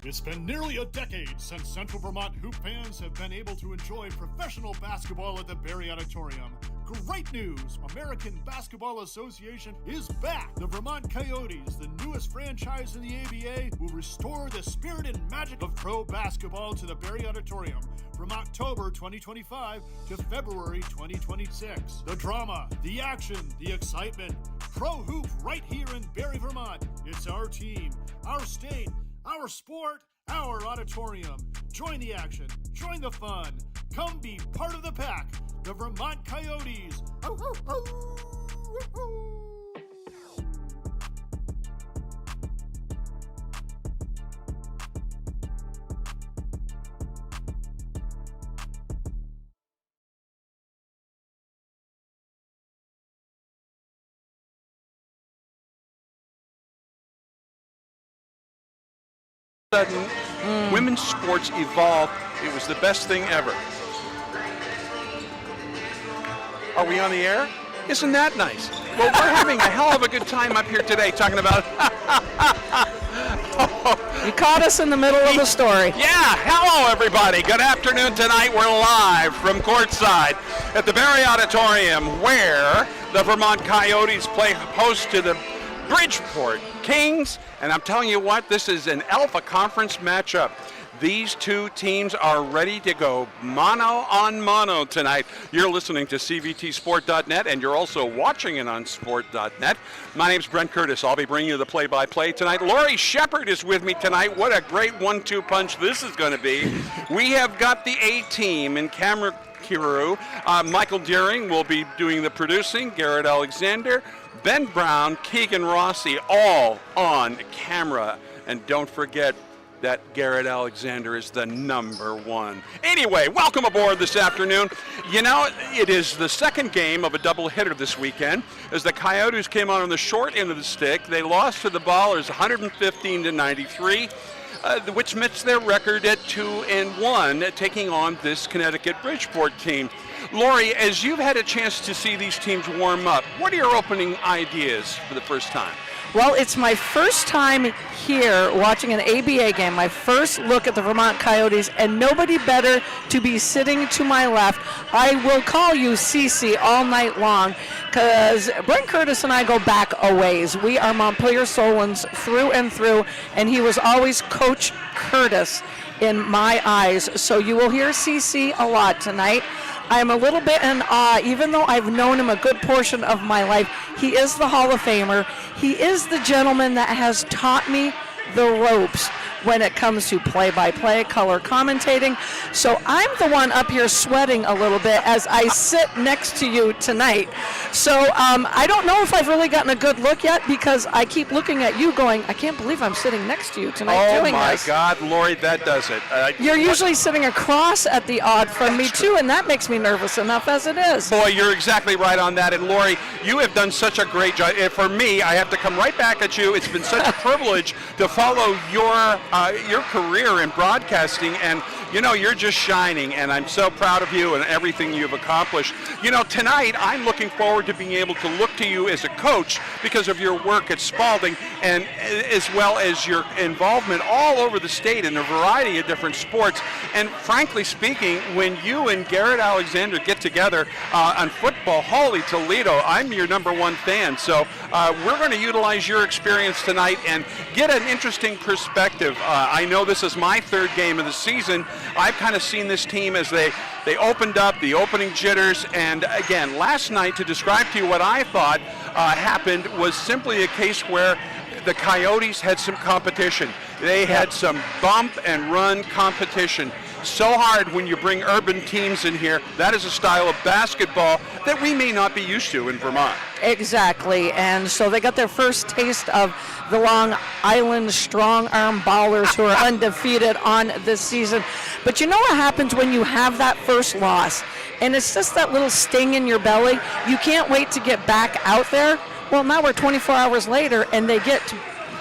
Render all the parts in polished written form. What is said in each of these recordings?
It's been nearly a decade since Central Vermont Hoop fans have been able to enjoy professional basketball at the Barry Auditorium. Great news! American Basketball Association is back! The Vermont Coyotes, the newest franchise in the ABA, will restore the spirit and magic of pro basketball to the Barry Auditorium from October 2025 to February 2026. The drama, the action, the excitement. Pro hoop right here in Barry, Vermont. It's our team, our state, our sport, our auditorium. Join the action. Join the fun. Come be part of the pack. The Vermont Coyotes. Oh, oh, oh, oh. Sudden, women's sports evolved. It was the best thing ever. Are we on the air? Isn't that nice? Well, we're having a hell of a good time up here today talking about... You caught us in the middle of the story. Yeah, hello everybody. Good afternoon tonight. We're live from courtside at the Barry Auditorium where the Vermont Coyotes play host to the Bridgeport Kings. And I'm telling you what, this is an Alpha Conference matchup. These two teams are ready to go mano on mano tonight. You're listening to CVTsport.net, and you're also watching it on Sport.net. My name's Brent Curtis. I'll be bringing you the play-by-play tonight. Lori Shepard is with me tonight. What a great 1-2 punch this is going to be. We have got the A-team in camera crew. Michael Deering will be doing the producing. Garrett Alexander, Ben Brown, Keegan Rossi, all on camera. And don't forget that Garrett Alexander is the #1. Anyway, welcome aboard this afternoon. You know, it is the second game of a doubleheader this weekend as the Coyotes came on the short end of the stick. They lost to the Ballers 115-93. Which makes their record at 2-1, taking on this Connecticut Bridgeport team. Lori, as you've had a chance to see these teams warm up, what are your opening ideas for the first time? Well, it's my first time here watching an ABA game, my first look at the Vermont Coyotes, and nobody better to be sitting to my left. I will call you Cece all night long because Brent Curtis and I go back a ways. We are Montpelier Solons through and through, and he was always Coach Curtis in my eyes. So you will hear Cece a lot tonight. I'm a little bit in awe, even though I've known him a good portion of my life. He is the Hall of Famer. He is the gentleman that has taught me the ropes when it comes to play-by-play, color commentating. So I'm the one up here sweating a little bit as I sit next to you tonight. So I don't know if I've really gotten a good look yet because I keep looking at you going, I can't believe I'm sitting next to you tonight doing this. Oh my God, Lori, that does it. You're usually sitting across at the odd from me too, and that makes me nervous enough as it is. Boy, you're exactly right on that. And Lori, you have done such a great job. For me, I have to come right back at you. It's been such a privilege to follow your career in broadcasting, and you know, you're just shining, and I'm so proud of you and everything you've accomplished. You know, tonight I'm looking forward to being able to look to you as a coach because of your work at Spalding, and as well as your involvement all over the state in a variety of different sports. And frankly speaking, when you and Garrett Alexander get together on football, holy Toledo, I'm your #1 fan. So we're going to utilize your experience tonight and get an interesting perspective. I know this is my third game of the season. I've kind of seen this team as they opened up, the opening jitters, and again, last night, to describe to you what I thought happened was simply a case where the Coyotes had some competition. They had some bump and run competition. So hard when you bring urban teams in here. That is a style of basketball that we may not be used to in Vermont. Exactly, and so they got their first taste of the Long Island strong arm ballers who are undefeated on this season. But you know what happens when you have that first loss? And it's just that little sting in your belly. You can't wait to get back out there. Well, now we're 24 hours later, and they get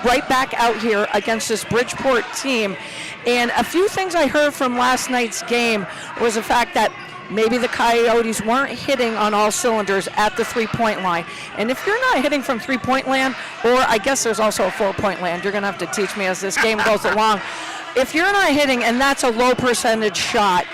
right back out here against this Bridgeport team. And a few things I heard from last night's game was the fact that maybe the Coyotes weren't hitting on all cylinders at the three-point line. And if you're not hitting from three-point land, or I guess there's also a four-point land, you're going to have to teach me as this game goes along. if you're not hitting and that's a low percentage shot,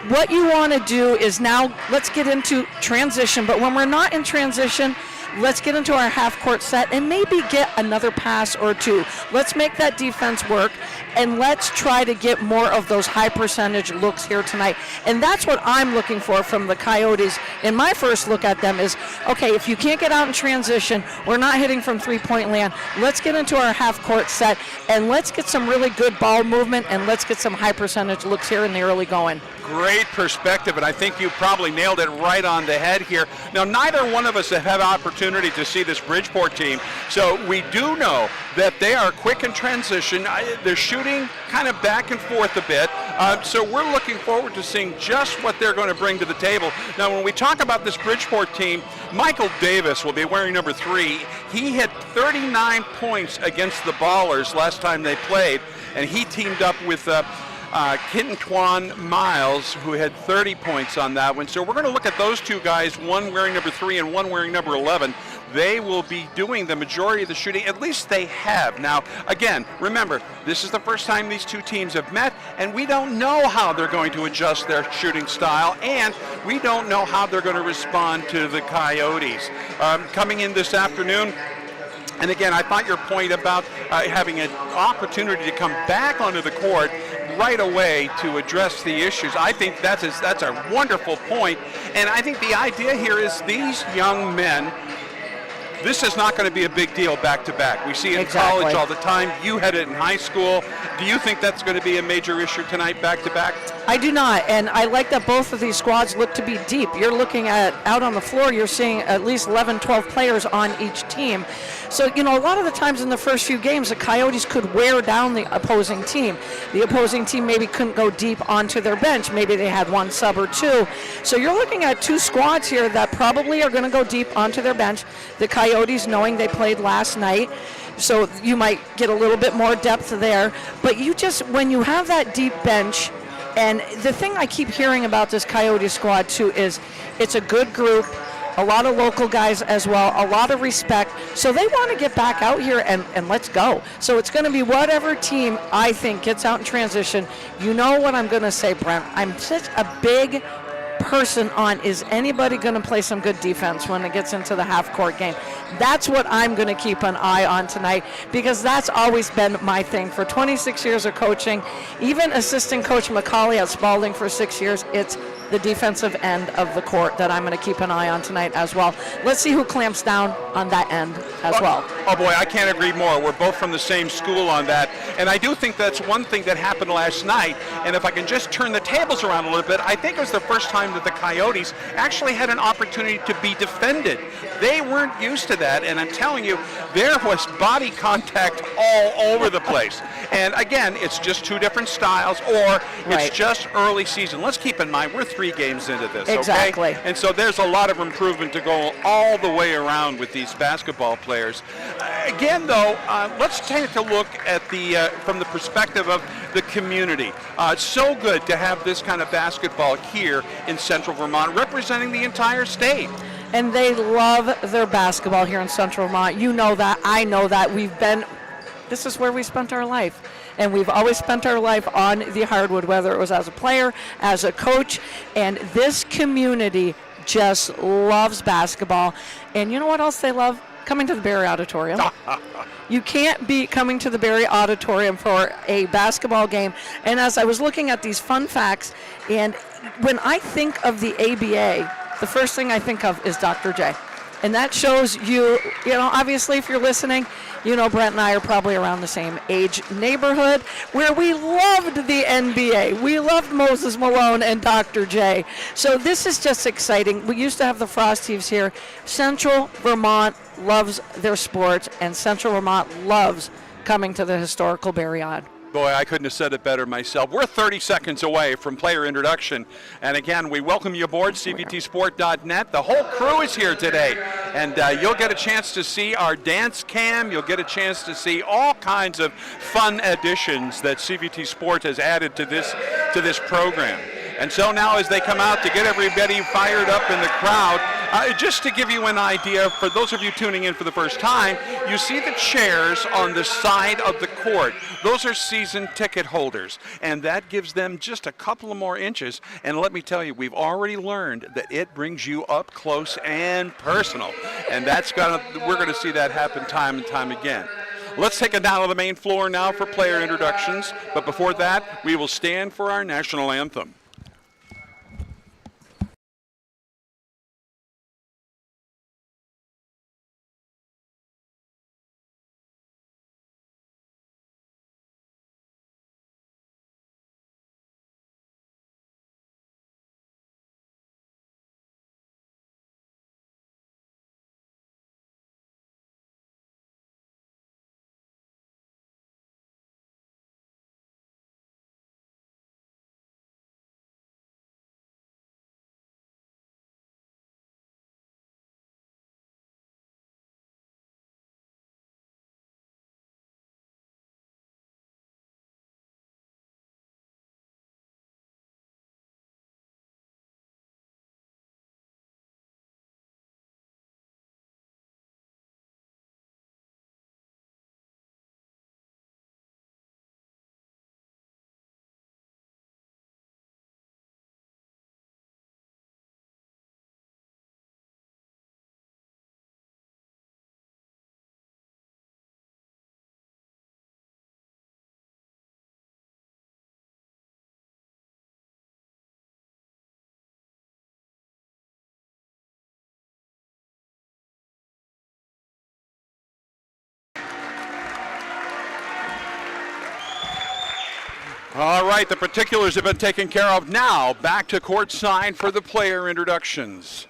what you want to do is now let's get into transition. But when we're not in transition, let's get into our half-court set and maybe get another pass or two. Let's make that defense work, and let's try to get more of those high-percentage looks here tonight. And that's what I'm looking for from the Coyotes. In my first look at them is, okay, if you can't get out in transition, we're not hitting from three-point land, let's get into our half-court set, and let's get some really good ball movement, and let's get some high-percentage looks here in the early going. Great perspective, and I think you probably nailed it right on the head here. Now, neither one of us have had opportunity to see this Bridgeport team, so we do know that they are quick in transition. They're shooting kind of back and forth a bit, so we're looking forward to seeing just what they're going to bring to the table. Now, when we talk about this Bridgeport team, Michael Davis will be wearing number 3. He had 39 points against the Ballers last time they played, and he teamed up with Quinton Miles, who had 30 points on that one. So we're going to look at those two guys, one wearing number 3 and one wearing number 11. They will be doing the majority of the shooting, at least they have. Now, again, remember, this is the first time these two teams have met, and we don't know how they're going to adjust their shooting style, and we don't know how they're going to respond to the Coyotes. Coming in this afternoon, and again, I thought your point about having an opportunity to come back onto the court right away to address the issues, I think that's a wonderful point. And I think the idea here is these young men, this is not going to be a big deal back-to-back. We see it in college all the time. You had it in high school. Do you think that's going to be a major issue tonight, back-to-back? I do not, and I like that both of these squads look to be deep. You're looking at, out on the floor, you're seeing at least 11, 12 players on each team. So, a lot of the times in the first few games, the Coyotes could wear down the opposing team. The opposing team maybe couldn't go deep onto their bench. Maybe they had one sub or two. So you're looking at two squads here that probably are going to go deep onto their bench. The Coyotes knowing they played last night, so you might get a little bit more depth there. But when you have that deep bench, and the thing I keep hearing about this Coyote squad too is it's a good group, a lot of local guys as well, a lot of respect. So they want to get back out here and let's go. So it's going to be whatever team I think gets out in transition. You know what I'm going to say, Brent. I'm such a big person on, is anybody going to play some good defense when it gets into the half-court game? That's what I'm going to keep an eye on tonight, because that's always been my thing. For 26 years of coaching, even assistant coach McCauley at Spalding for 6 years, it's the defensive end of the court that I'm going to keep an eye on tonight as well. Let's see who clamps down on that end as well. Oh boy, I can't agree more. We're both from the same school on that. And I do think that's one thing that happened last night. And if I can just turn the tables around a little bit, I think it was the first time that the Coyotes actually had an opportunity to be defended. They weren't used to that. And I'm telling you, there was body contact all over the place. And again, it's just two different styles, or it's just early season. Let's keep in mind, we're 3 games into this, exactly. Okay? And so there's a lot of improvement to go all the way around with these basketball players. Again, though, let's take a look at from the perspective of the community. It's so good to have this kind of basketball here in Central Vermont, representing the entire state. And they love their basketball here in Central Vermont. You know that. I know that. This is where we spent our life. And we've always spent our life on the hardwood, whether it was as a player, as a coach. And this community just loves basketball. And you know what else they love? Coming to the Barry Auditorium. You can't beat coming to the Barry Auditorium for a basketball game. And as I was looking at these fun facts, and when I think of the ABA, the first thing I think of is Dr. J. And that shows you, obviously if you're listening, Brent and I are probably around the same age neighborhood where we loved the NBA. We loved Moses Malone and Dr. J. So this is just exciting. We used to have the Frost Thieves here. Central Vermont loves their sports, and Central Vermont loves coming to the historical Barry Odd. Boy, I couldn't have said it better myself. We're 30 seconds away from player introduction. And again, we welcome you aboard cvtsport.net. The whole crew is here today. And you'll get a chance to see our dance cam. You'll get a chance to see all kinds of fun additions that CVT Sport has added to this program. And so now as they come out to get everybody fired up in the crowd, Just to give you an idea, for those of you tuning in for the first time, you see the chairs on the side of the court. Those are season ticket holders, and that gives them just a couple of more inches. And let me tell you, we've already learned that it brings you up close and personal, and we're going to see that happen time and time again. Let's take it down to the main floor now for player introductions, but before that, we will stand for our national anthem. All right, the particulars have been taken care of. Now, back to courtside for the player introductions.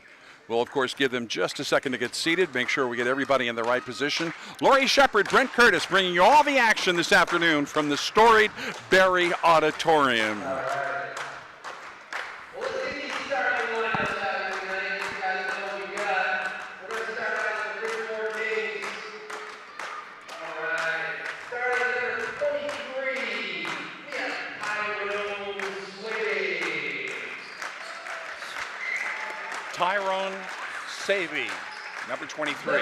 We'll, of course, give them just a second to get seated, make sure we get everybody in the right position. Lori Shepard, Brent Curtis bringing you all the action this afternoon from the storied Barry Auditorium. Tyrone Savey, number 23.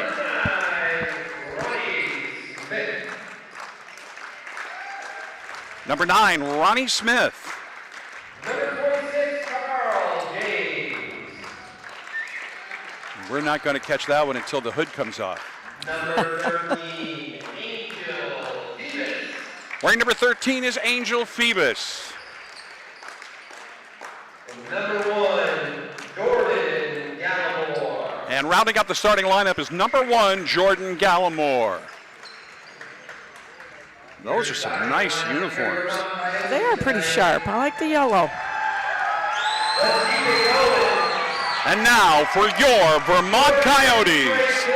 Number 9, Ronnie Smith. Number 26, Carl James. We're not going to catch that one until the hood comes off. Number 13, Angel Phoebus. Wearing number 13 is Angel Phoebus. Number 1, Jordan Gallimore. And rounding up the starting lineup is number 1, Jordan Gallimore. Those are some nice uniforms. They are pretty sharp. I like the yellow. Let's keep it going. And now for your Vermont Coyotes.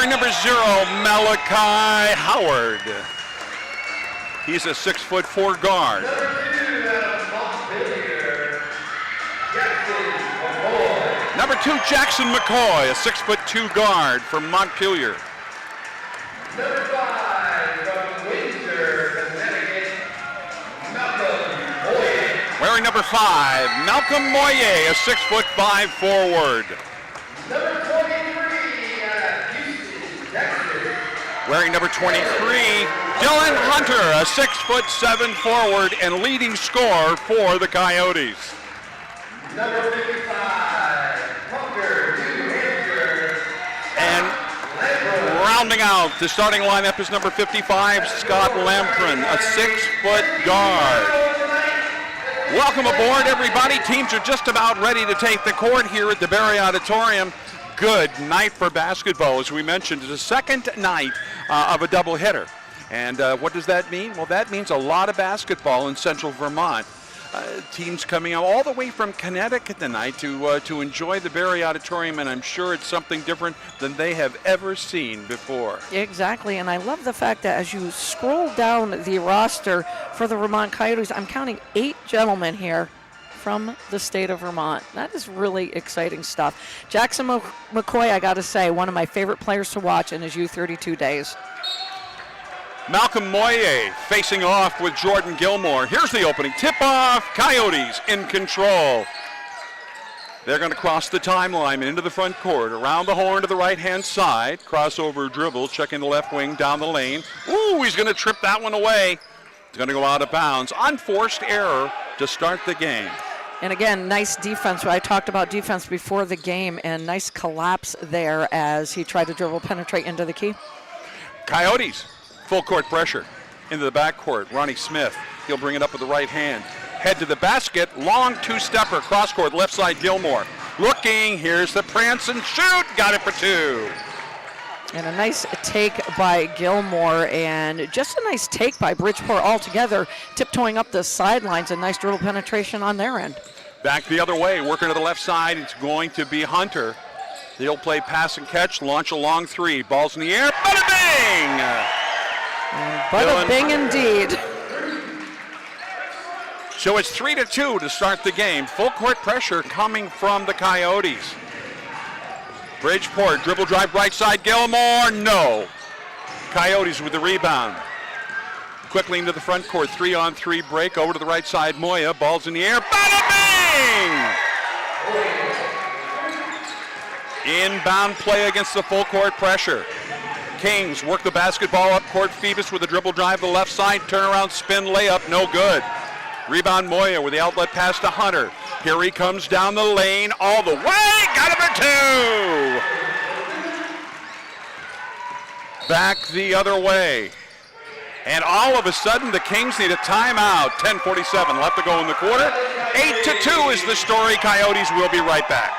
Number 0, Malachi Howard. He's a 6'4" guard. Number 2, Jackson McCoy, a 6'2" guard from Montpelier. Number 5, from Windsor, Connecticut, Malcolm Moye. Wearing number 5, Malcolm Moye, a 6'5" forward. Number 23, Houston, Texas. Wearing number 23, Dylan Hunter, a 6'7" forward and leading scorer for the Coyotes. Number 55, Punker, New Hampshire. And rounding out the starting lineup is number 55, Scott Lamprin, a 6' guard. Welcome aboard, everybody. Teams are just about ready to take the court here at the Barry Auditorium. Good night for basketball. As we mentioned, it's the second night of a doubleheader. And what does that mean? Well, that means a lot of basketball in central Vermont. teams coming out all the way from Connecticut tonight to enjoy the Barry Auditorium, and I'm sure it's something different than they have ever seen before. Exactly, and I love the fact that as you scroll down the roster for the Vermont Coyotes, I'm counting 8 gentlemen here from the state of Vermont. That is really exciting stuff. Jackson McCoy, I got to say, one of my favorite players to watch in his U32 days. Malcolm Moye facing off with Jordan Gilmore. Here's the opening tip-off. Coyotes in control. They're going to cross the timeline and into the front court. Around the horn to the right-hand side. Crossover dribble, checking the left wing down the lane. Ooh, he's going to trip that one away. It's going to go out of bounds. Unforced error to start the game. And again, nice defense. I talked about defense before the game, and nice collapse there as he tried to dribble penetrate into the key. Coyotes, full court pressure into the backcourt. Ronnie Smith, he'll bring it up with the right hand. Head to the basket, long two-stepper, cross court, left side Gilmore. Looking, here's the prance and shoot, got it for 2. And a nice take by Gilmore, and just a nice take by Bridgeport altogether, tiptoeing up the sidelines. A nice dribble penetration on their end. Back the other way, working to the left side, it's going to be Hunter. He'll play pass and catch, launch a long 3. Ball's in the air, bada bing! Bada bing indeed. So it's 3-2 to start the game. Full court pressure coming from the Coyotes. Bridgeport, dribble drive right side, Gilmore, no. Coyotes with the rebound. Quickly into the front court, 3-on-3 break, over to the right side, Moya, ball's in the air, bada bing! Inbound play against the full court pressure. Kings work the basketball up court, Phoebus with a dribble drive to the left side, turnaround spin layup, no good. Rebound Moya with the outlet pass to Hunter. Here he comes down the lane all the way, got it for 2! Back the other way. And all of a sudden the Kings need a timeout. 10:47 left to go in the quarter. 8-2 is the story. Coyotes will be right back.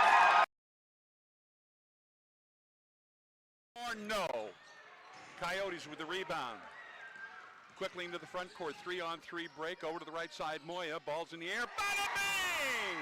Or no. Coyotes with the rebound. Quickly into the front court, 3-on-3 break, over to the right side, Moya, ball's in the air, bada bing!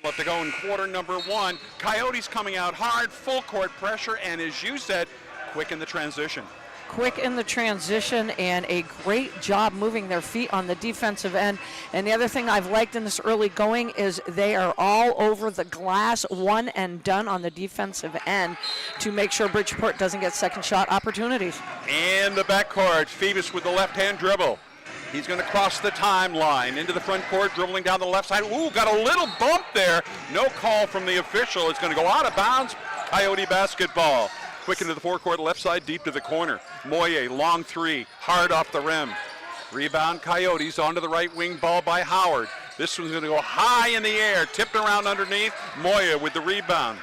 Left to go in quarter number 1. Coyotes coming out hard, full court pressure, and as you said, quick in the transition. Quick in the transition, and a great job moving their feet on the defensive end. And the other thing I've liked in this early going is they are all over the glass, one and done on the defensive end to make sure Bridgeport doesn't get second shot opportunities. In the backcourt, Phoebus with the left-hand dribble. He's going to cross the timeline into the front court, dribbling down the left side. Ooh, got a little bump there. No call from the official. It's going to go out of bounds. Coyote basketball. Quick into the forecourt, left side, deep to the corner. Moye, long 3, hard off the rim. Rebound, Coyotes, onto the right wing, ball by Howard. This one's going to go high in the air, tipped around underneath. Moye with the rebound.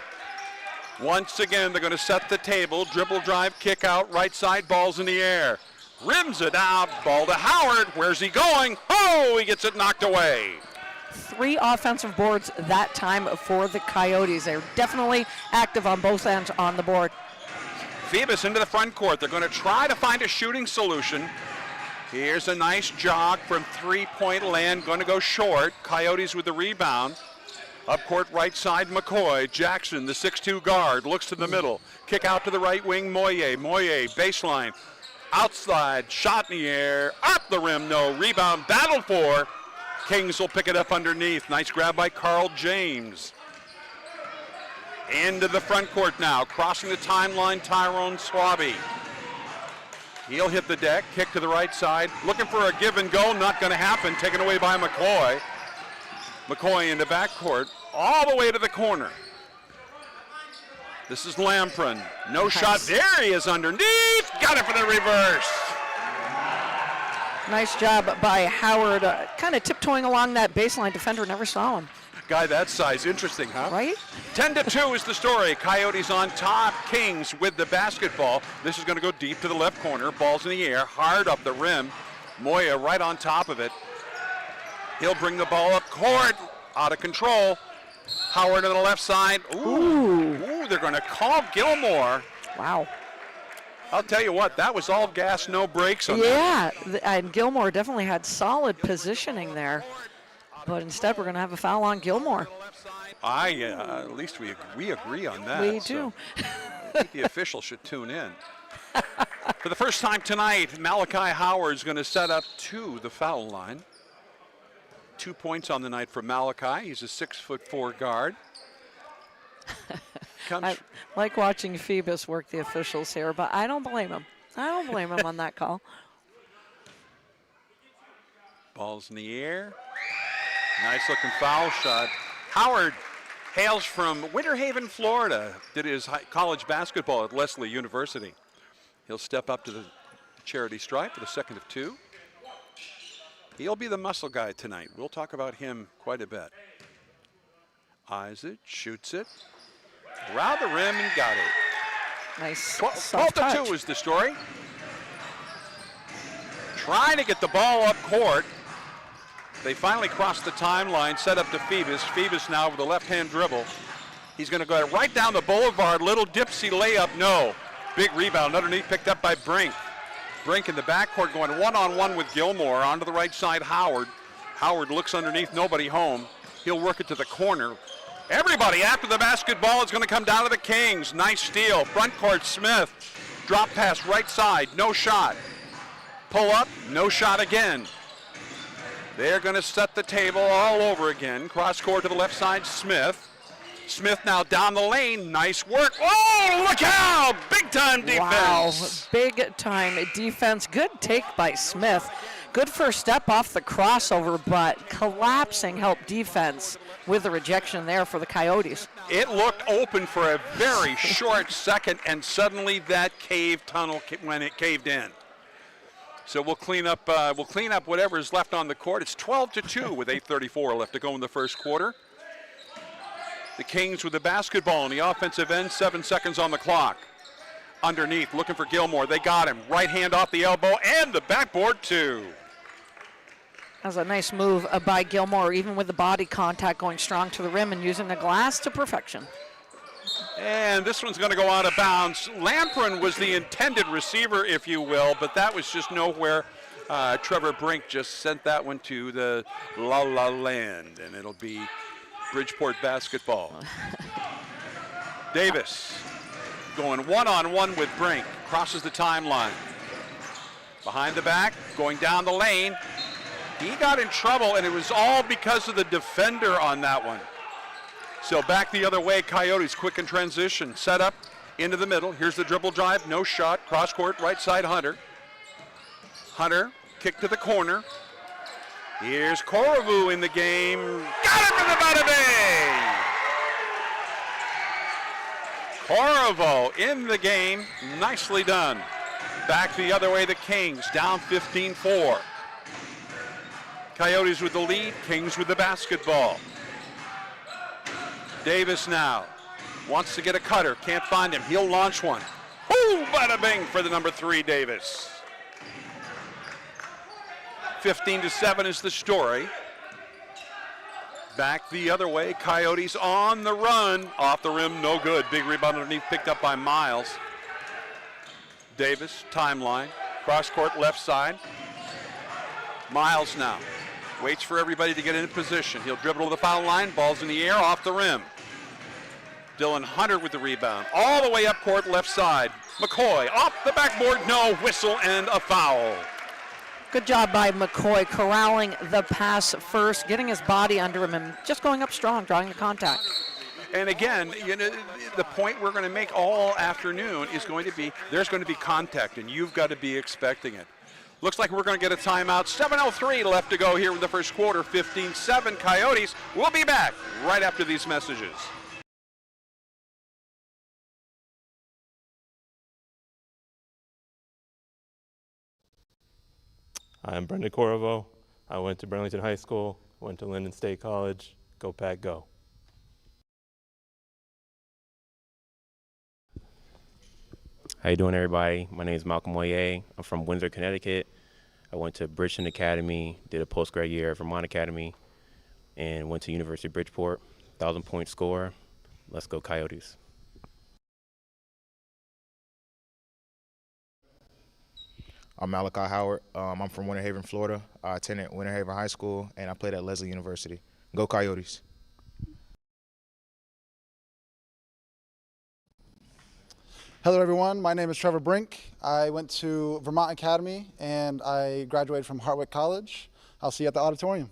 Once again, they're going to set the table. Dribble drive, kick out, right side, ball's in the air. Rims it out, ball to Howard. Where's he going? Oh, he gets it knocked away. 3 offensive boards that time for the Coyotes. They're definitely active on both ends on the board. Phoebus into the front court. They're going to try to find a shooting solution. Here's a nice jog from 3-point land. Going to go short. Coyotes with the rebound. Up court right side, McCoy. Jackson, the 6'2 guard, looks to the middle. Kick out to the right wing, Moye. Moye, baseline. Outside, shot in the air, up the rim, no. Rebound, battle for. Kings will pick it up underneath. Nice grab by Carl James. Into the front court now, crossing the timeline, Tyrone Swaby. He'll hit the deck, kick to the right side. Looking for a give and go, not going to happen. Taken away by McCoy. McCoy in the backcourt, all the way to the corner. This is Lampron. No shot. There he is underneath. Got it for the reverse. Nice job by Howard. Kind of tiptoeing along that baseline. Defender never saw him. Guy that size, interesting, huh? Right? 10-2 is the story. Coyotes on top. Kings with the basketball. This is going to go deep to the left corner. Ball's in the air, hard up the rim. Moya right on top of it. He'll bring the ball up court. Out of control. Howard on the left side. Ooh, they're going to call Gilmore. Wow. I'll tell you what, that was all gas, no brakes on that. Yeah, and Gilmore definitely had solid positioning there. But instead, we're going to have a foul on Gilmore. At least we agree on that. We do. I think the official should tune in. For the first time tonight, Malachi Howard's going to set up to the foul line. 2 points on the night for Malachi. He's a 6'4" guard. I like watching Phoebus work the officials here, but I don't blame him. I don't blame him on that call. Ball's in the air. Nice looking foul shot. Howard hails from Winter Haven, Florida. Did his college basketball at Lesley University. He'll step up to the charity stripe for the second of two. He'll be the muscle guy tonight. We'll talk about him quite a bit. Eyes it, shoots it. Around the rim and got it. Nice soft 12-2 is the story. Trying to get the ball up court. They finally crossed the timeline, set up to Phoebus. Phoebus now with a left-hand dribble. He's going to go right down the boulevard. Little dipsy layup, no. Big rebound underneath, picked up by Brink. Brink in the backcourt going one-on-one with Gilmore. Onto the right side, Howard. Howard looks underneath, nobody home. He'll work it to the corner. Everybody after the basketball is going to come down to the Kings. Nice steal. Front court, Smith. Drop pass right side, no shot. Pull up, no shot again. They're going to set the table all over again. Cross court to the left side, Smith. Smith now down the lane. Nice work. Oh, look out! Big time defense. Wow, big time defense. Good take by Smith. Good first step off the crossover, but collapsing help defense with the rejection there for the Coyotes. It looked open for a very short second, and suddenly that cave tunnel when it caved in. So we'll clean up whatever is left on the court. It's 12-2 with 8:34 left to go in the first quarter. The Kings with the basketball on the offensive end, 7 seconds on the clock. Underneath, looking for Gilmore. They got him. Right hand off the elbow and the backboard too. That was a nice move by Gilmore, even with the body contact going strong to the rim and using the glass to perfection. And this one's going to go out of bounds. Lamprin was the intended receiver, if you will, but that was just nowhere. Trevor Brink just sent that one to the la-la land, and it'll be Bridgeport basketball. Davis going one-on-one with Brink. Crosses the timeline. Behind the back, going down the lane. He got in trouble, and it was all because of the defender on that one. So back the other way, Coyotes quick in transition. Set up into the middle. Here's the dribble drive, no shot. Cross court, right side, Hunter. Hunter, kick to the corner. Here's Korovu in the game. Got him in the bada bing! Korovu in the game, nicely done. Back the other way, the Kings, down 15-4. Coyotes with the lead, Kings with the basketball. Davis now wants to get a cutter, can't find him. He'll launch one. Ooh, bada bing for the number 3, Davis. 15-7 is the story. Back the other way, Coyotes on the run. Off the rim, no good. Big rebound underneath, picked up by Miles. Davis, timeline. Cross court, left side. Miles now. Waits for everybody to get in position. He'll dribble to the foul line. Ball's in the air, off the rim. Dylan Hunter with the rebound. All the way up court, left side. McCoy off the backboard, no. Whistle and a foul. Good job by McCoy corralling the pass first, getting his body under him and just going up strong, drawing the contact. And again, you know, the point we're going to make all afternoon is going to be there's going to be contact, and you've got to be expecting it. Looks like we're going to get a timeout. 7:03 left to go here in the first quarter. 15-7 Coyotes. We'll be back right after these messages. I'm Brendan Corvo. I went to Burlington High School, went to Linden State College, Go Pack, go. How you doing, everybody? My name is Malcolm Moyer. I'm from Windsor, Connecticut. I went to Bridgeport Academy, did a post-grad year at Vermont Academy, and went to University of Bridgeport. 1,000-point score. Let's go Coyotes. I'm Malachi Howard. I'm from Winter Haven, Florida. I attended Winter Haven High School, and I played at Leslie University. Go Coyotes. Hello everyone, my name is Trevor Brink. I went to Vermont Academy and I graduated from Hartwick College. I'll see you at the auditorium.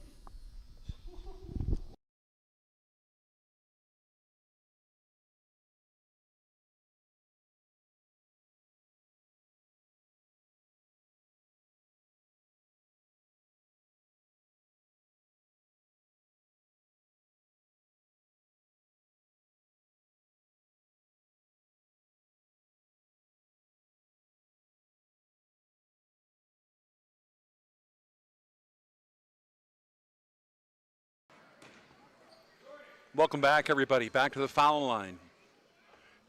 Welcome back, everybody. Back to the foul line.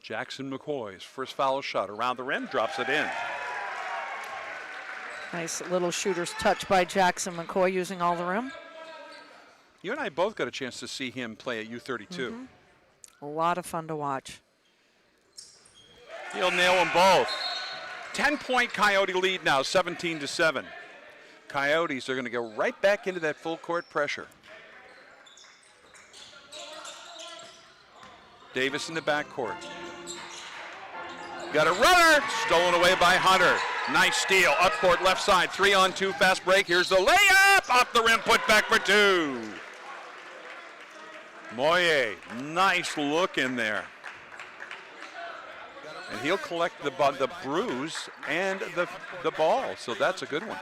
Jackson McCoy's first foul shot around the rim, drops it in. Nice little shooter's touch by Jackson McCoy using all the rim. You and I both got a chance to see him play at U32. A lot of fun to watch. He'll nail them both. 10-point Coyote lead now, 17-7. Coyotes are going to go right back into that full court pressure. Davis in the backcourt. Got a runner, stolen away by Hunter. Nice steal, up court, left side, 3-on-2, fast break. Here's the layup, off the rim, put back for two. Moyer, nice look in there. And he'll collect the bruise and the ball, so that's a good one.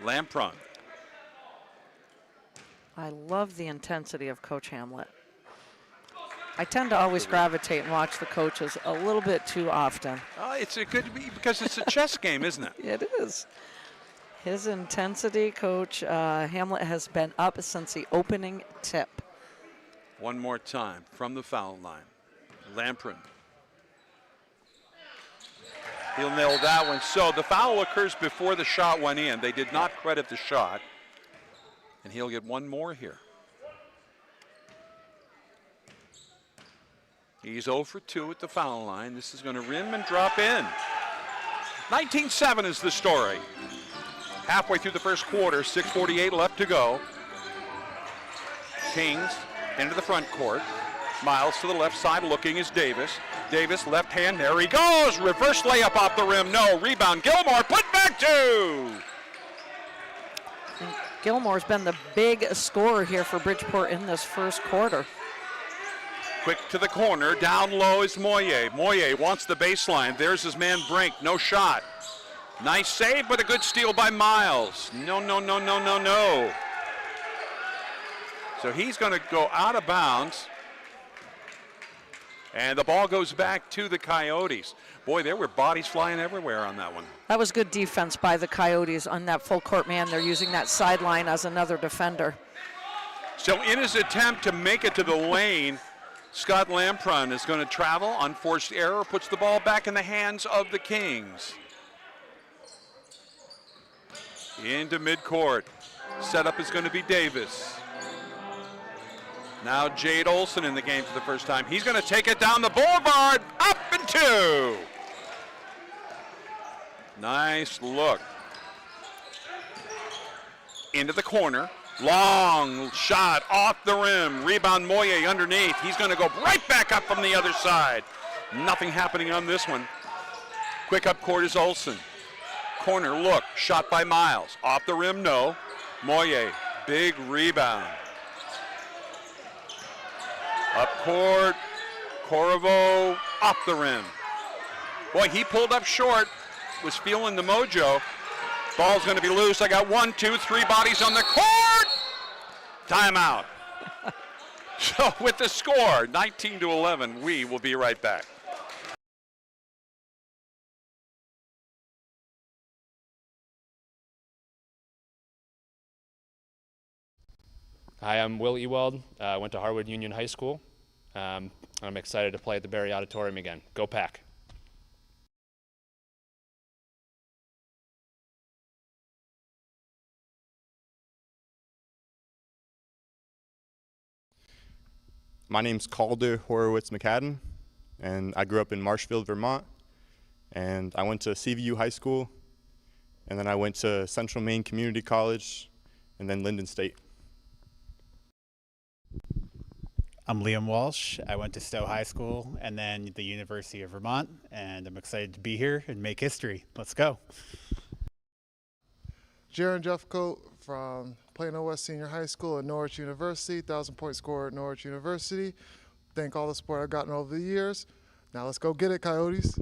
Lampron. I love the intensity of Coach Hamlet. I tend to always gravitate and watch the coaches a little bit too often. It's a good, because it's a chess game, isn't it? It is. His intensity, Coach Hamlet, has been up since the opening tip. One more time from the foul line. Lampron. He'll nail that one. So the foul occurs before the shot went in. They did not credit the shot. And he'll get one more here. He's 0 for 2 at the foul line. This is going to rim and drop in. 19-7 is the story. Halfway through the first quarter, 6:48 left to go. Kings into the front court. Miles to the left side, looking is Davis. Davis, left hand, there he goes. Reverse layup off the rim, no. Rebound, Gilmore, put back two. Gilmore's been the big scorer here for Bridgeport in this first quarter. Quick to the corner, down low is Moyer. Moyer wants the baseline. There's his man Brink, no shot. Nice save, but a good steal by Miles. No. So he's going to go out of bounds. And the ball goes back to the Coyotes. Boy, there were bodies flying everywhere on that one. That was good defense by the Coyotes on that full court man. They're using that sideline as another defender. So in his attempt to make it to the lane, Scott Lampron is going to travel. Unforced error, puts the ball back in the hands of the Kings. Into midcourt. Setup is going to be Davis. Now Jade Olson in the game for the first time. He's going to take it down the boulevard, up and two. Nice look. Into the corner. Long shot off the rim. Rebound Moyer underneath. He's going to go right back up from the other side. Nothing happening on this one. Quick up court is Olson. Corner look. Shot by Miles. Off the rim, no. Moyer, big rebound. Up court. Corriveau off the rim. Boy, he pulled up short. Was feeling the mojo. Ball's going to be loose. I got 1, 2, 3 bodies on the court. Timeout. So with the score, 19-11, we will be right back. Hi, I'm Will Ewald. I went to Harwood Union High School. I'm excited to play at the Barry Auditorium again. Go Pack! My name's Calder Horowitz McCadden, and I grew up in Marshfield, Vermont. And I went to CVU High School, and then I went to Central Maine Community College, and then Linden State. I'm Liam Walsh. I went to Stowe High School and then the University of Vermont, and I'm excited to be here and make history. Let's go. Jaron Jeffcoat from Plano West Senior High School at Norwich University, 1,000-point scorer at Norwich University. Thank all the support I've gotten over the years. Now let's go get it, Coyotes.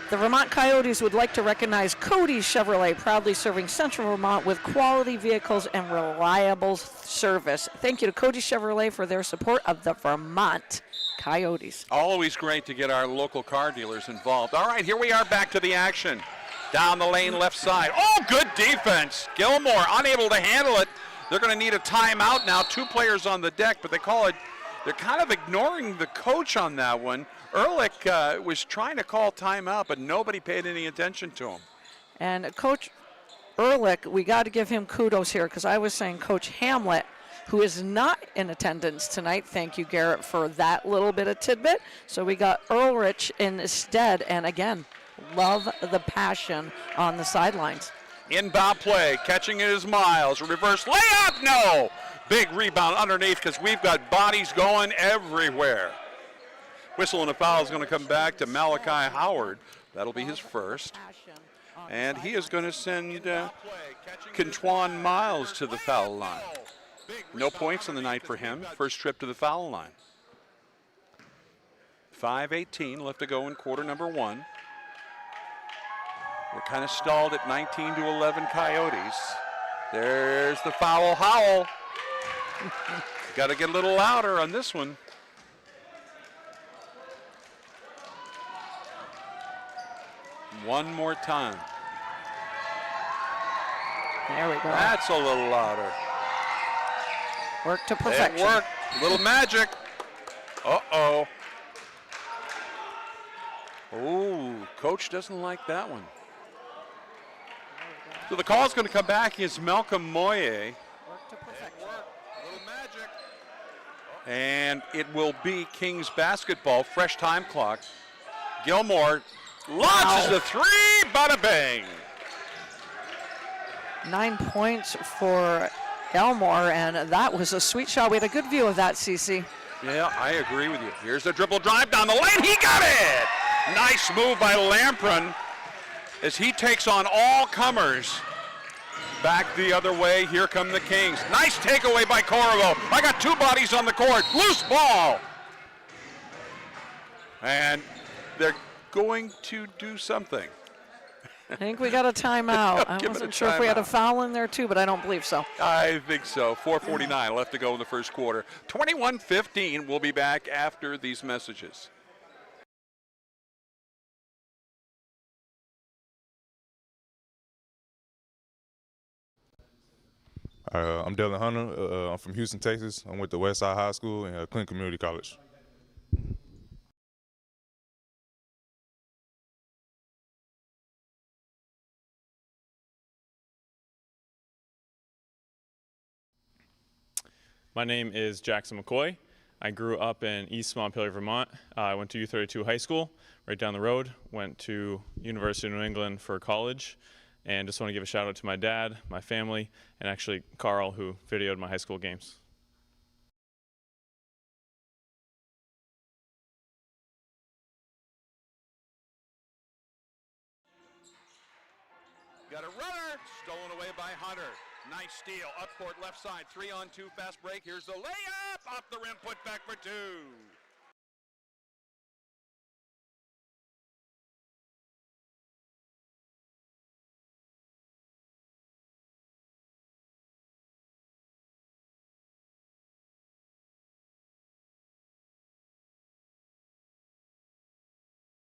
The Vermont Coyotes would like to recognize Cody's Chevrolet, proudly serving Central Vermont with quality vehicles and reliable service. Thank you to Cody's Chevrolet for their support of the Vermont Coyotes. Always great to get our local car dealers involved. All right, here we are back to the action. Down the lane, left side. Oh, good defense. Gilmore unable to handle it. They're going to need a timeout now. 2 players on the deck, but they call it. They're kind of ignoring the coach on that one. Ehrlich was trying to call timeout, but nobody paid any attention to him. And Coach Ehrlich, we got to give him kudos here, because I was saying Coach Hamlet, who is not in attendance tonight. Thank you, Garrett, for that little bit of tidbit. So we got Ehrlich instead, and again, love the passion on the sidelines. Inbound play, catching it is Miles. Reverse layup, no! Big rebound underneath, because we've got bodies going everywhere. Whistle and a foul is going to come back to Malachi Howard. That'll be his first. And he is going to send Quintwan Miles to the foul line. No points on the night for him. First trip to the foul line. 5:18 left to go in quarter number 1. We're kind of stalled at 19-11 Coyotes. There's the foul. Howell. Got to get a little louder on this one. One more time. There we go. That's a little louder. Work to perfection. It worked. Little magic. Uh-oh. Oh, coach doesn't like that one. So the call is going to come back is Malcolm Moye. Work to perfection. Little magic. And it will be Kings basketball. Fresh time clock. Gilmore launches the 3, bada bang. 9 points for Elmore, and that was a sweet shot. We had a good view of that, CC. Yeah, I agree with you. Here's the dribble drive down the lane. He got it! Nice move by Lampron as he takes on all comers. Back the other way. Here come the Kings. Nice takeaway by Corvo. I got 2 bodies on the court. Loose ball. And they're going to do something. I think we got a timeout. I wasn't sure if we had a foul in there too, but I don't believe so. I think so. 4:49 left to go in the first quarter. 21-15. We'll be back after these messages. I'm Dylan Hunter. I'm from Houston, Texas. I went to Westside High School and Clinton Community College. My name is Jackson McCoy. I grew up in East Montpelier, Vermont. I went to U32 High School right down the road, went to University of New England for college, and just want to give a shout out to my dad, my family, and actually Carl, who videoed my high school games. Got a runner, stolen away by Hunter. Nice steal, up court, left side, 3-on-2, fast break. Here's the layup, off the rim, put back for 2.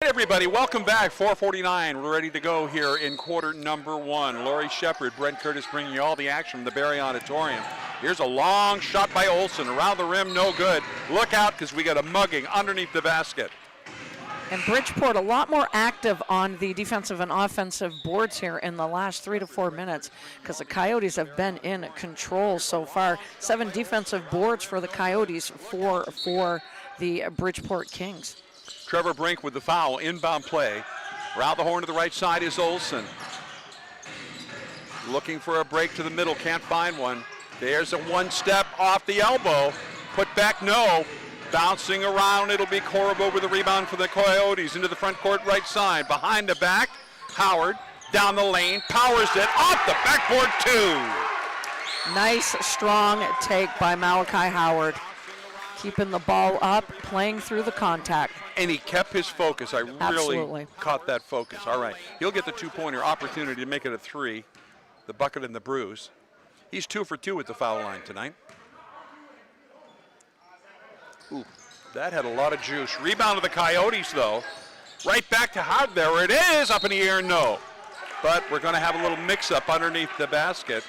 Everybody, welcome back. 4:49. We're ready to go here in quarter number one. Laurie Shepard, Brent Curtis bringing you all the action from the Barry Auditorium. Here's a long shot by Olson. Around the rim, no good. Look out because we got a mugging underneath the basket. And Bridgeport a lot more active on the defensive and offensive boards here in the last 3 to 4 minutes because the Coyotes have been in control so far. 7 defensive boards for the Coyotes, 4 for the Bridgeport Kings. Trevor Brink with the foul, inbound play. Around the horn to the right side is Olson. Looking for a break to the middle, can't find one. There's a one-step off the elbow. Put back, no. Bouncing around, it'll be Korabo with the rebound for the Coyotes into the front court right side. Behind the back, Howard down the lane, powers it off the backboard too. Nice, strong take by Malachi Howard. Keeping the ball up, playing through the contact. And he kept his focus. I really Absolutely. caught that focus. All right, he'll get the two-pointer opportunity to make it a 3. The bucket and the bruise. He's 2 for 2 at the foul line tonight. Ooh, that had a lot of juice. Rebound of the Coyotes, though. Right back to Howard. There it is, up in the air, no. But we're going to have a little mix-up underneath the basket.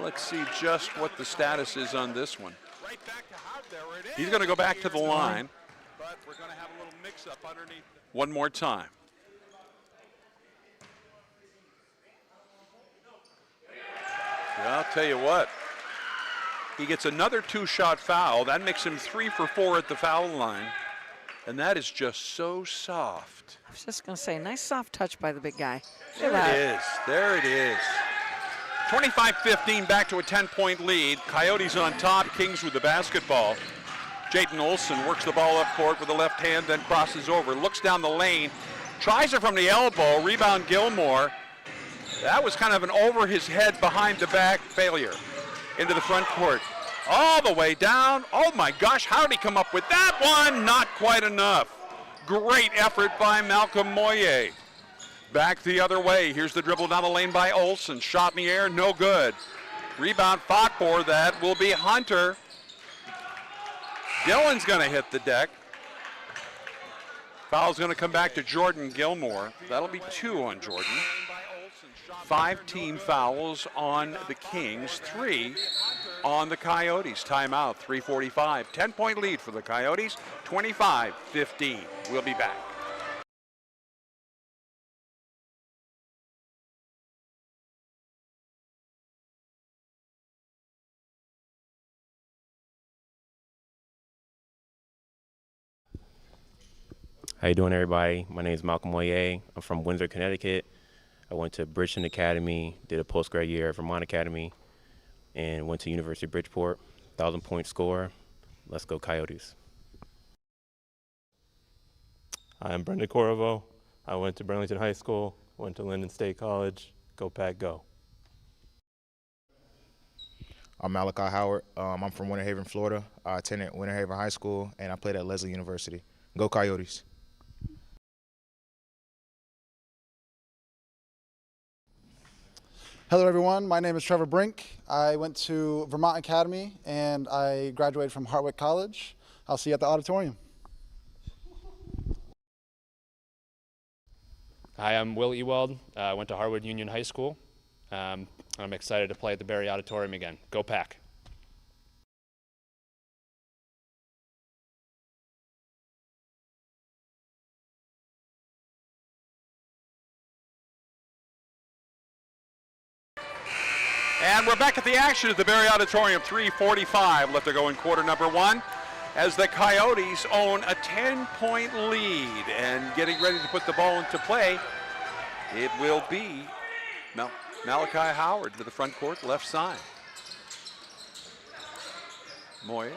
Let's see just what the status is on this one. He's going to go back to the line. But we're going to have a little mix-up underneath. One more time. Yeah, I'll tell you what. He gets another 2-shot foul. That makes him 3 for 4 at the foul line. And that is just so soft. I was just going to say, nice soft touch by the big guy. There it is. There it is. 25-15, back to a 10-point lead. Coyotes on top, Kings with the basketball. Jayden Olson works the ball up court with the left hand, then crosses over, looks down the lane, tries it from the elbow, rebound Gilmore. That was kind of an over his head, behind the back failure. Into the front court, all the way down. Oh my gosh, how did he come up with that one? Not quite enough. Great effort by Malcolm Moyer. Back the other way. Here's the dribble down the lane by Olson. Shot in the air, no good. Rebound Fakbor, that will be Hunter. Dillon's going to hit the deck. Foul's going to come back to Jordan Gilmore. That'll be 2 on Jordan. 5 team fouls on the Kings, 3 on the Coyotes. Timeout, 3:45. 10-point lead for the Coyotes, 25-15. We'll be back. How you doing, everybody? My name is Malcolm Moyer. I'm from Windsor, Connecticut. I went to Bridgeport Academy, did a postgrad year at Vermont Academy, and went to University of Bridgeport. 1,000-point scorer. Let's go Coyotes. I'm Brendan Corvo. I went to Burlington High School, went to Linden State College. Go Pack, go. I'm Malachi Howard. I'm from Winter Haven, Florida. I attended Winter Haven High School, and I played at Leslie University. Go Coyotes. Hello, everyone. My name is Trevor Brink. I went to Vermont Academy, and I graduated from Hartwick College. I'll see you at the auditorium. Hi, I'm Will Ewald. I went to Harwood Union High School. I'm excited to play at the Barry Auditorium again. Go Pack. And we're back at the action at the Barry Auditorium, 3:45 left to go in quarter number one, as the Coyotes own a 10-point lead. And getting ready to put the ball into play, it will be Malachi Howard to the front court, left side. Moyer.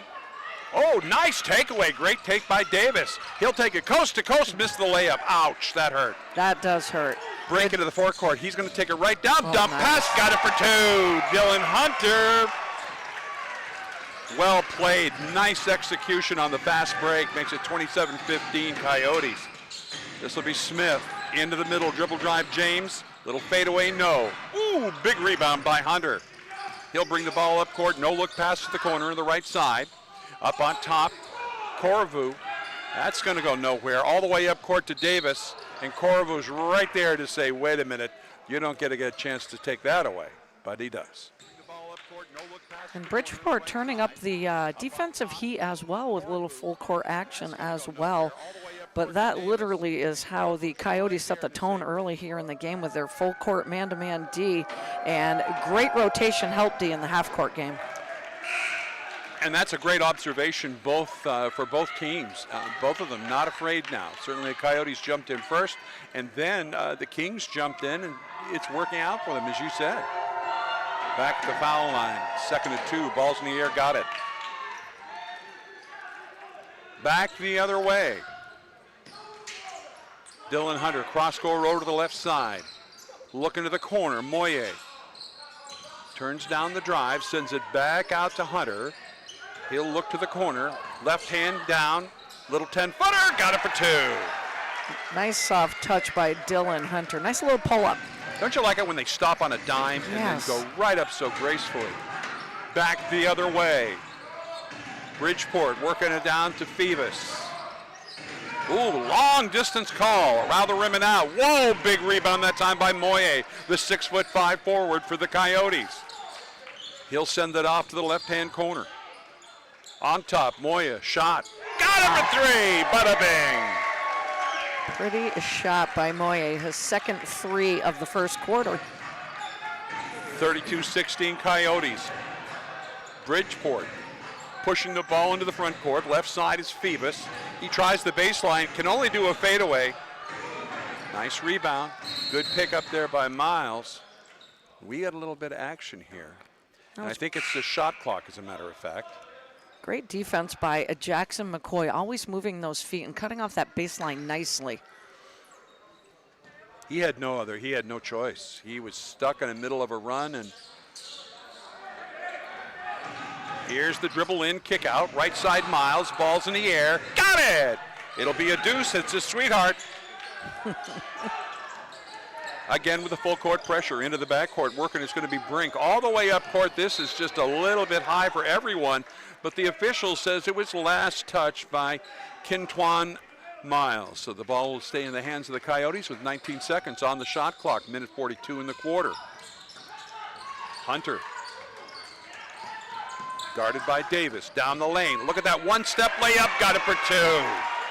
Oh, nice takeaway. Great take by Davis. He'll take it coast to coast, miss the layup. Ouch, that hurt. That does hurt. Break into the forecourt. He's going to take it right down. Oh, Dump nice. pass. Got it for 2. Dylan Hunter. Well played. Nice execution on the fast break. Makes it 27-15 Coyotes. This will be Smith. Into the middle. Dribble drive James. Little fadeaway. No. Ooh, big rebound by Hunter. He'll bring the ball up court. No look pass to the corner on the right side. Up on top, Corvu. That's going to go nowhere. All the way up court to Davis. And Corvu's right there to say, wait a minute, you don't get a chance to take that away. But he does. And Bridgeport turning up the defensive heat as well with a little full court action as well. But that literally is how the Coyotes set the tone early here in the game with their full court man-to-man D, and great rotation helped D in the half-court game. And that's a great observation for both teams. Both of them not afraid now. Certainly the Coyotes jumped in first, and then the Kings jumped in, and it's working out for them, as you said. Back at the foul line, 2nd and 2, balls in the air, got it. Back the other way. Dylan Hunter, cross-court row to the left side. Looking to the corner, Moye. Turns down the drive, sends it back out to Hunter. He'll look to the corner, left hand down, little 10-footer, got it for 2. Nice soft touch by Dylan Hunter. Nice little pull-up. Don't you like it when they stop on a dime and then go right up so gracefully? Back the other way. Bridgeport working it down to Phoebus. Ooh, long distance call, around the rim and out. Whoa, big rebound that time by Moye, the 6'5" forward for the Coyotes. He'll send it off to the left-hand corner. On top, Moye, shot. Got it for 3, bada bing. Pretty shot by Moye, his second 3 of the first quarter. 32-16 Coyotes. Bridgeport pushing the ball into the front court. Left side is Phoebus. He tries the baseline, can only do a fadeaway. Nice rebound. Good pick up there by Miles. We had a little bit of action here. And I think it's the shot clock, as a matter of fact. Great defense by Jackson McCoy, always moving those feet and cutting off that baseline nicely. He had no choice. He was stuck in the middle of a run, and here's the dribble in, kick out, right side Miles, ball's in the air, got it! It'll be a deuce, it's a sweetheart. Again with the full court pressure into the backcourt, working it's going to be Brink all the way up court. This is just a little bit high for everyone, but the official says it was last touch by Quintuan Miles. So the ball will stay in the hands of the Coyotes with 19 seconds on the shot clock, minute 42 in the quarter. Hunter. Guarded by Davis, down the lane. Look at that one-step layup, got it for 2.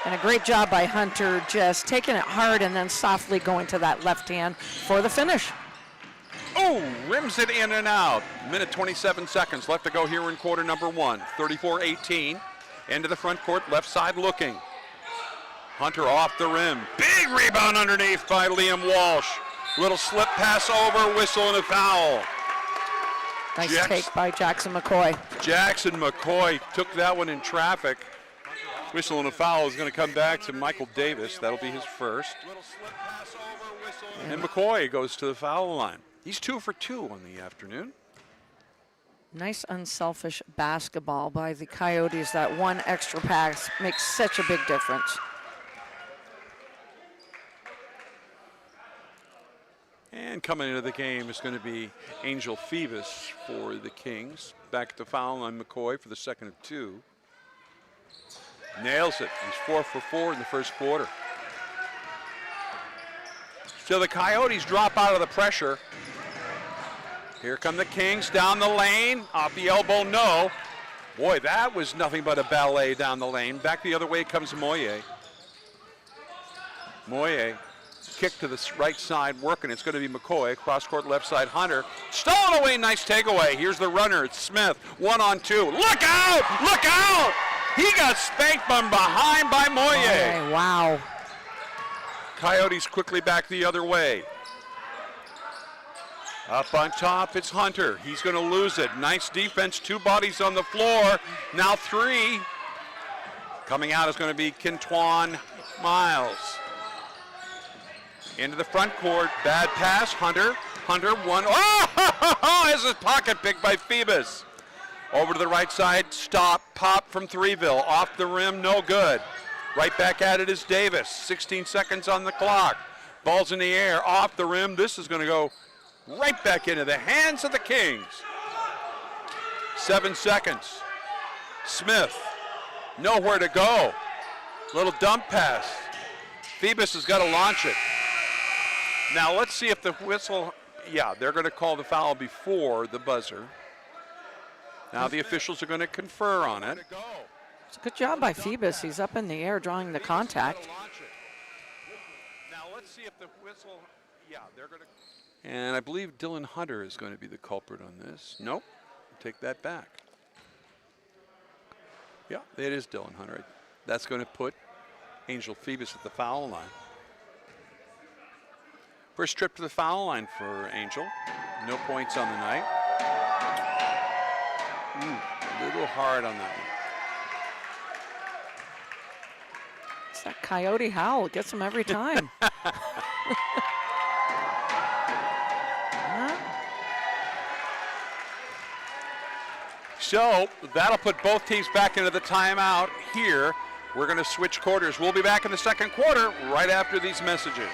And a great job by Hunter, just taking it hard and then softly going to that left hand for the finish. Oh, rims it in and out. Minute 27 seconds left to go here in quarter number 1. 34-18. Into the front court, left side looking. Hunter off the rim. Big rebound underneath by Liam Walsh. Little slip pass over, whistle and a foul. Nice take by Jackson McCoy. Jackson McCoy took that one in traffic. Whistle and a foul is going to come back to Michael Davis. That'll be his first. And McCoy goes to the foul line. He's 2 for 2 on the afternoon. Nice unselfish basketball by the Coyotes. That one extra pass makes such a big difference. And coming into the game is going to be Angel Phoebus for the Kings. Back at the foul line, McCoy for the second of 2. Nails it. He's 4 for 4 in the first quarter. So the Coyotes drop out of the pressure. Here come the Kings down the lane. Off the elbow, no. Boy, that was nothing but a ballet down the lane. Back the other way comes Moye. Moye, kick to the right side, working. It's going to be McCoy. Cross-court left side, Hunter. Stolen away, nice takeaway. Here's the runner, it's Smith. 1-on-2. Look out! Look out! He got spanked from behind by Moye. Okay, wow. Coyotes quickly back the other way. Up on top, it's Hunter. He's going to lose it. Nice defense, 2 bodies on the floor. Now 3. Coming out is going to be Quintuan Miles. Into the front court, bad pass, Hunter. Hunter, one, oh, has his pocket picked by Phoebus. Over to the right side, stop, pop from Threeville. Off the rim, no good. Right back at it is Davis. 16 seconds on the clock. Ball's in the air, off the rim. This is going to go right back into the hands of the Kings. 7 seconds. Smith, nowhere to go. Little dump pass. Phoebus has got to launch it. Now let's see if the whistle, yeah, they're going to call the foul before the buzzer. Now the officials are going to confer on it. It's a good job by Phoebus. He's up in the air drawing the contact. Now let's see if the whistle, yeah, they're going to. And I believe Dylan Hunter is going to be the culprit on this. Nope, take that back. Yeah, it is Dylan Hunter. That's going to put Angel Phoebus at the foul line. First trip to the foul line for Angel. No points on the night. A little hard on that one. It's that Coyote howl. It gets him every time. So that'll put both teams back into the timeout here. We're going to switch quarters. We'll be back in the second quarter right after these messages.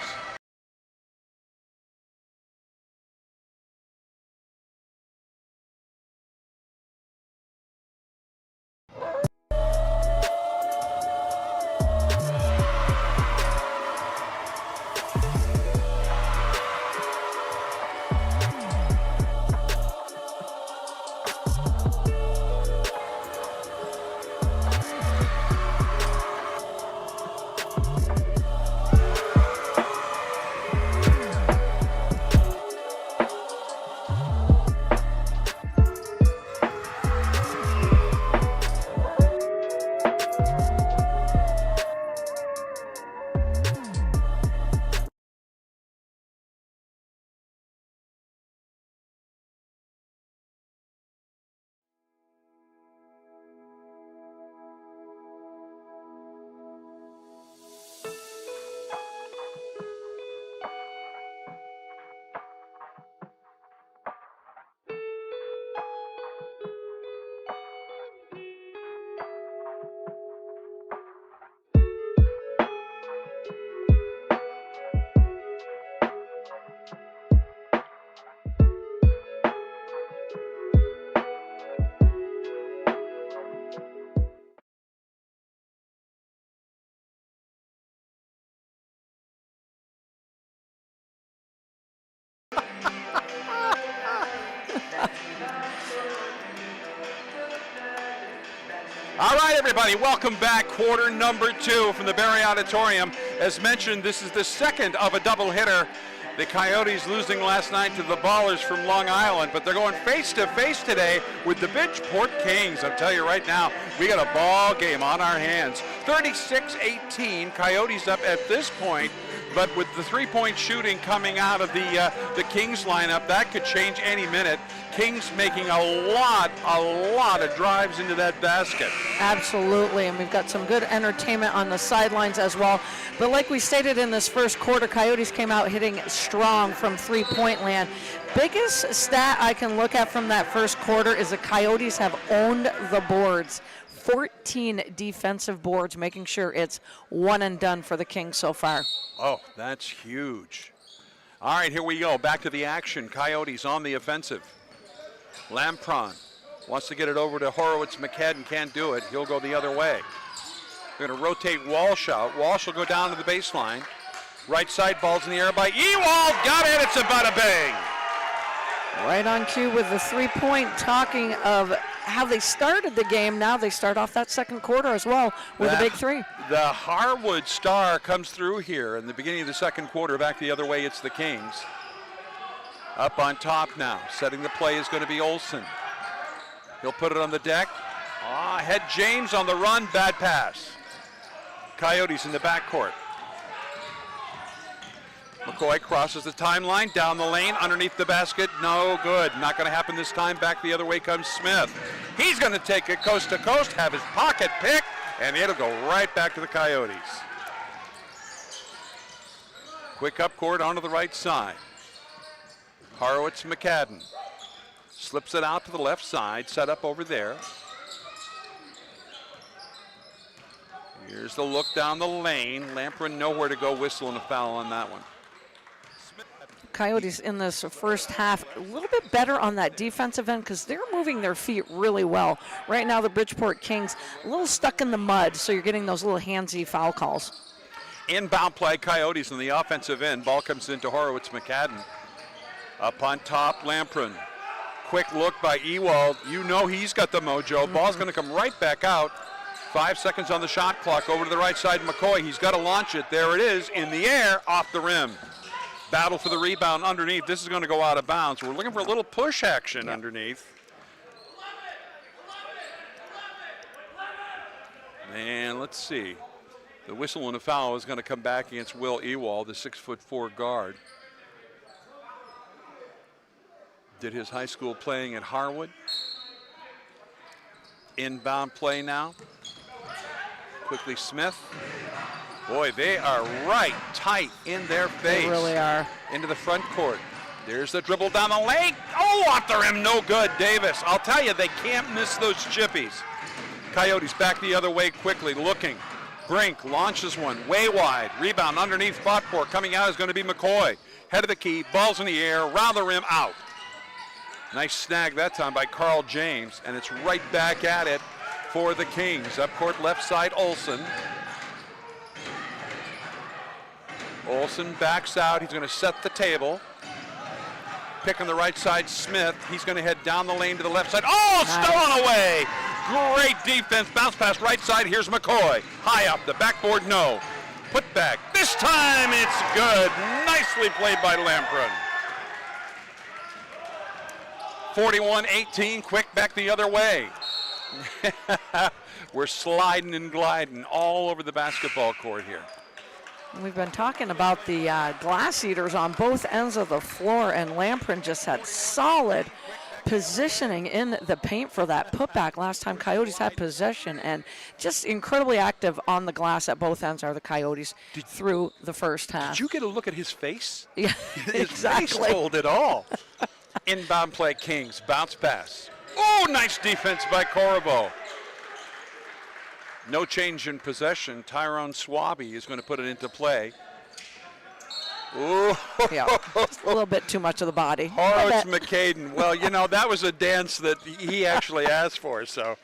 All right, everybody, welcome back. Quarter number 2 from the Barry Auditorium. As mentioned, this is the second of a doubleheader. The Coyotes losing last night to the Ballers from Long Island, but they're going face-to-face today with the Bridgeport Kings. I'll tell you right now, we got a ball game on our hands. 36-18, Coyotes up at this point, but with the three-point shooting coming out of the Kings lineup, that could change any minute. Kings making a lot of drives into that basket. Absolutely, and we've got some good entertainment on the sidelines as well. But like we stated in this first quarter, Coyotes came out hitting strong from three-point land. Biggest stat I can look at from that first quarter is the Coyotes have owned the boards. 14 defensive boards, making sure it's one and done for the Kings so far. Oh, that's huge. All right, here we go. Back to the action. Coyotes on the offensive. Lampron wants to get it over to Horowitz. McCadden can't do it. He'll go the other way. They're going to rotate Walsh out. Walsh will go down to the baseline. Right side, ball's in the air by Ewald. Got it. It's a bada bang. Right on cue with the three-point. Talking of how they started the game, now they start off that second quarter as well with a big three. The Harwood star comes through here in the beginning of the second quarter. Back the other way, it's the Kings. Up on top now. Setting the play is going to be Olsen. He'll put it on the deck. Head James on the run. Bad pass. Coyotes in the backcourt. McCoy crosses the timeline, down the lane, underneath the basket. No good. Not going to happen this time. Back the other way comes Smith. He's going to take it coast to coast, have his pocket picked, and it'll go right back to the Coyotes. Quick up court onto the right side. Horowitz McCadden slips it out to the left side, set up over there. Here's the look down the lane. Lampron nowhere to go, whistle and a foul on that one. Coyotes in this first half a little bit better on that defensive end because they're moving their feet really well. Right now, the Bridgeport Kings a little stuck in the mud, so you're getting those little handsy foul calls. Inbound play, Coyotes on the offensive end. Ball comes into Horowitz-McCadden. Up on top, Lamprin. Quick look by Ewald. You know he's got the mojo. Ball's going to come right back out. 5 seconds on the shot clock. Over to the right side, McCoy. He's got to launch it. There it is, in the air, off the rim. Battle for the rebound underneath. This is going to go out of bounds. We're looking for a little push action underneath. And let's see. The whistle and a foul is going to come back against Will Ewald, the 6'4" guard. Did his high school playing at Harwood. Inbound play now. Quickly Smith. Boy, they are right tight in their face. They really are. Into the front court. There's the dribble down the lane. Oh, off the rim, no good. Davis, I'll tell you, they can't miss those chippies. Coyotes back the other way quickly, looking. Brink launches one, way wide. Rebound underneath, fought for. Coming out is going to be McCoy. Head of the key, ball's in the air, round the rim, out. Nice snag that time by Carl James, and it's right back at it for the Kings. Up court left side, Olsen. Olsen backs out. He's going to set the table. Pick on the right side, Smith. He's going to head down the lane to the left side. Oh, nice. Stolen away. Great defense. Bounce pass right side. Here's McCoy. High up. The backboard, no. Put back. This time it's good. Nicely played by Lampron. 41-18, quick back the other way. We're sliding and gliding all over the basketball court here. We've been talking about the glass eaters on both ends of the floor, and Lamprin just had solid positioning in the paint for that putback last time Coyotes had possession, and just incredibly active on the glass at both ends are the Coyotes through the first half. Did you get a look at his face? Yeah, his exactly. face told it all. Inbound play, Kings, bounce pass. Oh, nice defense by Corriveau. No change in possession. Tyrone Swaby is going to put it into play. Ooh. Yeah, just a little bit too much of the body. Horowitz-McCadden. Well, you know, that was a dance that he actually asked for, so.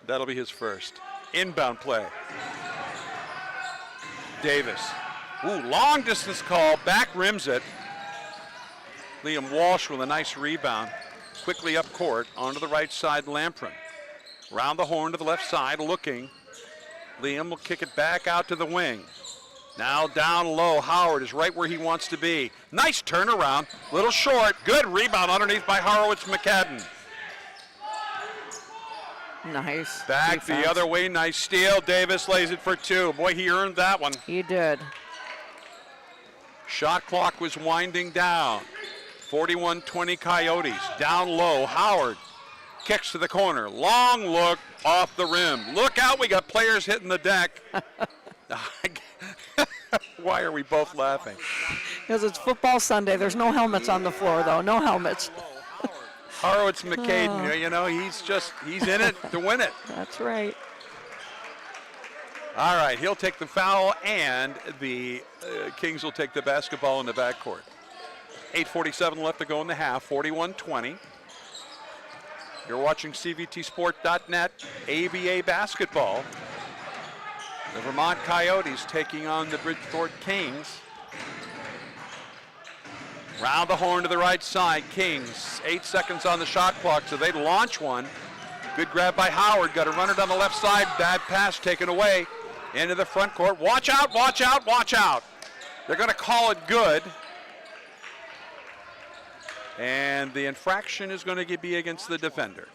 That'll be his first. Inbound play. Davis. Ooh, long distance call, back rims it. Liam Walsh with a nice rebound. Quickly up court, onto the right side, Lamprin. Round the horn to the left side, looking. Liam will kick it back out to the wing. Now down low, Howard is right where he wants to be. Nice turnaround, little short, good rebound underneath by Horowitz-McCadden. Nice. Back defense. the other way, nice steal. Davis lays it for two. Boy, he earned that one. He did. Shot clock was winding down. 41-20 Coyotes. Down low, Howard kicks to the corner. Long look off the rim. Look out, we got players hitting the deck. Why are we both laughing? Because it's football Sunday. There's no helmets on the floor, though. No helmets. Horowitz-McCadden, you know, he's in it to win it. That's right. All right, he'll take the foul, and the Kings will take the basketball in the backcourt. 8:47 left to go in the half, 41-20. You're watching CVTsport.net ABA basketball. The Vermont Coyotes taking on the Bridgeport Kings. Round the horn to the right side, Kings. 8 seconds on the shot clock, so they launch one. Good grab by Howard, got a runner down the left side, bad pass taken away into the front court. Watch out, watch out, watch out. They're gonna call it good. And the infraction is going to be against the defender.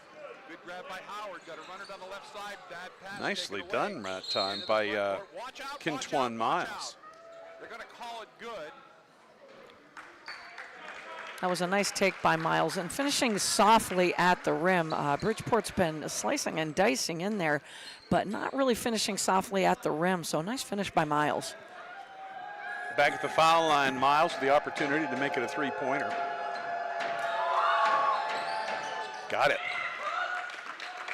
Good grab by Howard, got a runner down the left side, bad pass. Nicely done that time by Quintwan Miles. They're going to call it good. That was a nice take by Miles, and finishing softly at the rim. Bridgeport's been slicing and dicing in there, but not really finishing softly at the rim, so nice finish by Miles. Back at the foul line, Miles with the opportunity to make it a three-pointer. Got it.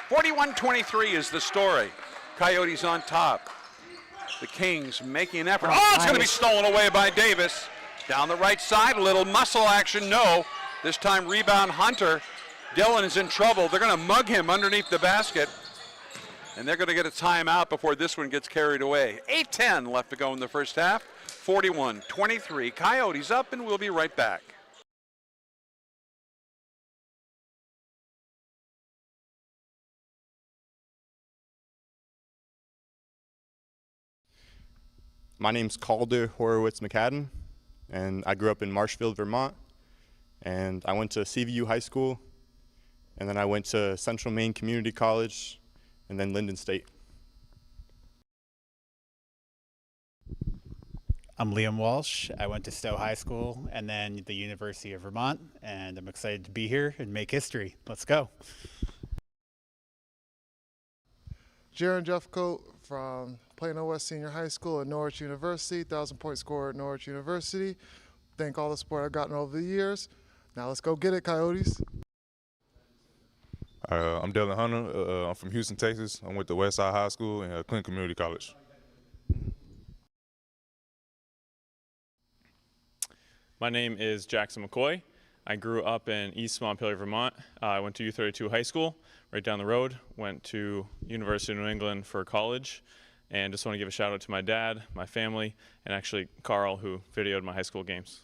41-23 is the story. Coyotes on top. The Kings making an effort. Oh, it's going to be stolen away by Davis. Down the right side, a little muscle action. No. This time rebound Hunter. Dylan is in trouble. They're going to mug him underneath the basket. And they're going to get a timeout before this one gets carried away. 8:10 left to go in the first half. 41-23. Coyotes up, and we'll be right back. My name's Calder Horowitz McCadden, and I grew up in Marshfield, Vermont. And I went to CVU High School, and then I went to Central Maine Community College, and then Linden State. I'm Liam Walsh. I went to Stowe High School and then the University of Vermont, and I'm excited to be here and make history. Let's go. Jaron Jeffcoat from Plano West Senior High School at Norwich University, 1,000-point scorer at Norwich University. Thank all the support I've gotten over the years. Now let's go get it, Coyotes. I'm Dylan Hunter. I'm from Houston, Texas. I went to Westside High School and Clinton Community College. My name is Jackson McCoy. I grew up in East Montpelier, Vermont. I went to U32 High School, right down the road. Went to University of New England for college. And just want to give a shout out to my dad, my family, and actually Carl, who videoed my high school games.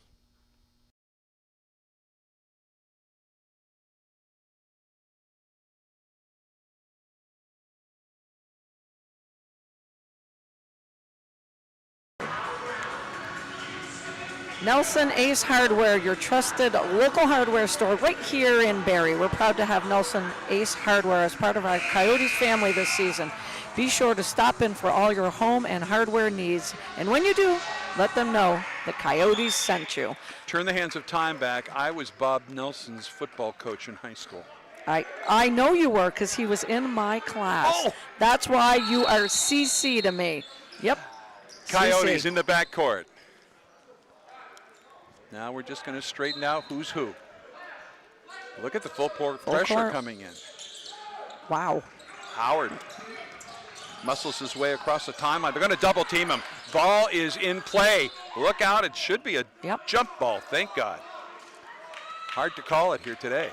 Nelson Ace Hardware, your trusted local hardware store right here in Barrie. We're proud to have Nelson Ace Hardware as part of our Coyotes family this season. Be sure to stop in for all your home and hardware needs. And when you do, let them know the Coyotes sent you. Turn the hands of time back. I was Bob Nelson's football coach in high school. I know you were because he was in my class. Oh! That's why you are CC to me. Yep. Coyotes CC. in the backcourt. Now we're just going to straighten out who's who. Look at the full pressure court. coming in. Wow. Howard muscles his way across the timeline. They're going to double team him. Ball is in play. Look out, it should be a jump ball, thank God. Hard to call it here today.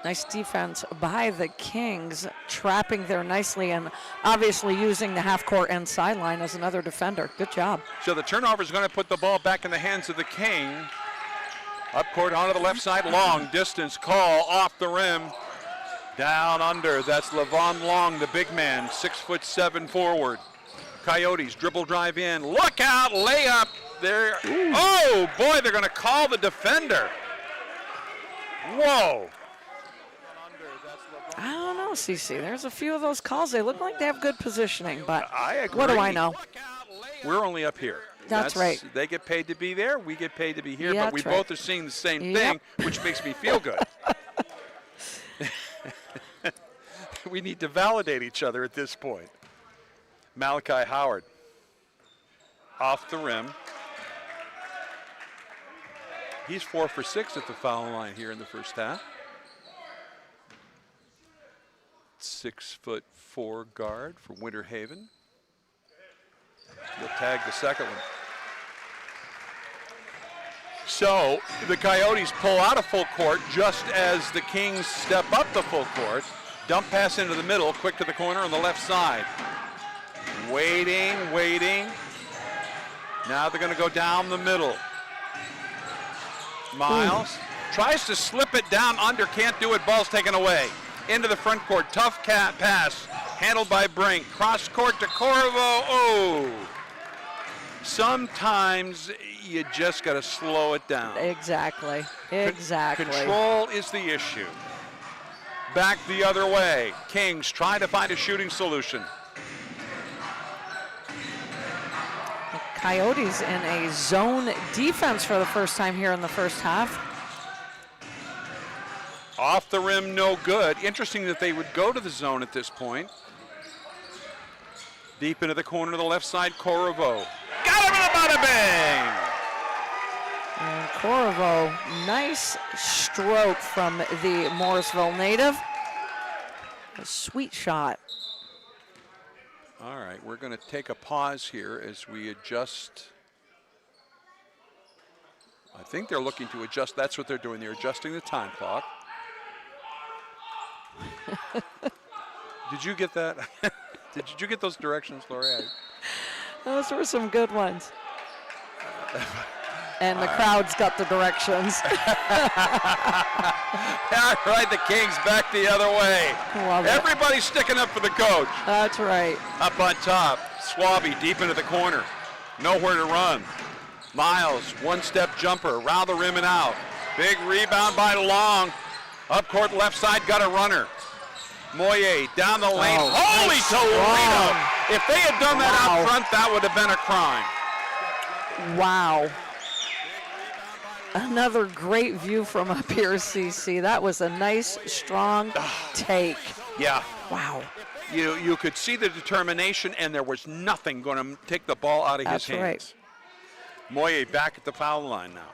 Nice defense by the Kings, trapping there nicely and obviously using the half-court and sideline as another defender. Good job. So the turnover is going to put the ball back in the hands of the King. Up court onto the left side, long distance call off the rim. Down under, that's Levon Long, the big man, 6'7" forward. Coyotes dribble drive in, look out, layup there. Ooh. Oh boy, they're going to call the defender. Whoa. I don't know, CC. There's a few of those calls. They look like they have good positioning, but I agree. What do I know? We're only up here. That's right. They get paid to be there. We get paid to be here, Yeah, but we that's right. both are seeing the same thing, which makes me feel good. We need to validate each other at this point. Malachi Howard off the rim. He's 4 for 6 at the foul line here in the first half. 6'4" guard for Winter Haven. He'll tag the second one. So the Coyotes pull out of full court just as the Kings step up the full court. Dump pass into the middle, quick to the corner on the left side. Waiting. Now they're going to go down the middle. Miles tries to slip it down under, can't do it, ball's taken away. Into the front court, tough pass, handled by Brink. Cross court to Corvo, oh! Sometimes you just got to slow it down. Exactly. Control is the issue. Back the other way. Kings trying to find a shooting solution. The Coyotes in a zone defense for the first time here in the first half. Off the rim, no good. Interesting that they would go to the zone at this point. Deep into the corner to the left side, Corvo. Got him in the bada bang! And Corvo, nice stroke from the Morrisville native. A sweet shot. All right, we're going to take a pause here as we adjust. I think they're looking to adjust. That's what they're doing. They're adjusting the time clock. Did you get that? Did you get those directions, Lori? Those were some good ones. And the crowd's got the directions. All right, the Kings back the other way. Love it. Everybody's sticking up for the coach. That's right. Up on top, Swaby deep into the corner. Nowhere to run. Miles, one-step jumper, around the rim and out. Big rebound by Long. Up court left side, got a runner. Moye down the lane. Holy Toledo! If they had done that out front, that would have been a crime. Wow. Another great view from up here, CC. That was a nice, strong take. Yeah. Wow. You could see the determination, and there was nothing going to take the ball out of his hands. Right. Moye back at the foul line now.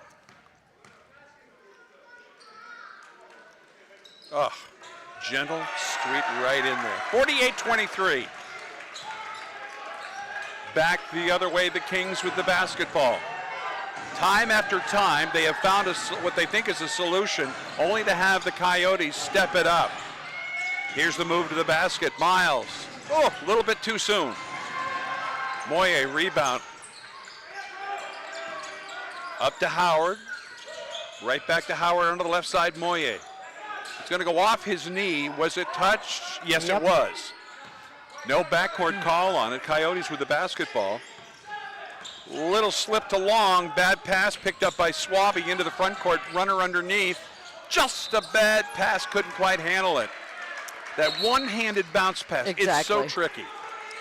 Oh, gentle street right in there. 48-23. Back the other way, the Kings with the basketball. Time after time, they have found what they think is a solution, only to have the Coyotes step it up. Here's the move to the basket. Miles. Oh, a little bit too soon. Moye rebound. Up to Howard. Right back to Howard on the left side, Moye. It's going to go off his knee. Was it touched? Yes, it was. No backcourt call on it. Coyotes with the basketball. Little slip to Long. Bad pass picked up by Swaby into the front court. Runner underneath. Just a bad pass. Couldn't quite handle it. That one-handed bounce pass. Exactly. It's so tricky.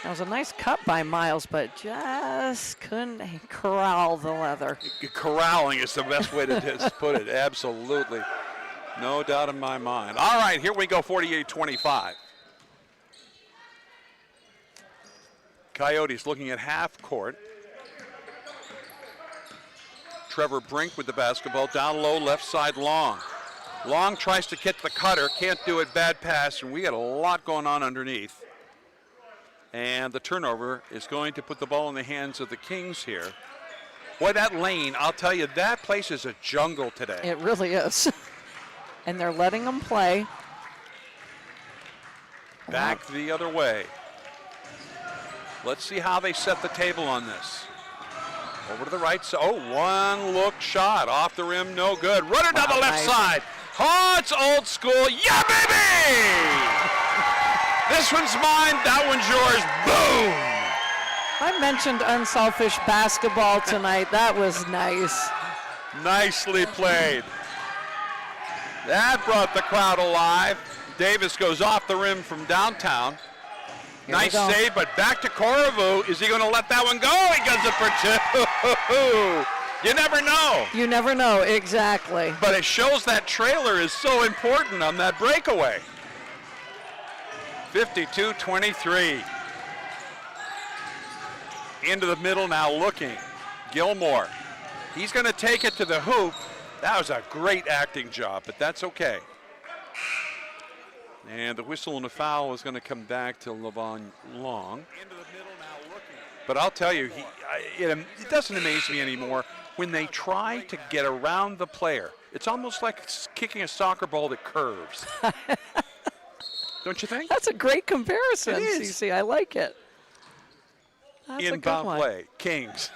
That was a nice cut by Miles, but just couldn't corral the leather. Corralling is the best way to put it. Absolutely. No doubt in my mind. All right, here we go, 48-25. Coyotes looking at half court. Trevor Brink with the basketball. Down low, left side, Long. Long tries to get the cutter, can't do it, bad pass, and we got a lot going on underneath. And the turnover is going to put the ball in the hands of the Kings here. Boy, that lane, I'll tell you, that place is a jungle today. It really is. And they're letting them play. Back the other way. Let's see how they set the table on this. Over to the right side. Oh, one look shot off the rim, no good. Runner down the left side. Oh, it's old school. Yeah, baby! This one's mine, that one's yours. Boom! I mentioned unselfish basketball tonight. That was nice. Nicely played. That brought the crowd alive. Davis goes off the rim from downtown. Nice save, but back to Korovu. Is he going to let that one go? He goes it for two. You never know. You never know, exactly. But it shows that trailer is so important on that breakaway. 52-23. Into the middle now looking. Gilmore. He's going to take it to the hoop. That was a great acting job, but that's okay. And the whistle and the foul is going to come back to Levon Long. But I'll tell you, it doesn't amaze me anymore when they try to get around the player. It's almost like kicking a soccer ball that curves. Don't you think? That's a great comparison, It is. CC. I like it. That's a good Inbound one. play. Kings.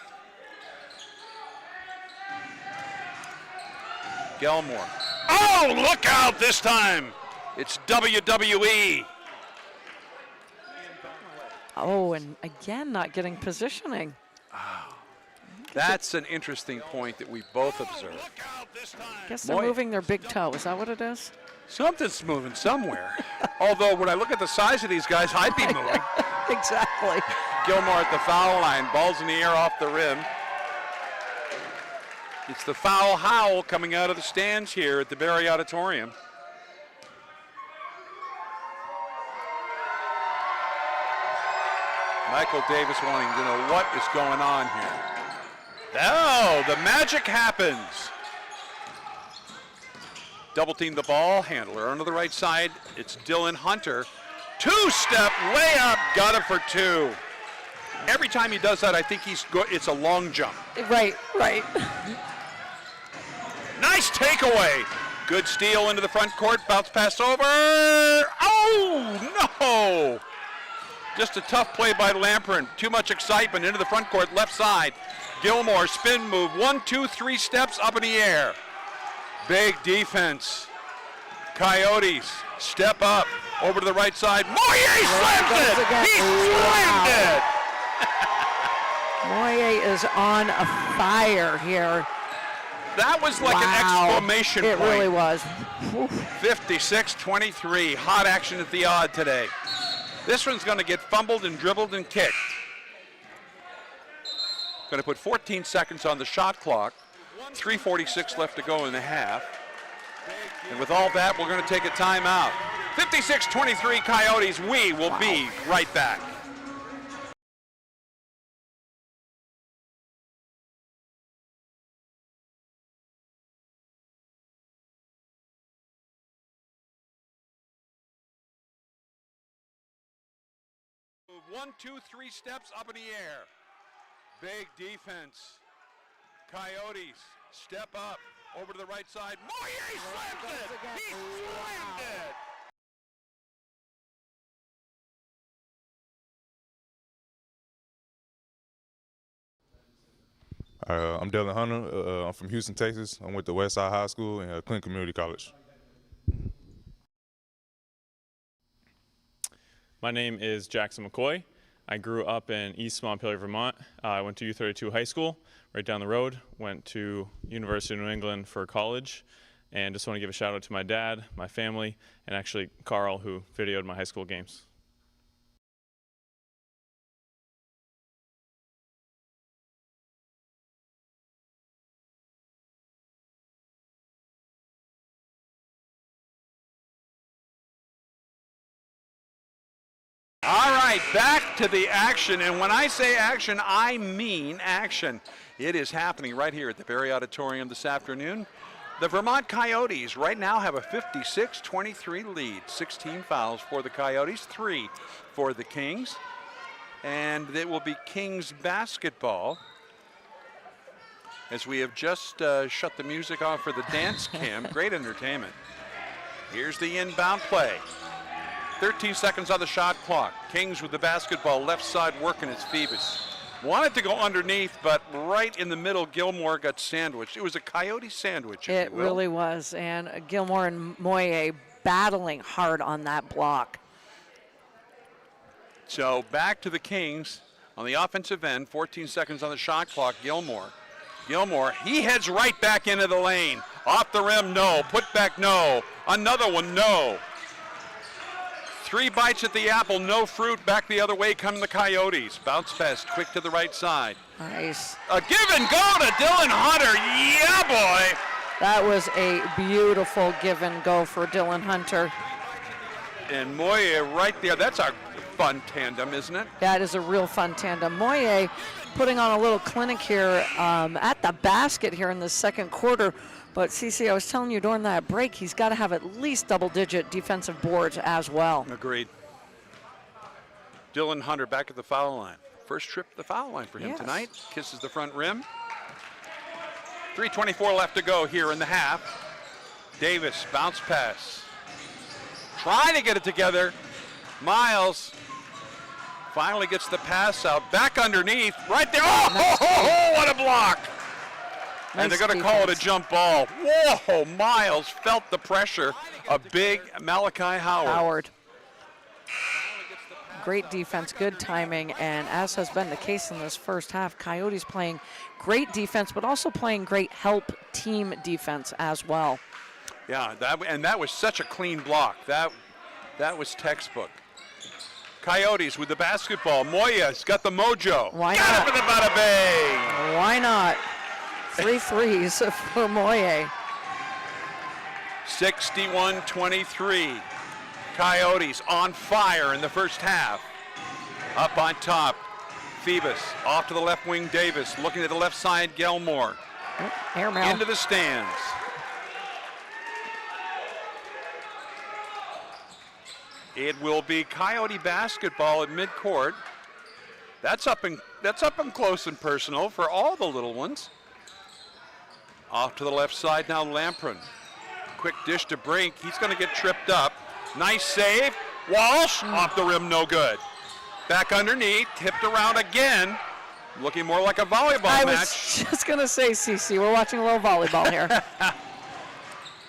Gilmore. Oh, look out this time. It's WWE. Oh, and again, not getting positioning. That's an interesting point that we both observed. Guess they're Boy. moving their big toe. Is that what it is? Something's moving somewhere. Although when I look at the size of these guys, I'd be moving. Exactly. Gilmore at the foul line. Ball's in the air off the rim. It's the foul howl coming out of the stands here at the Barry Auditorium. Michael Davis wanting to know what is going on here. Oh, the magic happens. Double team the ball handler. On the right side, it's Dylan Hunter. Two-step layup, got it for two. Every time he does that, I think it's a long jump. Right. Nice takeaway. Good steal into the front court, bounce pass over. Oh, no. Just a tough play by Lamprey. Too much excitement into the front court, left side. Gilmore, spin move, 1, 2, 3 steps up in the air. Big defense. Coyotes step up over to the right side. Moyer slams it! He slammed it! Moyer is on a fire here. That was like an exclamation point. It really was. 56-23, hot action at the odd today. This one's going to get fumbled and dribbled and kicked. Going to put 14 seconds on the shot clock. 3:46 left to go in the half. And with all that, we're going to take a timeout. 56-23 Coyotes. We will be right back. Move 1, 2, 3 steps up in the air. Big defense. Coyotes step up over to the right side. Moyer slams it! He slammed it! I'm Dylan Hunter. I'm from Houston, Texas. I went to Westside High School and Clinton Community College. My name is Jackson McCoy. I grew up in East Montpelier, Vermont. I went to U32 High School, right down the road. Went to University of New England for college. And just want to give a shout out to my dad, my family, and actually Carl, who videoed my high school games. All right, back to the action, and when I say action, I mean action. It is happening right here at the Berry Auditorium this afternoon. The Vermont Coyotes right now have a 56-23 lead. 16 fouls for the Coyotes, 3 for the Kings, and it will be Kings basketball as we have just shut the music off for the dance cam. Great entertainment. Here's the inbound play. 13 seconds on the shot clock. Kings with the basketball, left side working. It's Phoebus. Wanted to go underneath, but right in the middle, Gilmore got sandwiched. It was a Coyote sandwich, if It you will. really was, and Gilmore and Moyer battling hard on that block. So back to the Kings on the offensive end. 14 seconds on the shot clock. Gilmore, he heads right back into the lane. Off the rim, no. Put back, no. Another one, no. 3 bites at the apple, no fruit. Back the other way come the Coyotes. Bounce pass, quick to the right side. Nice. A give and go to Dylan Hunter. Yeah, boy. That was a beautiful give and go for Dylan Hunter. And Moyer right there. That's a fun tandem, isn't it? That is a real fun tandem. Moyer putting on a little clinic here at the basket here in the second quarter. But, CeCe, I was telling you during that break, he's got to have at least double-digit defensive boards as well. Agreed. Dylan Hunter back at the foul line. First trip to the foul line for him tonight. Kisses the front rim. 3:24 left to go here in the half. Davis, bounce pass. Trying to get it together. Miles finally gets the pass out. Back underneath. Right there. Oh, what a block. Nice and they're going to call it a jump ball. Whoa, Miles felt the pressure of big Malachi Howard. Great defense, good timing, and as has been the case in this first half, Coyotes playing great defense, but also playing great help team defense as well. Yeah, that was such a clean block. That was textbook. Coyotes with the basketball. Moya's got the mojo. Why got not? it for the bada bang. Why not? 3 threes for Moyer. 61-23. Coyotes on fire in the first half. Up on top, Phoebus. Off to the left wing, Davis. Looking at the left side, Gilmore. Airmail. Into the stands. It will be Coyote basketball at midcourt. That's up and close and personal for all the little ones. Off to the left side now, Lamprin. Quick dish to Brink. He's going to get tripped up. Nice save. Walsh off the rim, no good. Back underneath, tipped around again. Looking more like a volleyball match. I was just going to say, CC, we're watching a little volleyball here.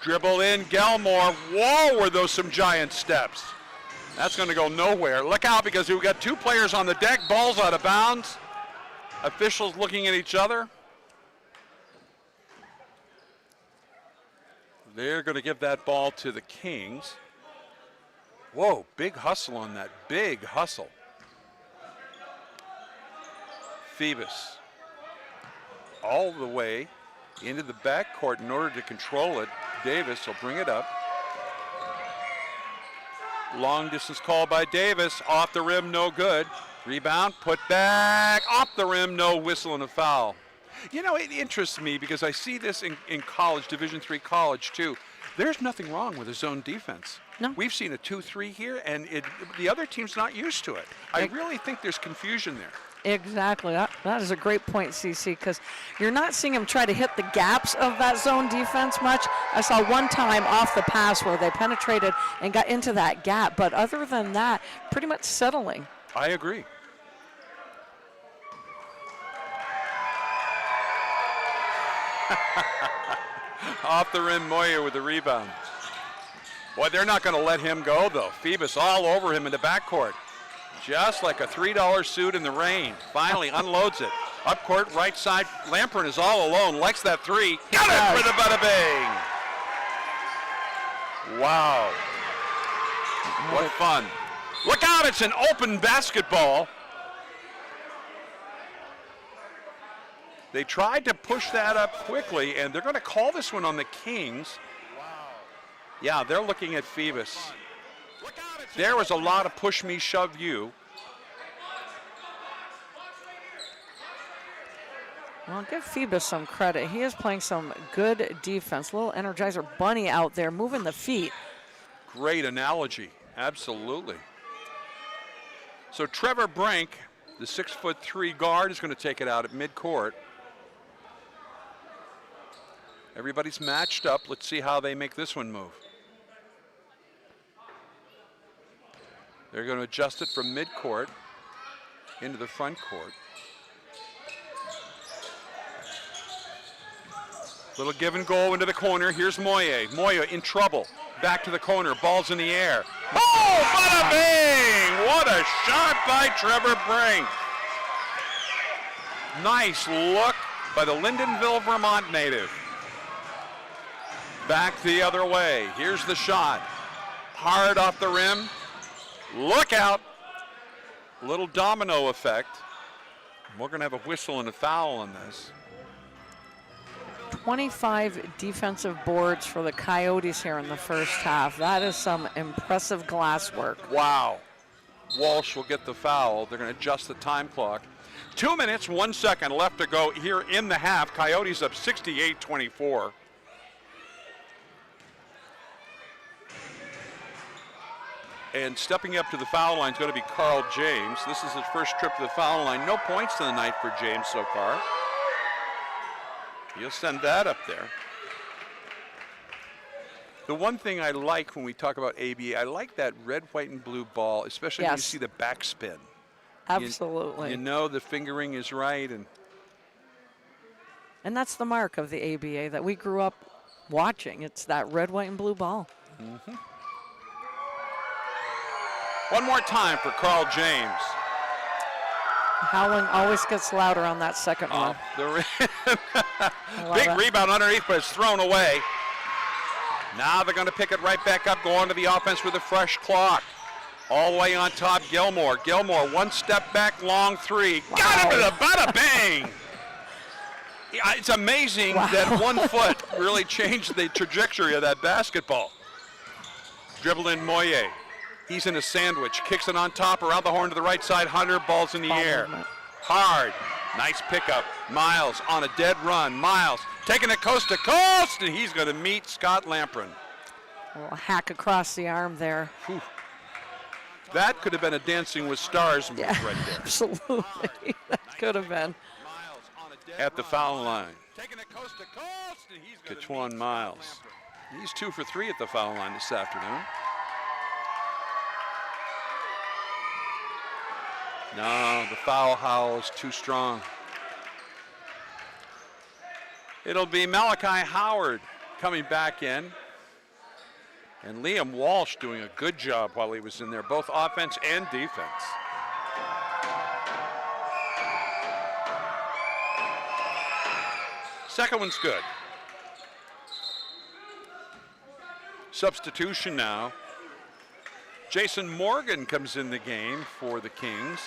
Dribble in, Gelmore. Whoa, were those some giant steps. That's going to go nowhere. Look out, because we've got two players on the deck. Ball's out of bounds. Officials looking at each other. They're going to give that ball to the Kings. Whoa, big hustle on that. Big hustle. Phoebus all the way into the backcourt in order to control it. Davis will bring it up. Long distance call by Davis. Off the rim, no good. Rebound, put back. Off the rim, no whistle and a foul. You know, it interests me because I see this in college, Division III college too. There's nothing wrong with a zone defense. No. We've seen a 2-3 here, and the other team's not used to it. I really think there's confusion there. Exactly. That is a great point, CC, because you're not seeing them try to hit the gaps of that zone defense much. I saw one time off the pass where they penetrated and got into that gap, but other than that, pretty much settling. I agree. Off the rim, Moyer with the rebound. Boy, they're not going to let him go, though. Phoebus all over him in the backcourt. Just like a $3 suit in the rain. Finally unloads it. Up court, right side. Lamprin is all alone. Likes that three. Got it for the bada bang. Wow. What fun. Look out, it's an open basketball. They tried to push that up quickly, and they're going to call this one on the Kings. Wow. Yeah, they're looking at Phoebus. There was a lot of push me, shove you. Well, give Phoebus some credit. He is playing some good defense. Little Energizer Bunny out there moving the feet. Great analogy. Absolutely. So Trevor Brink, the 6'3" guard, is going to take it out at midcourt. Everybody's matched up. Let's see how they make this one move. They're going to adjust it from midcourt into the front court. Little give and go into the corner. Here's Moyer. Moyer in trouble. Back to the corner. Ball's in the air. Oh, bada bang! What a shot by Trevor Brink. Nice look by the Lyndonville, Vermont native. Back the other way. Here's the shot. Hard off the rim. Look out. Little domino effect. We're going to have a whistle and a foul on this. 25 defensive boards for the Coyotes here in the first half. That is some impressive glass work. Wow. Walsh will get the foul. They're going to adjust the time clock. 2 minutes, 1 second left to go here in the half. Coyotes up 68-24. And stepping up to the foul line is going to be Carl James. This is his first trip to the foul line. No points to the night for James so far. He'll send that up there. The one thing I like when we talk about ABA, I like that red, white, and blue ball, especially when you see the backspin. Absolutely. You know the fingering is right. And that's the mark of the ABA that we grew up watching. It's that red, white, and blue ball. Mm-hmm. One more time for Carl James. Howling always gets louder on that second one. Big rebound underneath, but it's thrown away. Now they're going to pick it right back up, go on to the offense with a fresh clock. All the way on top, Gilmore. Gilmore, one step back, long three. Wow. Got him with a bada bang! It's amazing that 1 foot really changed the trajectory of that basketball. Dribbled in Moyer. He's in a sandwich, kicks it on top, around the horn to the right side. Hunter, ball's in the air. Hard, nice pickup. Miles on a dead run. Miles taking it coast to coast, and he's going to meet Scott Lamprin. A little hack across the arm there. Whew. That could have been a Dancing with Stars move Yeah, right there. absolutely. That could have been. At the foul line. Katwan Miles. He's 2 for 3 at the foul line this afternoon. No, the foul howl is too strong. It'll be Malachi Howard coming back in. And Liam Walsh doing a good job while he was in there, both offense and defense. Second one's good. Substitution now. Jason Morgan comes in the game for the Kings.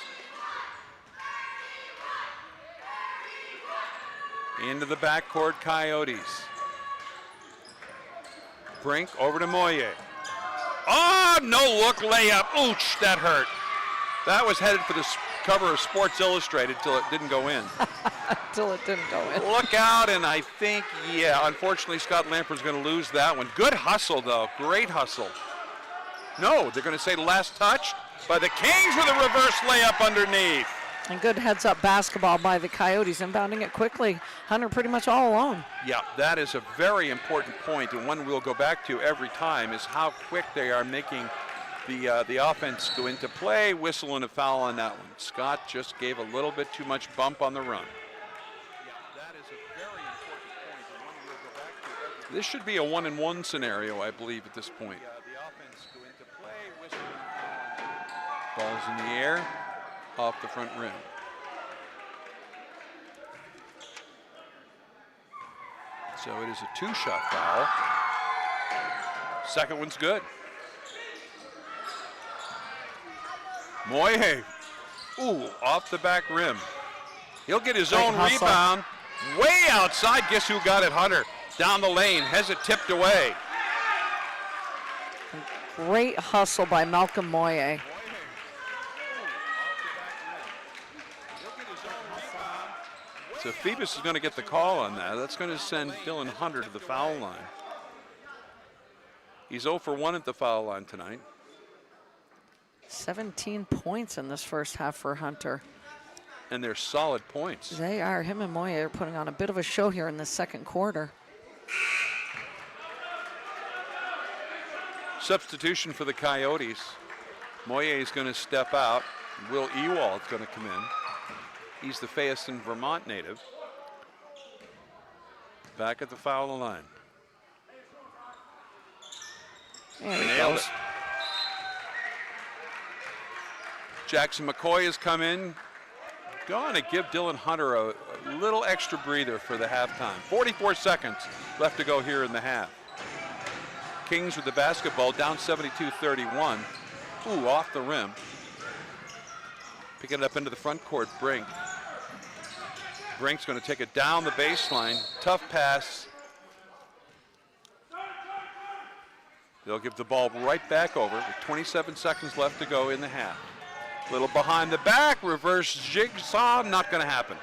Into the backcourt, Coyotes. Brink over to Moye. Oh, no look layup. Ouch, that hurt. That was headed for the cover of Sports Illustrated till it didn't go in. Till it didn't go in. Look out, and I think, yeah, unfortunately Scott Lampert's going to lose that one. Good hustle, though. Great hustle. No, they're going to say last touch by the Kings with a reverse layup underneath. And good heads-up basketball by the Coyotes, inbounding it quickly. Hunter pretty much all alone. Yeah, that is a very important point, and one we'll go back to every time, is how quick they are making the offense go into play. Whistle and a foul on that one. Scott just gave a little bit too much bump on the run. This should be a 1-and-1 scenario, I believe, at this point. Ball's in the air, off the front rim. So it is a 2-shot foul. Second one's good. Moye, ooh, off the back rim. He'll get his own rebound. Way outside, guess who got it? Hunter. Down the lane, has it tipped away. Great hustle by Malcolm Moye. So Phoebus is going to get the call on that. That's going to send Dylan Hunter to the foul line. He's 0 for 1 at the foul line tonight. 17 points in this first half for Hunter. And they're solid points. They are. Him and Moye are putting on a bit of a show here in the second quarter. Substitution for the Coyotes. Moye is going to step out. Will Ewald is going to come in. He's the Fayetton, Vermont native. Back at the foul line. Nailed it. Jackson McCoy has come in. Going to give Dylan Hunter a little extra breather for the halftime. 44 seconds left to go here in the half. Kings with the basketball, down 72-31. Ooh, off the rim. Picking it up into the front court, Brink. Brink's going to take it down the baseline. Tough pass. They'll give the ball right back over with 27 seconds left to go in the half. Little behind the back, reverse jigsaw, not going to happen.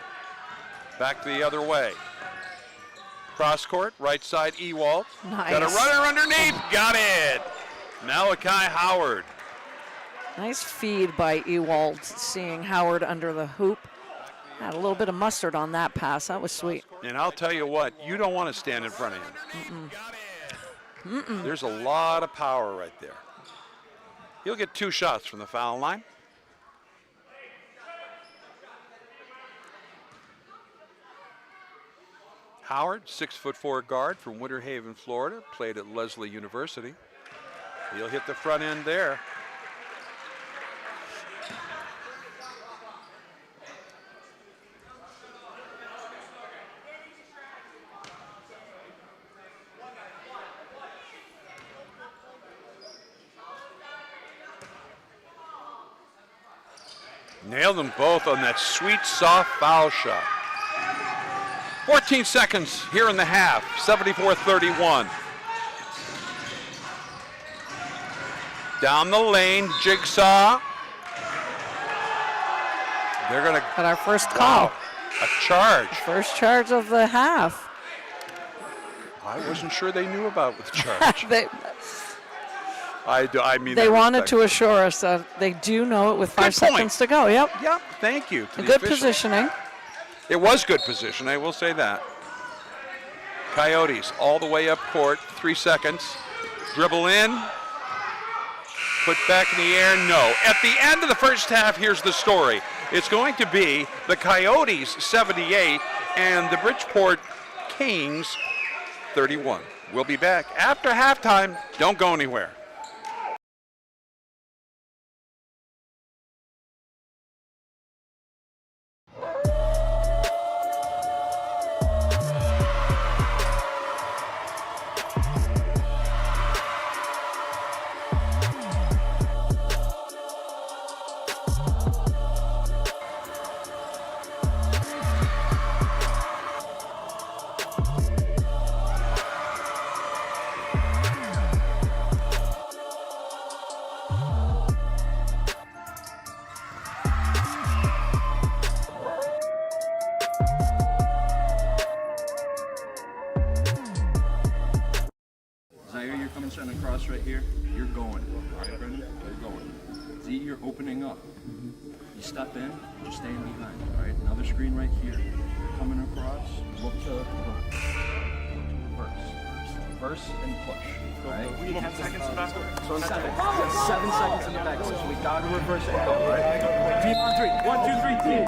Back the other way. Cross court, right side, Ewald. Nice. Got a runner underneath, got it. Malachi Howard. Nice feed by Ewald, seeing Howard under the hoop. Had a little bit of mustard on that pass. That was sweet. And I'll tell you what, you don't want to stand in front of him. There's a lot of power right there. He'll get 2 shots from the foul line. Howard, 6'4" guard from Winter Haven, Florida, played at Leslie University. He'll hit the front end there. Nailed them both on that sweet, soft foul shot. 14 seconds here in the half, 74-31. Down the lane, jigsaw. They're going to Got our first call. Wow, a charge. First charge of the half. I wasn't sure they knew about the charge. I mean, They that wanted respect. to assure us that they do know it with 5 Good point. seconds to go. Yep. Yep, thank you. To the Good officials. positioning. It was good position, I will say that. Coyotes all the way up court, 3 seconds. Dribble in, put back in the air, no. At the end of the first half, here's the story. It's going to be the Coyotes 78 and the Bridgeport Kings 31. We'll be back after halftime. Don't go anywhere. Zaire, you're coming straight across right here. You're going. All right, Brendan? You're going. Z, you're opening up. You step in, you're staying behind. All right, another screen right here. You're coming across. Look to reverse. Reverse and push. All right? We have 10 seconds to back up. So 7 seconds in the back. So we gotta reverse it and go, all right? Team on 3. 1, 2, 3, team.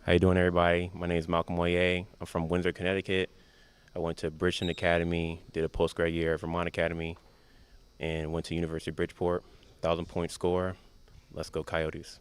How you doing, everybody? My name is Malcolm Moyer. I'm from Windsor, Connecticut. I went to Bridgeport Academy, did a postgrad year at Vermont Academy, and went to University of Bridgeport. 1,000-point scorer. Let's go Coyotes.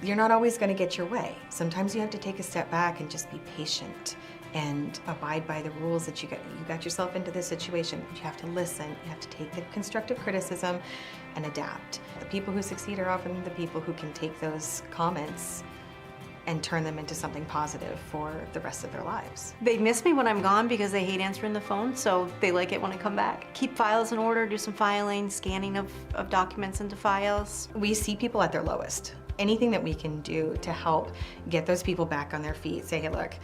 You're not always going to get your way. Sometimes you have to take a step back and just be patient and abide by the rules that you got yourself into this situation. You have to listen, you have to take the constructive criticism and adapt. The people who succeed are often the people who can take those comments and turn them into something positive for the rest of their lives. They miss me when I'm gone because they hate answering the phone, so they like it when I come back. Keep files in order, do some filing, scanning of documents into files. We see people at their lowest. Anything that we can do to help get those people back on their feet, say, hey, look,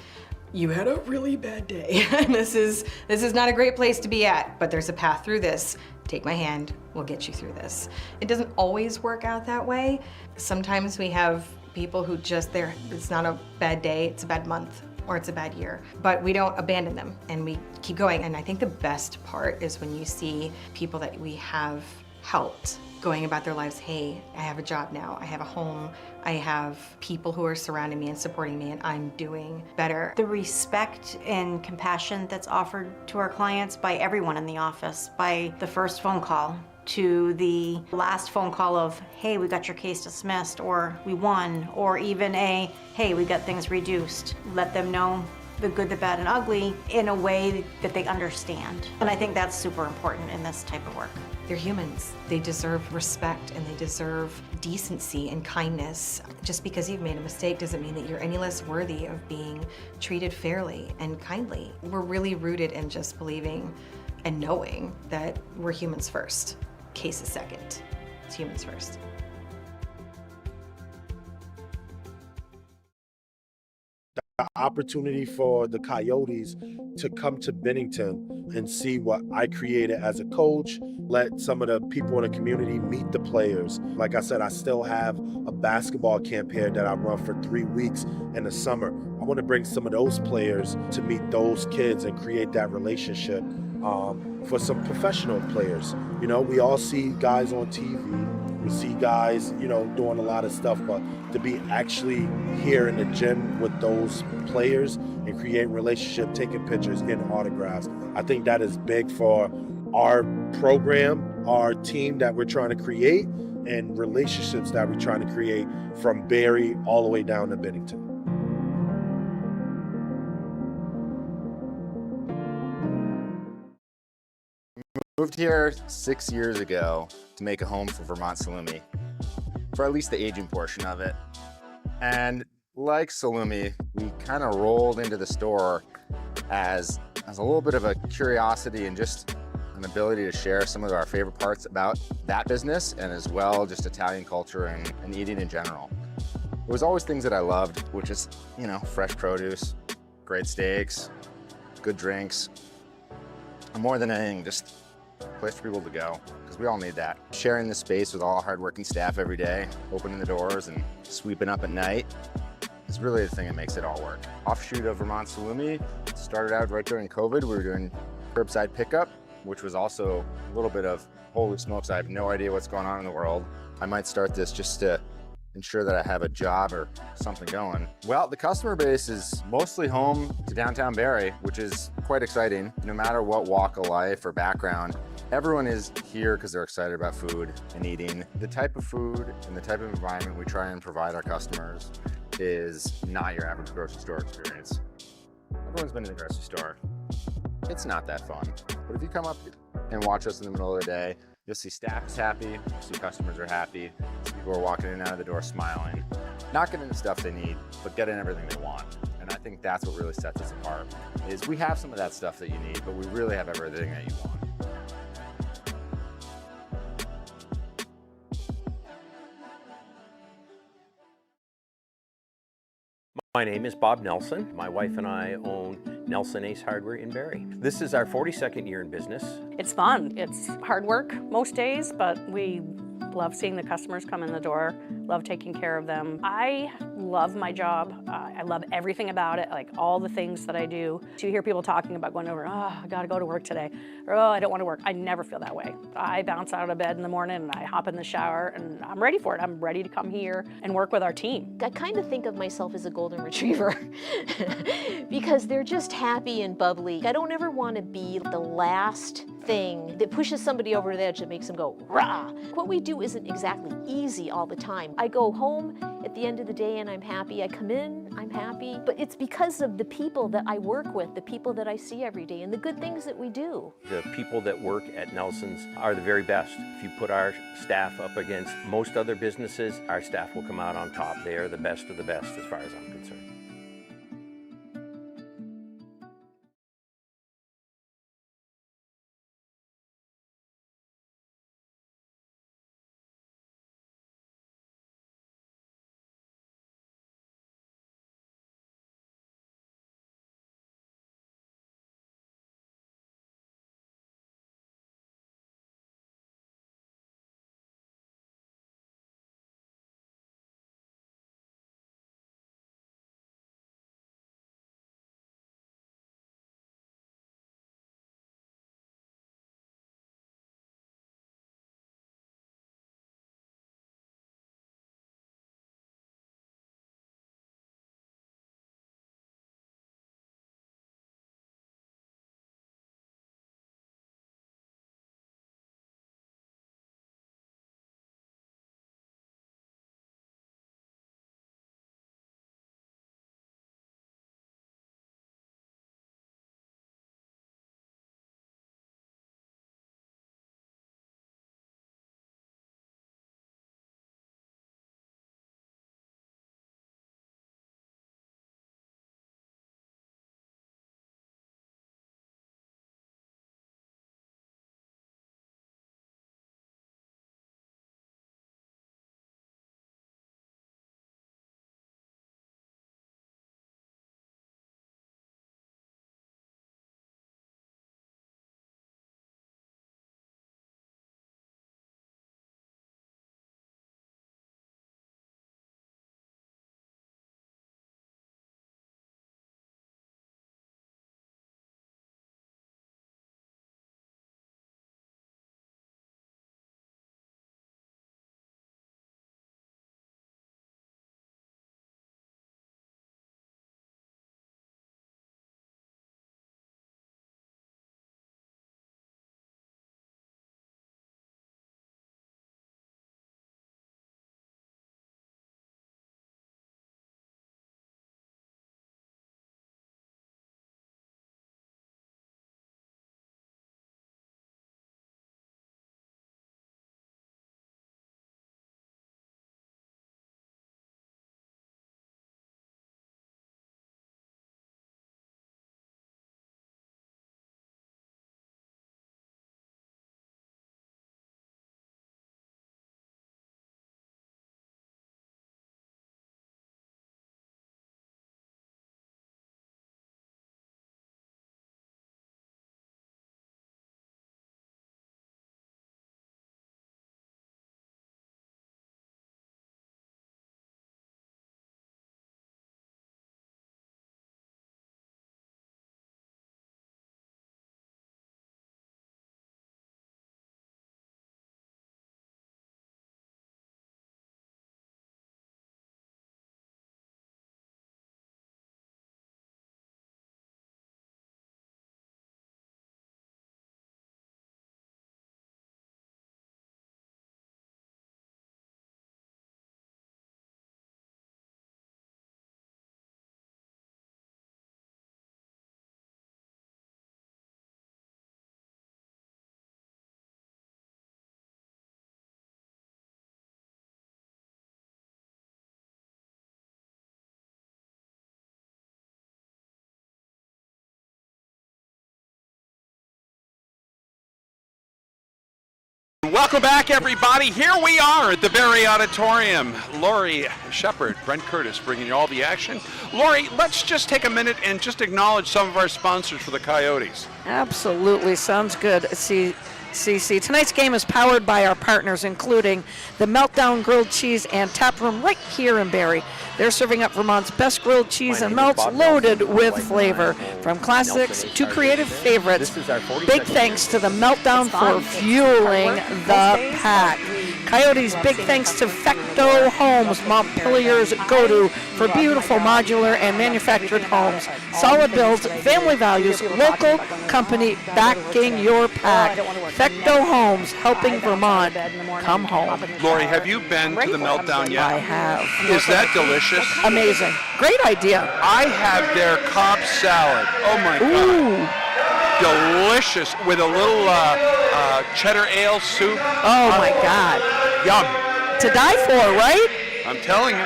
you had a really bad day. This is not a great place to be at, but there's a path through this. Take my hand, we'll get you through this. It doesn't always work out that way. Sometimes we have people who it's not a bad day, it's a bad month, or it's a bad year. But we don't abandon them, and we keep going. And I think the best part is when you see people that we have helped going about their lives. Hey, I have a job now, I have a home, I have people who are surrounding me and supporting me, and I'm doing better. The respect and compassion that's offered to our clients by everyone in the office, by the first phone call to the last phone call of, hey, we got your case dismissed, or we won, or even a, hey, we got things reduced. Let them know the good, the bad, and ugly in a way that they understand. And I think that's super important in this type of work. They're humans. They deserve respect and they deserve decency and kindness. Just because you've made a mistake doesn't mean that you're any less worthy of being treated fairly and kindly. We're really rooted in just believing and knowing that we're humans first. Case is second. It's humans first. The opportunity for the Coyotes to come to Bennington and see what I created as a coach, let some of the people in the community meet the players. Like I said, I still have a basketball camp here that I run for 3 weeks in the summer. I want to bring some of those players to meet those kids and create that relationship for some professional players. You know, we all see guys on TV. We see guys, you know, doing a lot of stuff, but to be actually here in the gym with those players and create relationship, taking pictures, getting autographs, I think that is big for our program, our team that we're trying to create, and relationships that we're trying to create from Barry all the way down to Bennington. Moved here 6 years ago to make a home for Vermont Salumi, for at least the aging portion of it. And like Salumi, we kind of rolled into the store as a little bit of a curiosity and just an ability to share some of our favorite parts about that business, and as well just Italian culture and eating in general. It was always things that I loved, which is, you know, fresh produce, great steaks, good drinks, and more than anything, just a place for people to go, because we all need that. Sharing the space with all hardworking staff every day, opening the doors and sweeping up at night, is really the thing that makes it all work. Offshoot of Vermont Salumi, started out right during COVID. We were doing curbside pickup, which was also a little bit of, holy smokes, I have no idea what's going on in the world. I might start this just to ensure that I have a job or something going. Well, the customer base is mostly home to downtown Barrie, which is quite exciting. No matter what walk of life or background, everyone is here because they're excited about food and eating. The type of food and the type of environment we try and provide our customers is not your average grocery store experience. Everyone's been in the grocery store. It's not that fun. But if you come up and watch us in the middle of the day, you'll see staff is happy, you'll see customers are happy, people are walking in and out of the door smiling, not getting the stuff they need, but getting everything they want. And I think that's what really sets us apart, is we have some of that stuff that you need, but we really have everything that you want. My name is Bob Nelson. My wife and I own Nelson Ace Hardware in Barrie. This is our 42nd year in business. It's fun. It's hard work most days, but we love seeing the customers come in the door, love taking care of them. I love my job. I love everything about it, like all the things that I do. So you hear people talking about going over, oh, I gotta go to work today, or oh, I don't want to work. I never feel that way. I bounce out of bed in the morning and I hop in the shower and I'm ready for it. I'm ready to come here and work with our team. I kind of think of myself as a golden retriever because they're just happy and bubbly. I don't ever want to be the last thing that pushes somebody over the edge that makes them go, rah. What we do isn't exactly easy all the time. I go home at at the end of the day and I'm happy. I come in, I'm happy. But it's because of the people that I work with, the people that I see every day, and the good things that we do. The people that work at Nelson's are the very best. If you put our staff up against most other businesses, our staff will come out on top. They are the best of the best as far as I'm concerned. Welcome back, everybody. Here we are at the Berry Auditorium. Lori Shepard, Brent Curtis bringing you all the action. Lori, let's just take a minute and just acknowledge some of our sponsors for the Coyotes. Absolutely, sounds good. CC. Tonight's game is powered by our partners, including the Meltdown Grilled Cheese and Tap Room right here in Barrie. They're serving up Vermont's best grilled cheese and melts loaded with flavor. From classics to creative favorites, big thanks to the Meltdown for fueling the pack. Coyotes, big thanks to Fecto Homes, Montpelier's go-to for beautiful modular and manufactured homes. Solid builds, family values, local company backing your pack. Fecto Homes, helping Vermont come home. Lori, have you been to the Meltdown yet? I have. Is that delicious? Amazing. Great idea. I had their Cobb salad. Oh my God. Delicious with a little cheddar ale soup. Oh my God. Yum. To die for, right? I'm telling you.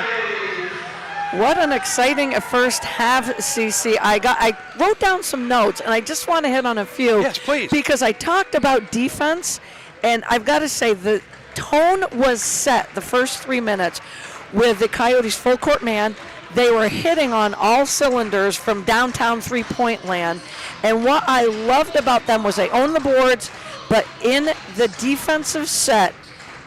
What an exciting first half, CC. I wrote down some notes, and I just want to hit on a few. Yes, please. Because I talked about defense, and I've got to say the tone was set the first 3 minutes with the Coyotes full court man. They were hitting on all cylinders from downtown three-point land. And what I loved about them was they owned the boards, but in the defensive set,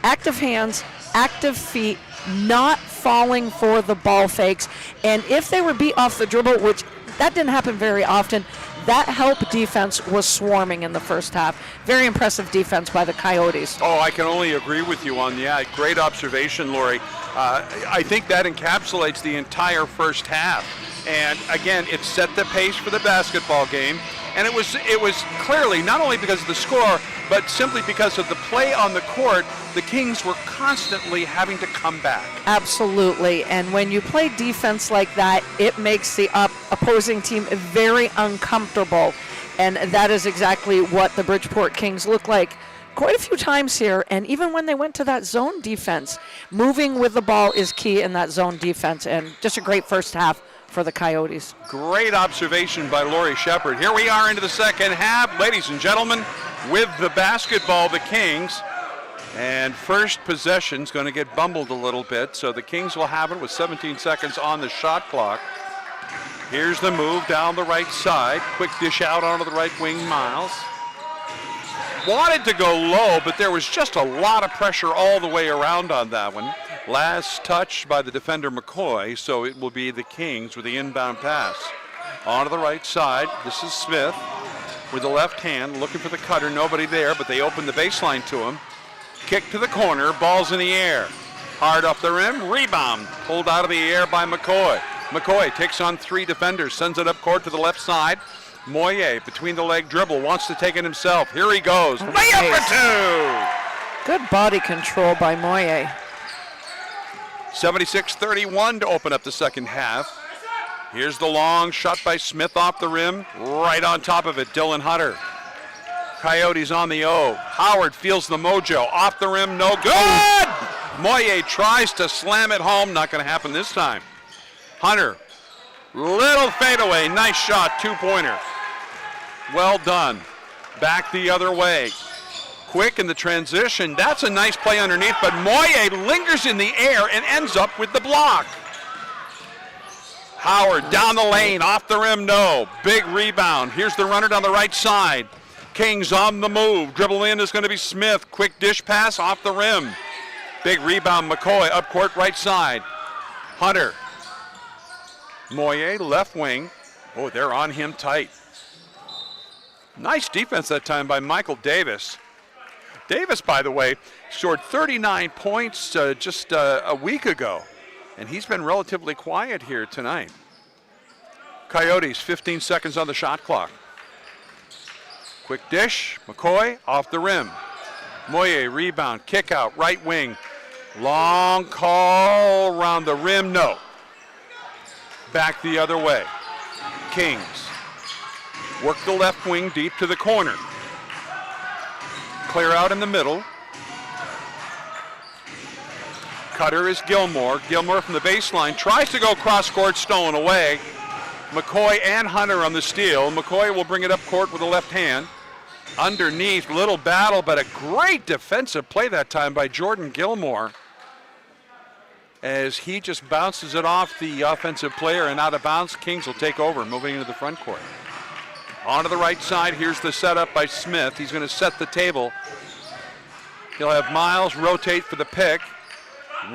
active hands, active feet, not falling for the ball fakes. And if they were beat off the dribble, which that didn't happen very often, that help defense was swarming in the first half. Very impressive defense by the Coyotes. Oh, I can only agree with you on that. Great observation, Lori. I think that encapsulates the entire first half. And again, it set the pace for the basketball game. And it was clearly, not only because of the score, but simply because of the play on the court, the Kings were constantly having to come back. Absolutely. And when you play defense like that, it makes the opposing team very uncomfortable. And that is exactly what the Bridgeport Kings look like quite a few times here. And even when they went to that zone defense, moving with the ball is key in that zone defense. And just a great first half for the Coyotes. Great observation by Lori Shepard. Here we are into the second half, ladies and gentlemen, with the basketball, the Kings. And first possession's going to get bumbled a little bit, so the Kings will have it with 17 seconds on the shot clock. Here's the move down the right side. Quick dish out onto the right wing, Miles. Wanted to go low, but there was just a lot of pressure all the way around on that one. Last touch by the defender McCoy, so it will be the Kings with the inbound pass. Onto the right side, this is Smith with the left hand, looking for the cutter, nobody there, but they open the baseline to him. Kick to the corner, ball's in the air. Hard up the rim, rebound, pulled out of the air by McCoy. McCoy takes on three defenders, sends it up court to the left side. Moyer, between the leg dribble, wants to take it himself. Here he goes, layup for two! Good body control by Moyer. 76-31 to open up the second half. Here's the long shot by Smith off the rim. Right on top of it, Dylan Hunter. Coyotes on the O. Howard feels the mojo. Off the rim, no good! Moyer tries to slam it home. Not going to happen this time. Hunter, little fadeaway. Nice shot, two-pointer. Well done. Back the other way. Quick in the transition. That's a nice play underneath, but Moyer lingers in the air and ends up with the block. Howard down the lane, off the rim, no. Big rebound. Here's the runner down the right side. Kings on the move. Dribble in is going to be Smith. Quick dish pass off the rim. Big rebound, McCoy, up court right side. Hunter. Moyer, left wing. Oh, they're on him tight. Nice defense that time by Michael Davis. Davis, by the way, scored 39 points just a week ago, and he's been relatively quiet here tonight. Coyotes, 15 seconds on the shot clock. Quick dish, McCoy off the rim. Moyer, rebound, kick out, right wing. Long call around the rim, no. Back the other way. Kings work the left wing deep to the corner. Clear out in the middle. Cutter is Gilmore. Gilmore from the baseline tries to go cross court, stolen away. McCoy and Hunter on the steal. McCoy will bring it up court with the left hand. Underneath, little battle, but a great defensive play that time by Jordan Gilmore, as he just bounces it off the offensive player and out of bounds. Kings will take over, moving into the front court. Onto the right side, here's the setup by Smith. He's going to set the table. He'll have Miles rotate for the pick.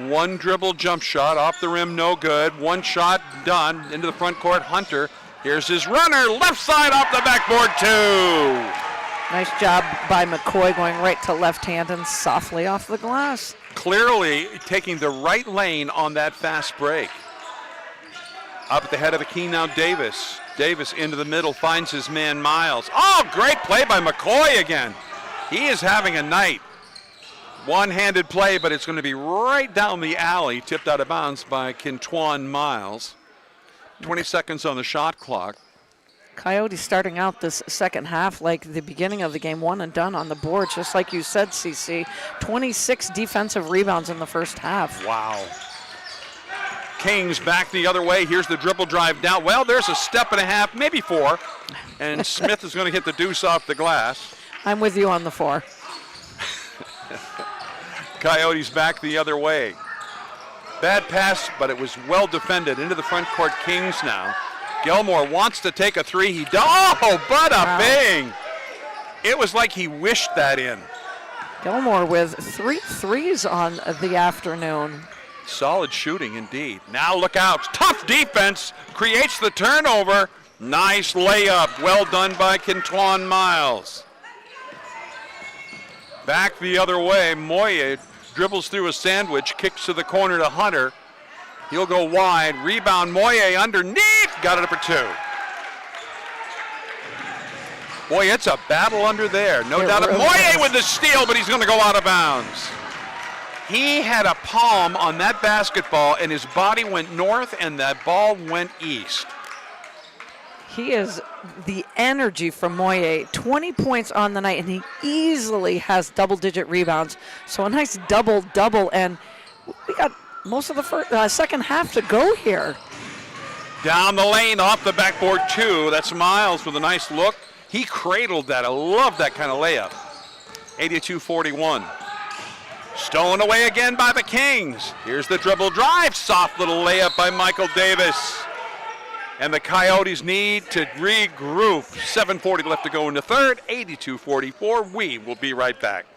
One dribble jump shot, off the rim, no good. One shot, done. Into the front court, Hunter. Here's his runner, left side off the backboard, two. Nice job by McCoy going right to left hand and softly off the glass. Clearly taking the right lane on that fast break. Up at the head of the key now, Davis. Davis into the middle, finds his man Miles. Oh, great play by McCoy again. He is having a night. One-handed play, but it's going to be right down the alley, tipped out of bounds by Quintwan Miles. 20 seconds on the shot clock. Coyotes starting out this second half like the beginning of the game, one and done on the board, just like you said, CC. 26 defensive rebounds in the first half. Wow. Kings back the other way. Here's the dribble drive down. Well, there's a step and a half, maybe 4. And Smith is going to hit the deuce off the glass. I'm with you on the 4. Coyotes back the other way. Bad pass, but it was well defended. Into the front court, Kings now. Gilmore wants to take a 3. He does. Oh, bada bing! It was like he wished that in. Gilmore with 3 threes on the afternoon. Solid shooting indeed. Now look out. Tough defense. Creates the turnover. Nice layup. Well done by Quintwan Miles. Back the other way. Moye dribbles through a sandwich. Kicks to the corner to Hunter. He'll go wide. Rebound. Moye underneath. Got it for 2. Boy, it's a battle under there. No doubt. Really Moye with the steal, but he's going to go out of bounds. He had a palm on that basketball, and his body went north, and that ball went east. He is the energy from Moye. 20 points on the night, and he easily has double-digit rebounds. So a nice double-double, and we got most of the second half to go here. Down the lane, off the backboard 2. That's Miles with a nice look. He cradled that. I love that kind of layup. 82-41. Stolen away again by the Kings. Here's the dribble drive. Soft little layup by Michael Davis. And the Coyotes need to regroup. 7:40 left to go in the third. 82-44. We will be right back.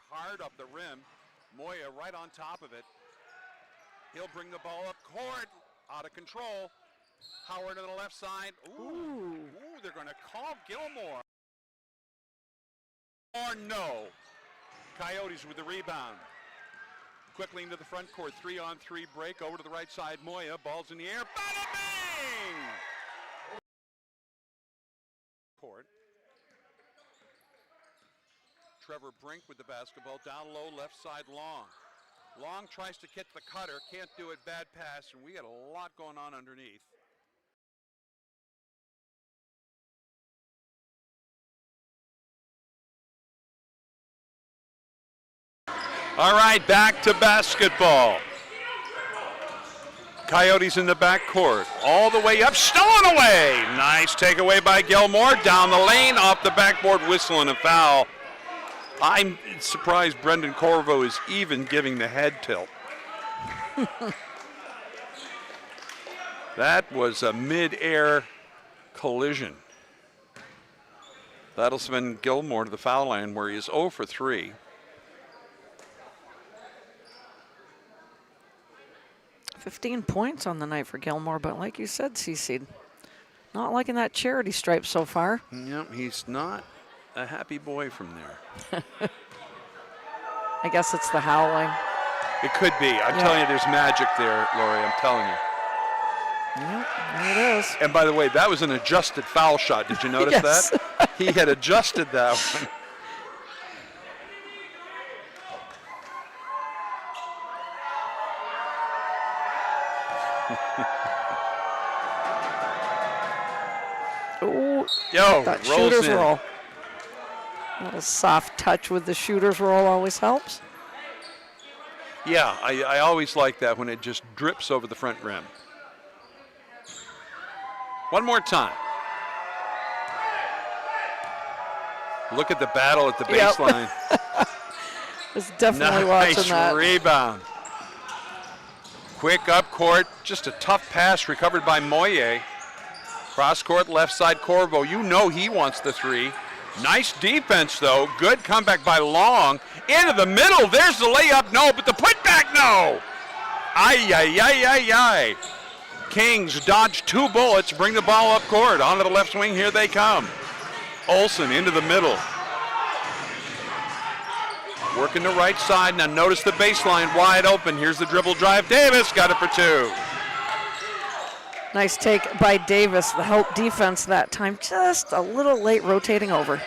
Hard up the rim. Moya right on top of it. He'll bring the ball up court. Out of control. Howard on the left side. Ooh, they're going to call Gilmore. Or no. Coyotes with the rebound. Quickly into the front court. 3-on-3 break. Over to the right side. Moya. Ball's in the air. Bada bang! Court. Trevor Brink with the basketball, down low, left side, Long. Long tries to get the cutter, can't do it, bad pass, and we got a lot going on underneath. All right, back to basketball. Coyotes in the backcourt, all the way up, stolen away. Nice takeaway by Gilmore, down the lane, off the backboard, whistling a foul. I'm surprised Brendan Corvo is even giving the head tilt. That was a mid-air collision. That'll send Gilmore to the foul line where he is 0 for 3. $15 points on the night for Gilmore, but like you said, CC, not liking that charity stripe so far. Yep, he's not a happy boy from there. I guess it's the howling. It could be. I'm telling you, there's magic there, Lori. I'm telling you. Yep, there it is. And by the way, that was an adjusted foul shot. Did you notice that? He had adjusted that one. Ooh, Yo, that rolls shooter's in. roll. A little soft touch with the shooter's roll always helps. Yeah, I always like that when it just drips over the front rim. One more time. Look at the battle at the baseline. Was definitely watching that. Nice rebound. Quick up court, just a tough pass recovered by Moye. Cross court, left side Corvo. You know he wants the three. Nice defense though. Good comeback by Long. Into the middle. There's the layup. No, but the putback, no. Ay, ay, ay, ay, ay. Kings dodge 2 bullets. Bring the ball up court. Onto the left wing. Here they come. Olsen into the middle. Working the right side. Now notice the baseline wide open. Here's the dribble drive. Davis got it for 2. Nice take by Davis. The help defense that time. Just a little late rotating over.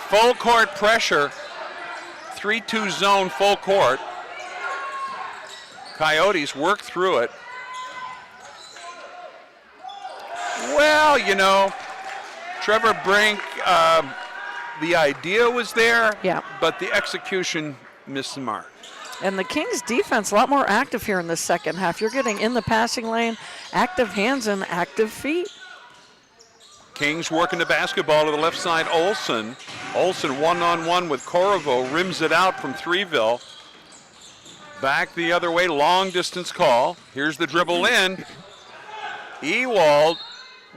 Full court pressure. 3-2 zone full court. Coyotes work through it. Well, you know, Trevor Brink, the idea was there, yeah, but the execution missed the mark. And the Kings defense a lot more active here in the second half. You're getting in the passing lane, active hands and active feet. Kings working the basketball to the left side, Olsen. Olsen one-on-one with Corvo, rims it out from Threeville. Back the other way, long distance call. Here's the dribble in. Ewald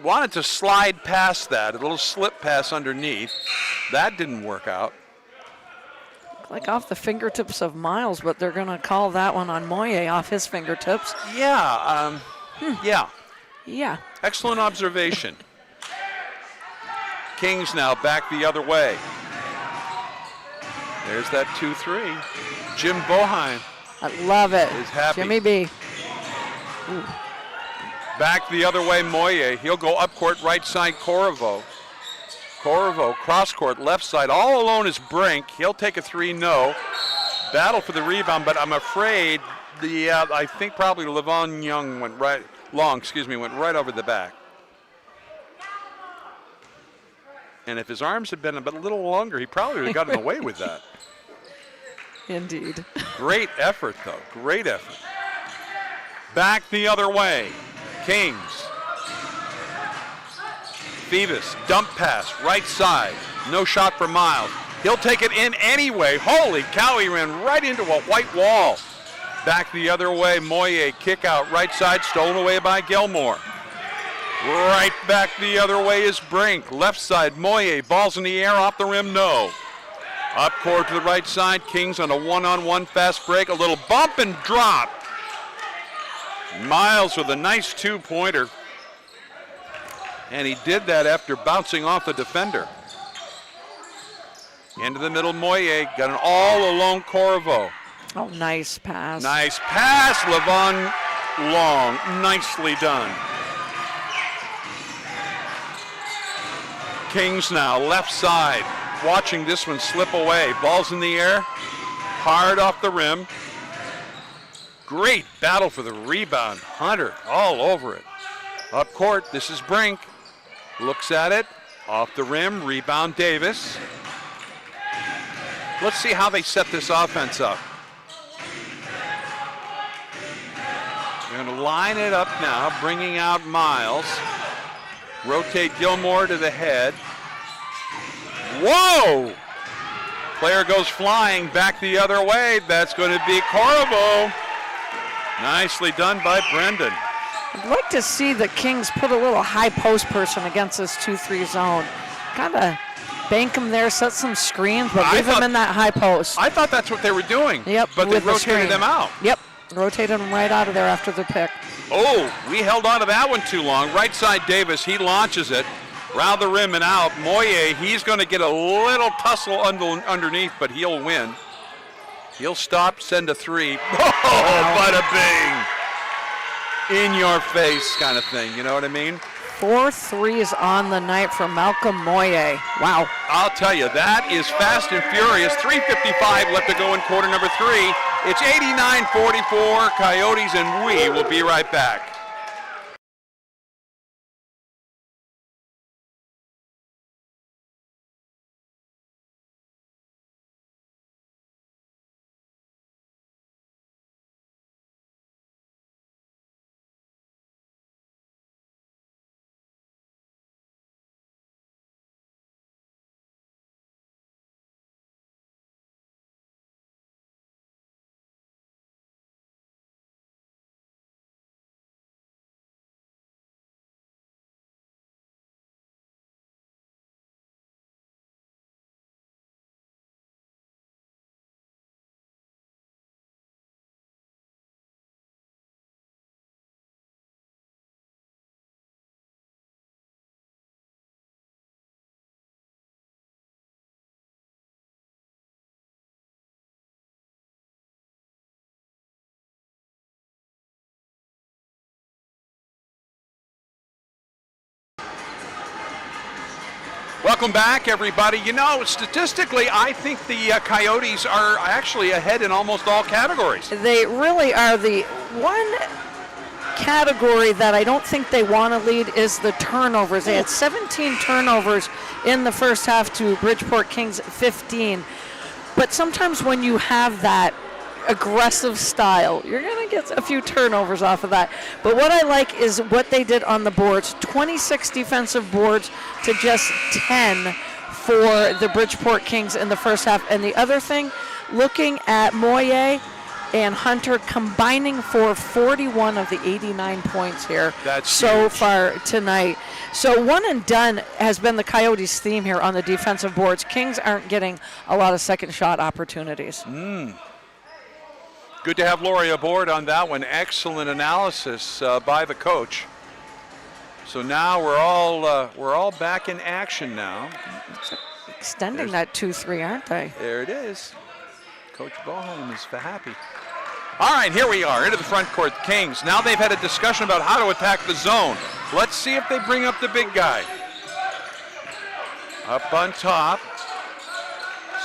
wanted to slide past that, a little slip pass underneath. That didn't work out. Like off the fingertips of Miles, but they're going to call that one on Moye off his fingertips. Yeah, yeah. Yeah. Excellent observation. Kings now back the other way. There's that 2-3. Jim Boheim. I love it. Is happy. Jimmy B. Ooh. Back the other way, Moye. He'll go up court, right side, Corvo. Corvo, cross court, left side. All alone is Brink. He'll take a 3, no. Battle for the rebound, but I'm afraid I think probably Levon Young went right over the back. And if his arms had been a little longer, he probably would have gotten away with that. Indeed. Great effort, though. Great effort. Back the other way. Kings. Phoebus, dump pass, right side. No shot for Miles. He'll take it in anyway. Holy cow, he ran right into a white wall. Back the other way, Moye, kick out, right side, stolen away by Gilmore. Right back the other way is Brink. Left side, Moye, balls in the air, off the rim, no. Up court to the right side, Kings on a one-on-one fast break, a little bump and drop. Miles with a nice 2-pointer. And he did that after bouncing off the defender. Into the middle, Moye got an all-alone Corvo. Oh, nice pass. Nice pass, Levon Long. Nicely done. Kings now, left side. Watching this one slip away. Ball's in the air. Hard off the rim. Great battle for the rebound. Hunter all over it. Up court, this is Brink. Looks at it. Off the rim, rebound Davis. Let's see how they set this offense up. They're going to line it up now, bringing out Miles. Rotate Gilmore to the head. Whoa! Player goes flying back the other way. That's going to be Corvo. Nicely done by Brendan. I'd like to see the Kings put a little high post person against this 2-3 zone. Kind of bank him there, set some screens, but leave him in that high post. I thought that's what they were doing. Yep, but they rotated them out. Yep, rotated them right out of there after the pick. Oh, we held on to that one too long. Right side Davis, he launches it. Round the rim and out. Moye, he's going to get a little tussle underneath, but he'll win. He'll stop, send a 3. Oh, bada bing. In your face kind of thing, you know what I mean? 4 threes on the night from Malcolm Moye. Wow. I'll tell you, that is fast and furious. 3:55 left to go in quarter number 3. It's 89-44 Coyotes, and we will be right back. Welcome back, everybody. You know, statistically, I think the Coyotes are actually ahead in almost all categories. They really are. The one category that I don't think they want to lead is the turnovers. They had 17 turnovers in the first half to Bridgeport Kings 15. But sometimes when you have that aggressive style, you're going to get a few turnovers off of that. But what I like is what they did on the boards. 26 defensive boards to just 10 for the Bridgeport Kings in the first half. And the other thing, looking at Moye and Hunter combining for 41 of the 89 points here so far tonight. So one and done has been the Coyotes' theme here on the defensive boards. Kings aren't getting a lot of second shot opportunities. Good to have Lori aboard on that one. Excellent analysis by the coach. So now we're all back in action now. Extending that 2-3, aren't they? There it is. Coach Boholm is happy. All right, here we are into the front court. The Kings. Now they've had a discussion about how to attack the zone. Let's see if they bring up the big guy. Up on top.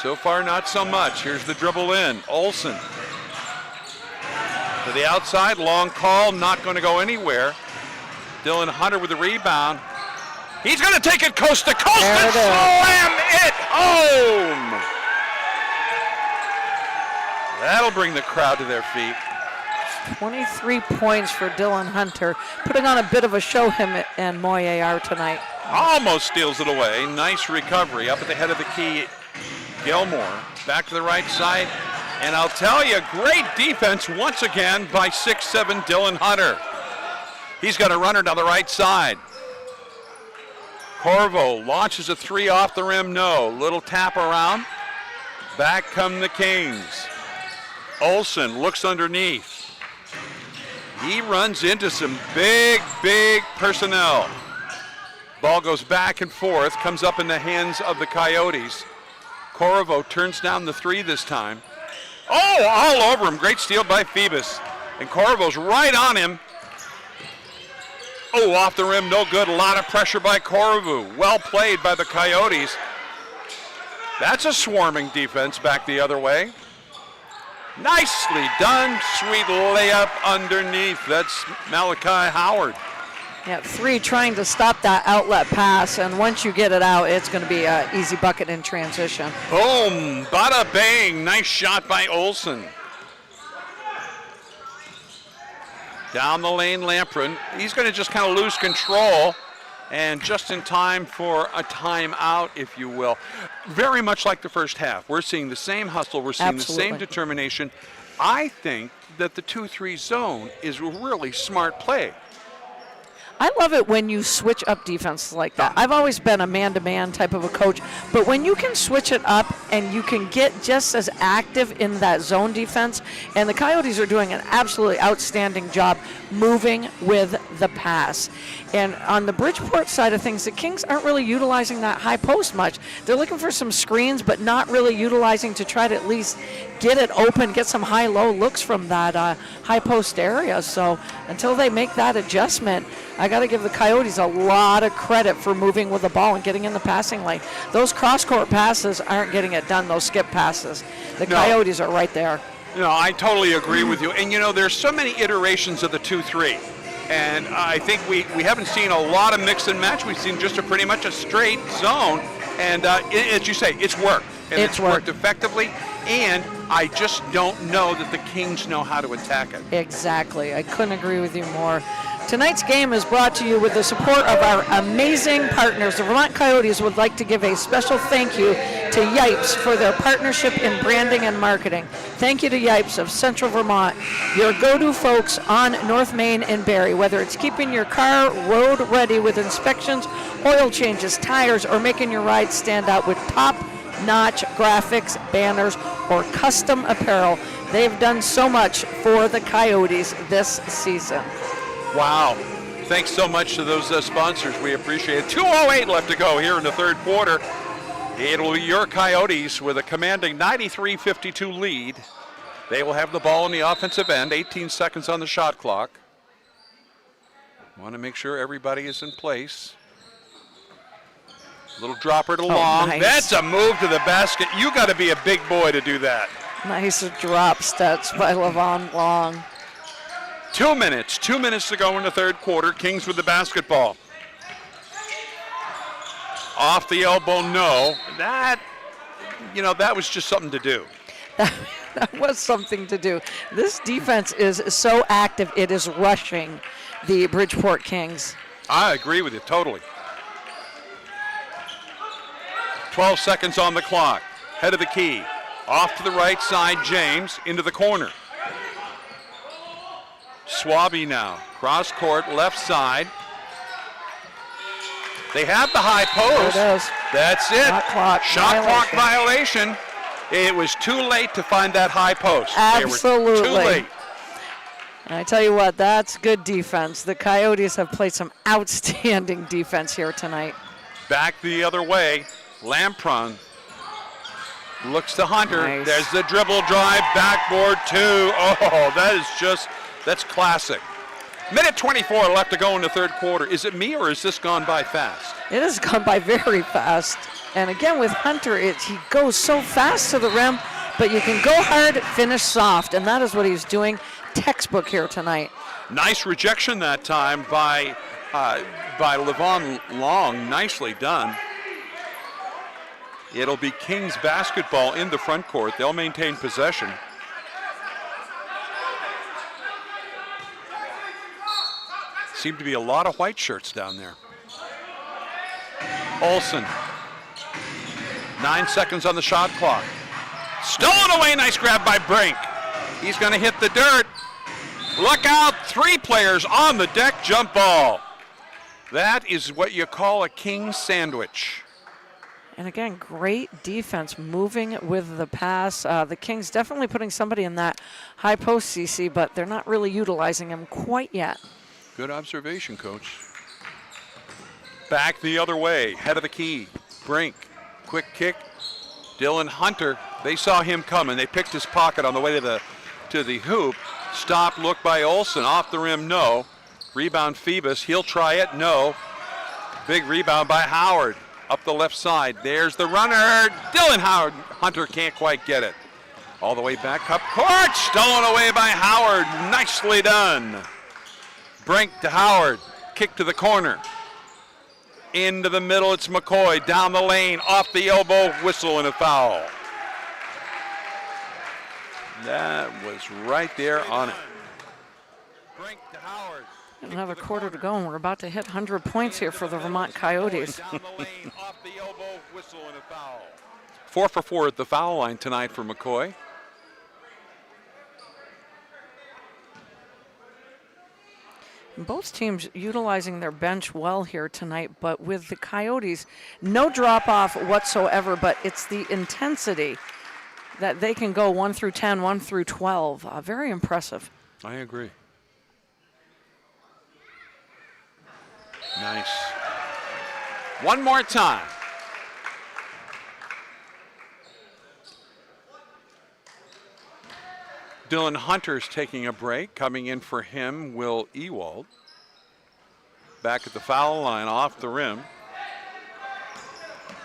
So far, not so much. Here's the dribble in. Olsen. To the outside, long call, not going to go anywhere. Dylan Hunter with the rebound. He's going to take it coast to coast and slam it home. That'll bring the crowd to their feet. 23 points for Dylan Hunter, putting on a bit of a show him and Moye are tonight. Almost steals it away. Nice recovery up at the head of the key. Gilmore back to the right side. And I'll tell you, great defense once again by 6'7" Dylan Hunter. He's got a runner down the right side. Corvo launches a three off the rim, no. Little tap around. Back come the Kings. Olsen looks underneath. He runs into some big personnel. Ball goes back and forth, comes up in the hands of the Coyotes. Corvo turns down the three this time. Oh, all over him. Great steal by Phoebus. And Corvo's right on him. Oh, off the rim, no good. A lot of pressure by Corvo. Well played by the Coyotes. That's a swarming defense back the other way. Nicely done. Sweet layup underneath. That's Malachi Howard. Yeah, three trying to stop that outlet pass, and once you get it out, it's going to be an easy bucket in transition. Boom, bada bang. Nice shot by Olsen. Down the lane, Lamprin. He's going to just kind of lose control, and just in time for a timeout, if you will. Very much like the first half. We're seeing the same hustle. We're seeing the same determination. I think that the 2-3 zone is a really smart play. I love it when you switch up defenses like that. I've always been a man-to-man type of a coach, but when you can switch it up and you can get just as active in that zone defense, and the Coyotes are doing an absolutely outstanding job moving with the pass. And on the Bridgeport side of things, the Kings aren't really utilizing that high post much. They're looking for some screens, but not really utilizing to try to at least get it open, get some high-low looks from that high post area. So until they make that adjustment, I got to give the Coyotes a lot of credit for moving with the ball and getting in the passing lane. Those cross-court passes aren't getting it done, those skip passes. The Coyotes are right there. No, I totally agree with you. And, you know, there's so many iterations of the 2-3. And I think we haven't seen a lot of mix and match. We've seen just pretty much a straight zone. And as you say, it's worked. And it's worked effectively. And I just don't know that the Kings know how to attack it. Exactly. I couldn't agree with you more. Tonight's game is brought to you with the support of our amazing partners. The Vermont Coyotes would like to give a special thank you to Yipes for their partnership in branding and marketing. Thank you to Yipes of Central Vermont, your go-to folks on North Main and Barrie. Whether it's keeping your car road ready with inspections, oil changes, tires, or making your ride stand out with top-notch graphics, banners, or custom apparel, they've done so much for the Coyotes this season. Wow. Thanks so much to those sponsors. We appreciate it. 2:08 left to go here in the third quarter. It will be your Coyotes with a commanding 93-52 lead. They will have the ball in the offensive end. 18 seconds on the shot clock. Want to make sure everybody is in place. Little dropper to Long. Nice. That's a move to the basket. You got to be a big boy to do that. Nice drop steps by Levon Long. 2 minutes. 2 minutes to go in the third quarter. Kings with the basketball. Off the elbow, no. That was just something to do. That was something to do. This defense is so active, it is rushing the Bridgeport Kings. I agree with you totally. 12 seconds on the clock. Head of the key. Off to the right side, James into the corner. Swaby now. Cross court, left side. They have the high post. There it is. That's it. Shot clock violation. It was too late to find that high post. Absolutely. They were too late. And I tell you what, that's good defense. The Coyotes have played some outstanding defense here tonight. Back the other way. Lampron looks to Hunter. Nice. There's the dribble drive, backboard two. Oh, that's classic. Minute 24 left to go in the third quarter. Is it me or has this gone by fast? It has gone by very fast. And again, with Hunter, he goes so fast to the rim, but you can go hard, finish soft, and that is what he's doing. Textbook here tonight. Nice rejection that time by Levon Long. Nicely done. It'll be Kings basketball in the front court. They'll maintain possession. Seem to be a lot of white shirts down there. Olsen. 9 seconds on the shot clock. Stolen away, nice grab by Brink. He's gonna hit the dirt. Look out, 3 players on the deck, jump ball. That is what you call a Kings sandwich. And again, great defense moving with the pass. The Kings definitely putting somebody in that high post, CC, but they're not really utilizing him quite yet. Good observation, Coach. Back the other way, head of the key. Brink, quick kick. Dylan Hunter, they saw him coming. They picked his pocket on the way to the hoop. Stop, look by Olsen, off the rim, no. Rebound Phoebus, he'll try it, no. Big rebound by Howard. Up the left side, there's the runner. Dylan Hunter can't quite get it. All the way back up court, stolen away by Howard. Nicely done. Brink to Howard, kick to the corner. Into the middle, it's McCoy, down the lane, off the elbow, whistle and a foul. That was right there on it. Brink to Howard. Another quarter to go, and we're about to hit 100 points here for the Vermont Coyotes. 4 for 4 at the foul line tonight for McCoy. Both teams utilizing their bench well here tonight, but with the Coyotes, no drop off whatsoever, but it's the intensity that they can go 1 through 10, 1 through 12. Very impressive. I agree. Nice. One more time. Dylan Hunter's taking a break. Coming in for him, Will Ewald. Back at the foul line, off the rim.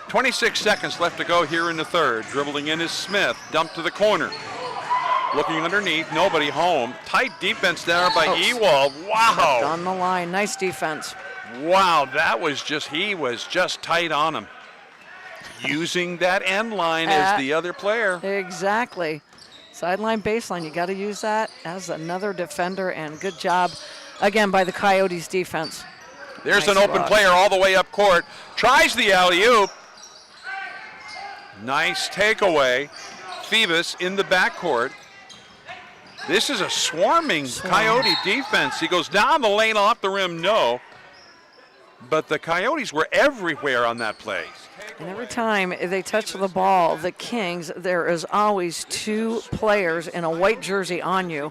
26 seconds left to go here in the third. Dribbling in is Smith. Dumped to the corner. Looking underneath, nobody home. Tight defense there by Ewald. Wow. On the line, nice defense. Wow, he was just tight on him. Using that end line as the other player. Exactly. Sideline, baseline, you got to use that as another defender, and good job, again, by the Coyotes defense. There's nice an open look. player all the way up court. Tries the alley-oop. Nice takeaway. Phoebus in the backcourt. This is a swarming Coyote defense. He goes down the lane, off the rim, no. But the Coyotes were everywhere on that play. And every time they touch the ball, the Kings, there is always 2 players in a white jersey on you.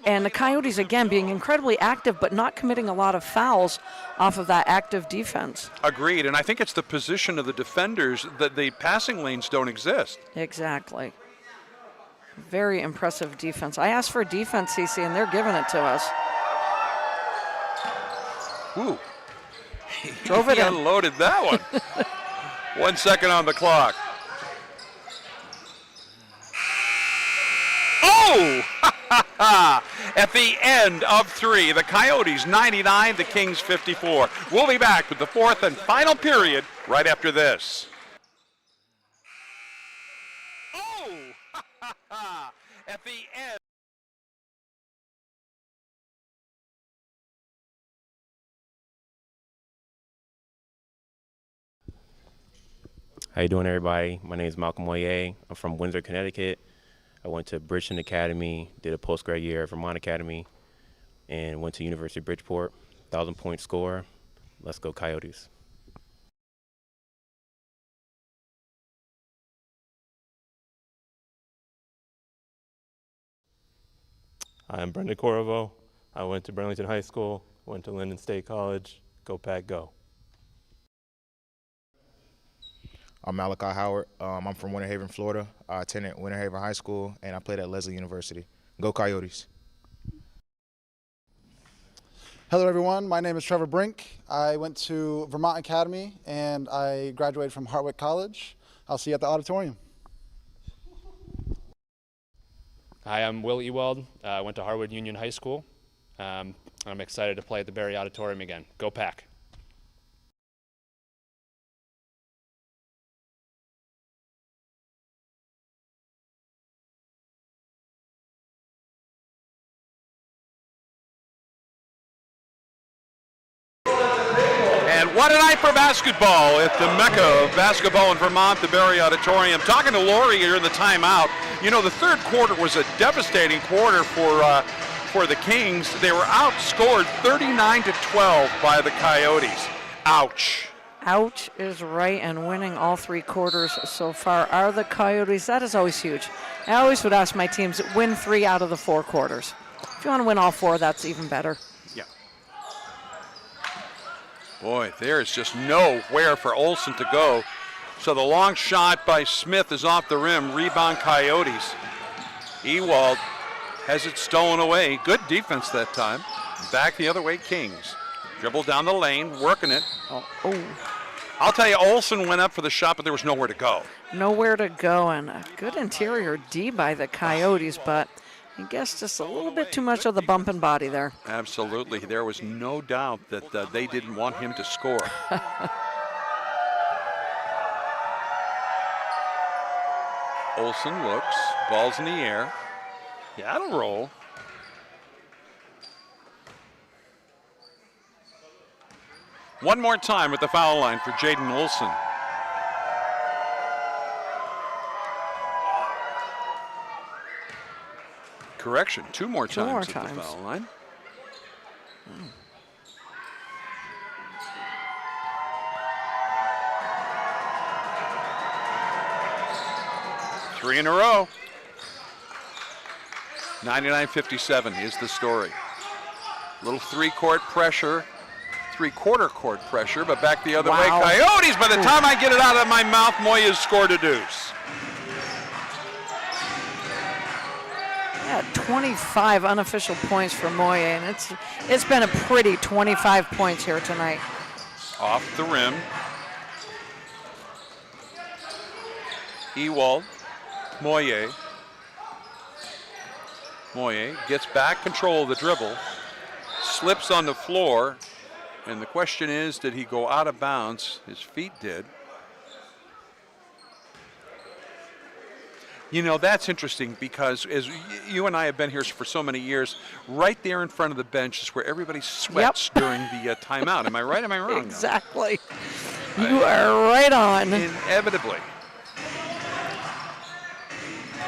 And the Coyotes, again, being incredibly active, but not committing a lot of fouls off of that active defense. Agreed, and I think it's the position of the defenders that the passing lanes don't exist. Exactly. Very impressive defense. I asked for defense, CC, and they're giving it to us. Ooh. Drove it he in. unloaded that one. 1 second on the clock. Oh! At the end of 3, the Coyotes 99, the Kings 54. We'll be back with the fourth and final period right after this. Oh! At the end. How you doing, everybody? My name is Malcolm Moyer. I'm from Windsor, Connecticut. I went to Bridgeport Academy, did a postgrad year at Vermont Academy, and went to University of Bridgeport. 1,000-point score. Let's go Coyotes. I'm Brendan Corvo. I went to Burlington High School, went to Linden State College. Go Pack, go. I'm Malachi Howard. I'm from Winter Haven, Florida. I attended Winter Haven High School, and I played at Leslie University. Go Coyotes. Hello, everyone. My name is Trevor Brink. I went to Vermont Academy, and I graduated from Hartwick College. I'll see you at the auditorium. Hi, I'm Will Ewald. I went to Harwood Union High School. I'm excited to play at the Barry Auditorium again. Go Pack. And what a night for basketball at the Mecca of basketball in Vermont, the Barry Auditorium. Talking to Lori here in the timeout, you know, the third quarter was a devastating quarter for the Kings. They were outscored 39-12 by the Coyotes. Ouch. Ouch is right, and winning all 3 quarters so far are the Coyotes. That is always huge. I always would ask my teams, win 3 out of the 4 quarters. If you want to win all 4, that's even better. Yeah. Boy, there is just nowhere for Olsen to go. So the long shot by Smith is off the rim. Rebound Coyotes. Ewald has it stolen away. Good defense that time. Back the other way, Kings. Dribble down the lane, working it. Oh. I'll tell you, Olsen went up for the shot, but there was nowhere to go. Nowhere to go, and a good interior D by the Coyotes, but I guess just a little bit too much of the bump and body there. Absolutely. There was no doubt that they didn't want him to score. Olsen looks, ball's in the air. Yeah, it'll roll. One more time at the foul line for Jaden Olsen. Correction, 2 more times at the foul line. Hmm. 3 in a row. 99-57 is the story. Little three-quarter court pressure, but back the other way. Coyotes, by the time I get it out of my mouth, Moya's scored a deuce. Yeah, 25 unofficial points for Moya, and it's been a pretty 25 points here tonight. Off the rim. Ewald, Moyer gets back control of the dribble, slips on the floor, and the question is, did he go out of bounds? His feet did. You know, that's interesting because as you and I have been here for so many years, right there in front of the bench is where everybody sweats during the timeout. Am I right? Am I wrong? Exactly. You are right on. Inevitably.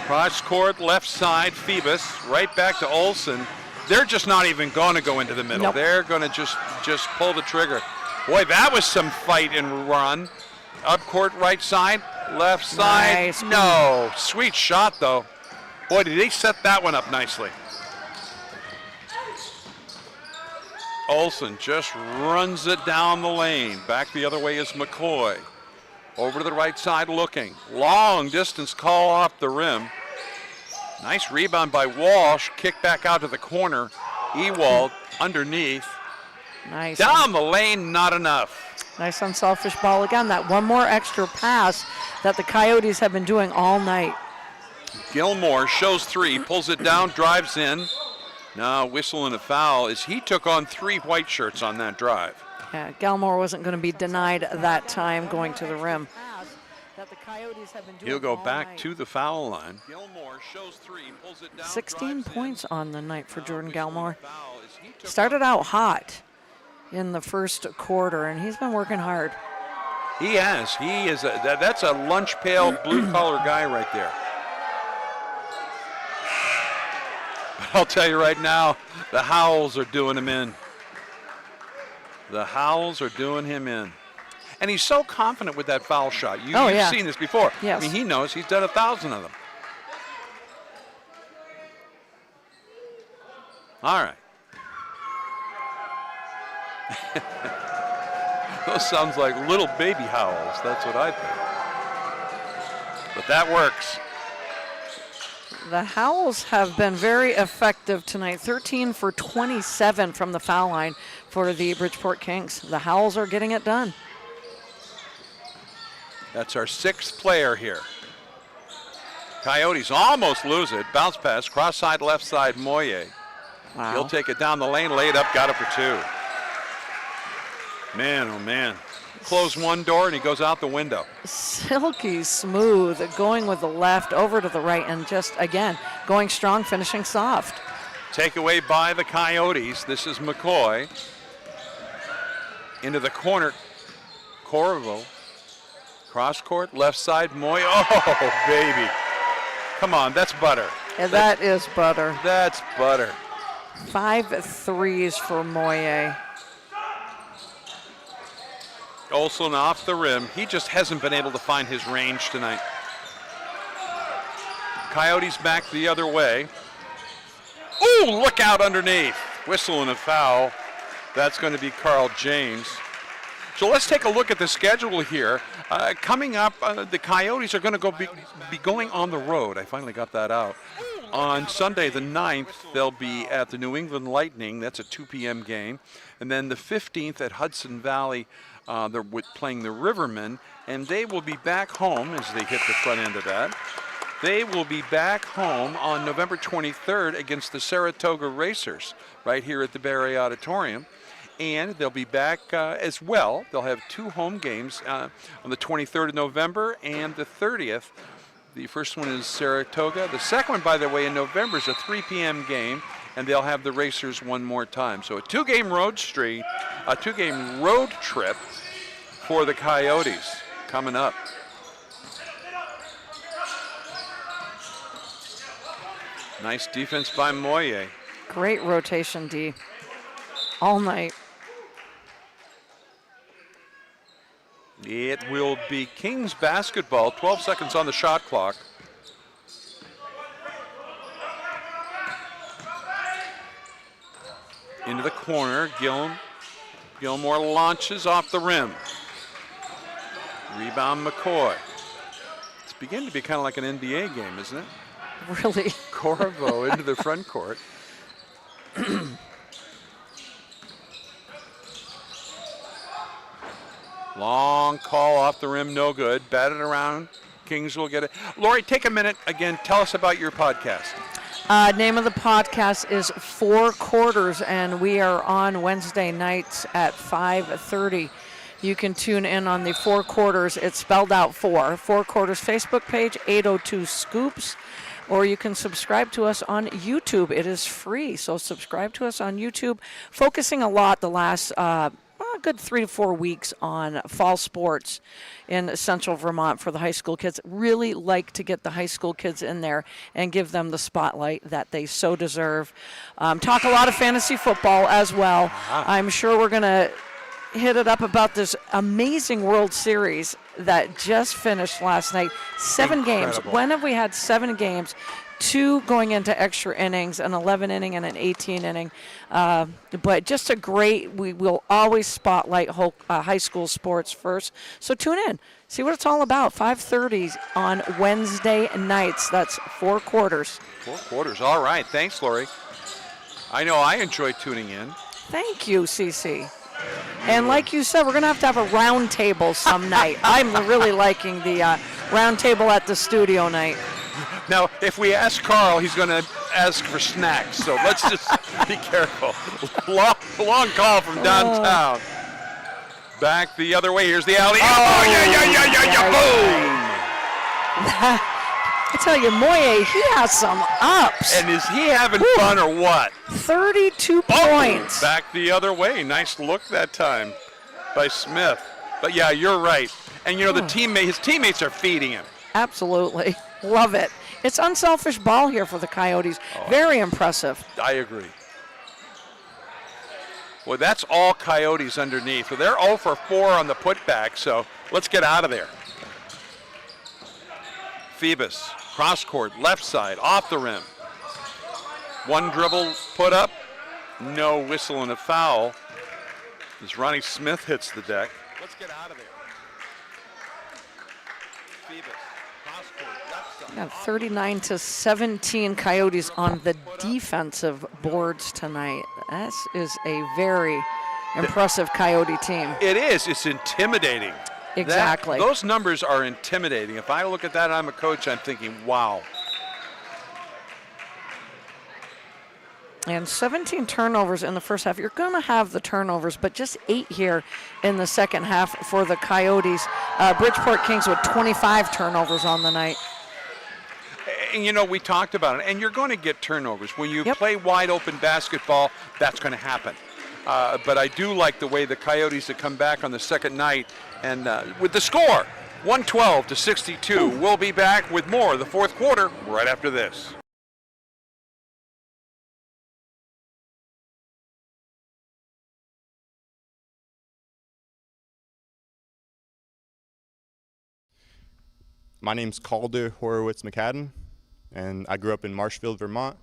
Cross court, left side, Phoebus, right back to Olsen. They're just not even going to go into the middle. Nope. They're going to just pull the trigger. Boy, that was some fight and run. Up court, right side, left side. Nice. No, sweet shot though. Boy, did they set that one up nicely. Olsen just runs it down the lane. Back the other way is McCoy. Over to the right side looking. Long distance call off the rim. Nice rebound by Walsh. Kick back out to the corner. Ewald underneath. Nice. Down the lane, not enough. Nice unselfish ball again. That one more extra pass that the Coyotes have been doing all night. Gilmore shows 3, pulls it down, drives in. Now whistle and a foul as he took on 3 white shirts on that drive. Yeah, Gilmore wasn't going to be denied that time going to the rim. He'll go back to the foul line. Gilmore shows 3, pulls it down. 16 points on the night for Jordan Gilmore. Started out hot in the first quarter, and he's been working hard. He has. He is. That's a lunch pail, blue-collar guy right there. But I'll tell you right now, the Howls are doing him in. The Howls are doing him in. And he's so confident with that foul shot. You've seen this before. Yes. I mean, he knows he's done 1,000 of them. All right. Those sounds like little baby howls. That's what I think. But that works. The Howls have been very effective tonight. 13 for 27 from the foul line for the Bridgeport Kings. The Howls are getting it done. That's our 6th player here. Coyotes almost lose it. Bounce pass, cross side, left side, Moye. Wow. He'll take it down the lane, lay it up, got it for 2. Man, oh man. Close one door and he goes out the window. Silky smooth, going with the left, over to the right, and just, again, going strong, finishing soft. Takeaway by the Coyotes. This is McCoy. Into the corner. Corvo. Cross court, left side, Moy. Oh, baby. Come on, that's butter. And that is butter. That's butter. 5 threes for Moye. Olsen off the rim. He just hasn't been able to find his range tonight. Coyotes back the other way. Ooh, look out underneath. Whistle and a foul. That's going to be Carl James. So let's take a look at the schedule here. Coming up, the Coyotes are going to be going on the road. I finally got that out. On Sunday the 9th, they'll be at the New England Lightning. That's a 2 p.m. game. And then the 15th at Hudson Valley, they're playing the Rivermen. And they will be back home as they hit the front end of that. They will be back home on November 23rd against the Saratoga Racers right here at the Barry Auditorium. And they'll be back as well. They'll have 2 home games on the 23rd of November and the 30th. The first one is Saratoga. The second one, by the way, in November is a 3 p.m. game, and they'll have the Racers one more time. So a 2-game road trip for the Coyotes coming up. Nice defense by Moye. Great rotation, D. All night. It will be Kings basketball, 12 seconds on the shot clock. Into the corner, Gilmore launches off the rim. Rebound McCoy. It's beginning to be kind of like an NBA game, isn't it? Really? Corvo into the front court. Long call off the rim, no good. Batted around. Kings will get it. Lori, take a minute again. Tell us about your podcast. Name of the podcast is 4 Quarters, and we are on Wednesday nights at 5:30. You can tune in on the 4 Quarters. It's spelled out 4 Quarters Facebook page, 802 Scoops, or you can subscribe to us on YouTube. It is free, so subscribe to us on YouTube. Focusing a lot the last good 3 to 4 weeks on fall sports in central Vermont for the high school kids. Really like to get the high school kids in there and give them the spotlight that they so deserve. Talk a lot of fantasy football as well. I'm sure we're going to hit it up about this amazing World Series that just finished last night. 7 games. When have we had 7 games? 2 going into extra innings, an 11 inning and an 18 inning. But just we will always spotlight high school sports first. So tune in, see what it's all about. 5:30 on Wednesday nights. That's 4 Quarters. 4 Quarters, all right. Thanks, Lori. I know I enjoy tuning in. Thank you, CC. And like you said, we're going to have a round table some night. I'm really liking the round table at the studio night. Now, if we ask Carl, he's going to ask for snacks. So let's just be careful. Long call from downtown. Back the other way. Here's the alley. Oh, yeah, boom! I tell you, Moye, he has some ups. And is he having fun or what? 32 points. Back the other way. Nice look that time by Smith. But yeah, you're right. And you know, his teammates are feeding him. Absolutely. Love it. It's unselfish ball here for the Coyotes. Very impressive. I agree. Well, that's all Coyotes underneath. Well, they're 0 for 4 on the putback, so let's get out of there. Phoebus, cross court, left side, off the rim. One dribble put up, no whistle and a foul as Ronnie Smith hits the deck. Let's get out of there. Phoebus, cross court, left side. Got 39-17 Coyotes on the defensive boards tonight. This is a very impressive Coyote team. It is. It's intimidating. Exactly. Those numbers are intimidating. If I look at that and I'm a coach, I'm thinking, wow. And 17 turnovers in the first half. You're going to have the turnovers, but just 8 here in the second half for the Coyotes. Bridgeport Kings with 25 turnovers on the night. And, you know, we talked about it, and you're going to get turnovers. When you play wide open basketball, that's going to happen. But I do like the way the Coyotes have come back on the second night. And with the score, 112-62. We'll be back with more of the fourth quarter right after this. My name's Calder Horowitz McCadden, and I grew up in Marshfield, Vermont.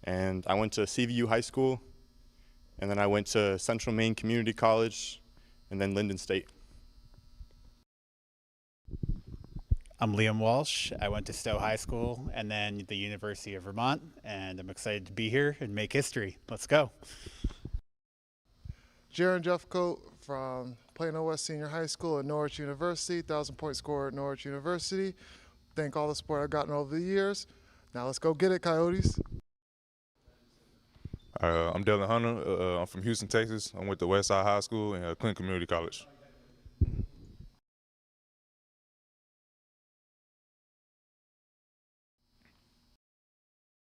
And I went to CVU High School, and then I went to Central Maine Community College, and then Linden State. I'm Liam Walsh. I went to Stowe High School and then the University of Vermont, and I'm excited to be here and make history. Let's go. Jaron Jeffcoat from Plano West Senior High School at Norwich University, 1,000-point scorer at Norwich University. Thank all the support I've gotten over the years. Now let's go get it, Coyotes. I'm Dylan Hunter. I'm from Houston, Texas. I went to Westside High School and Clinton Community College.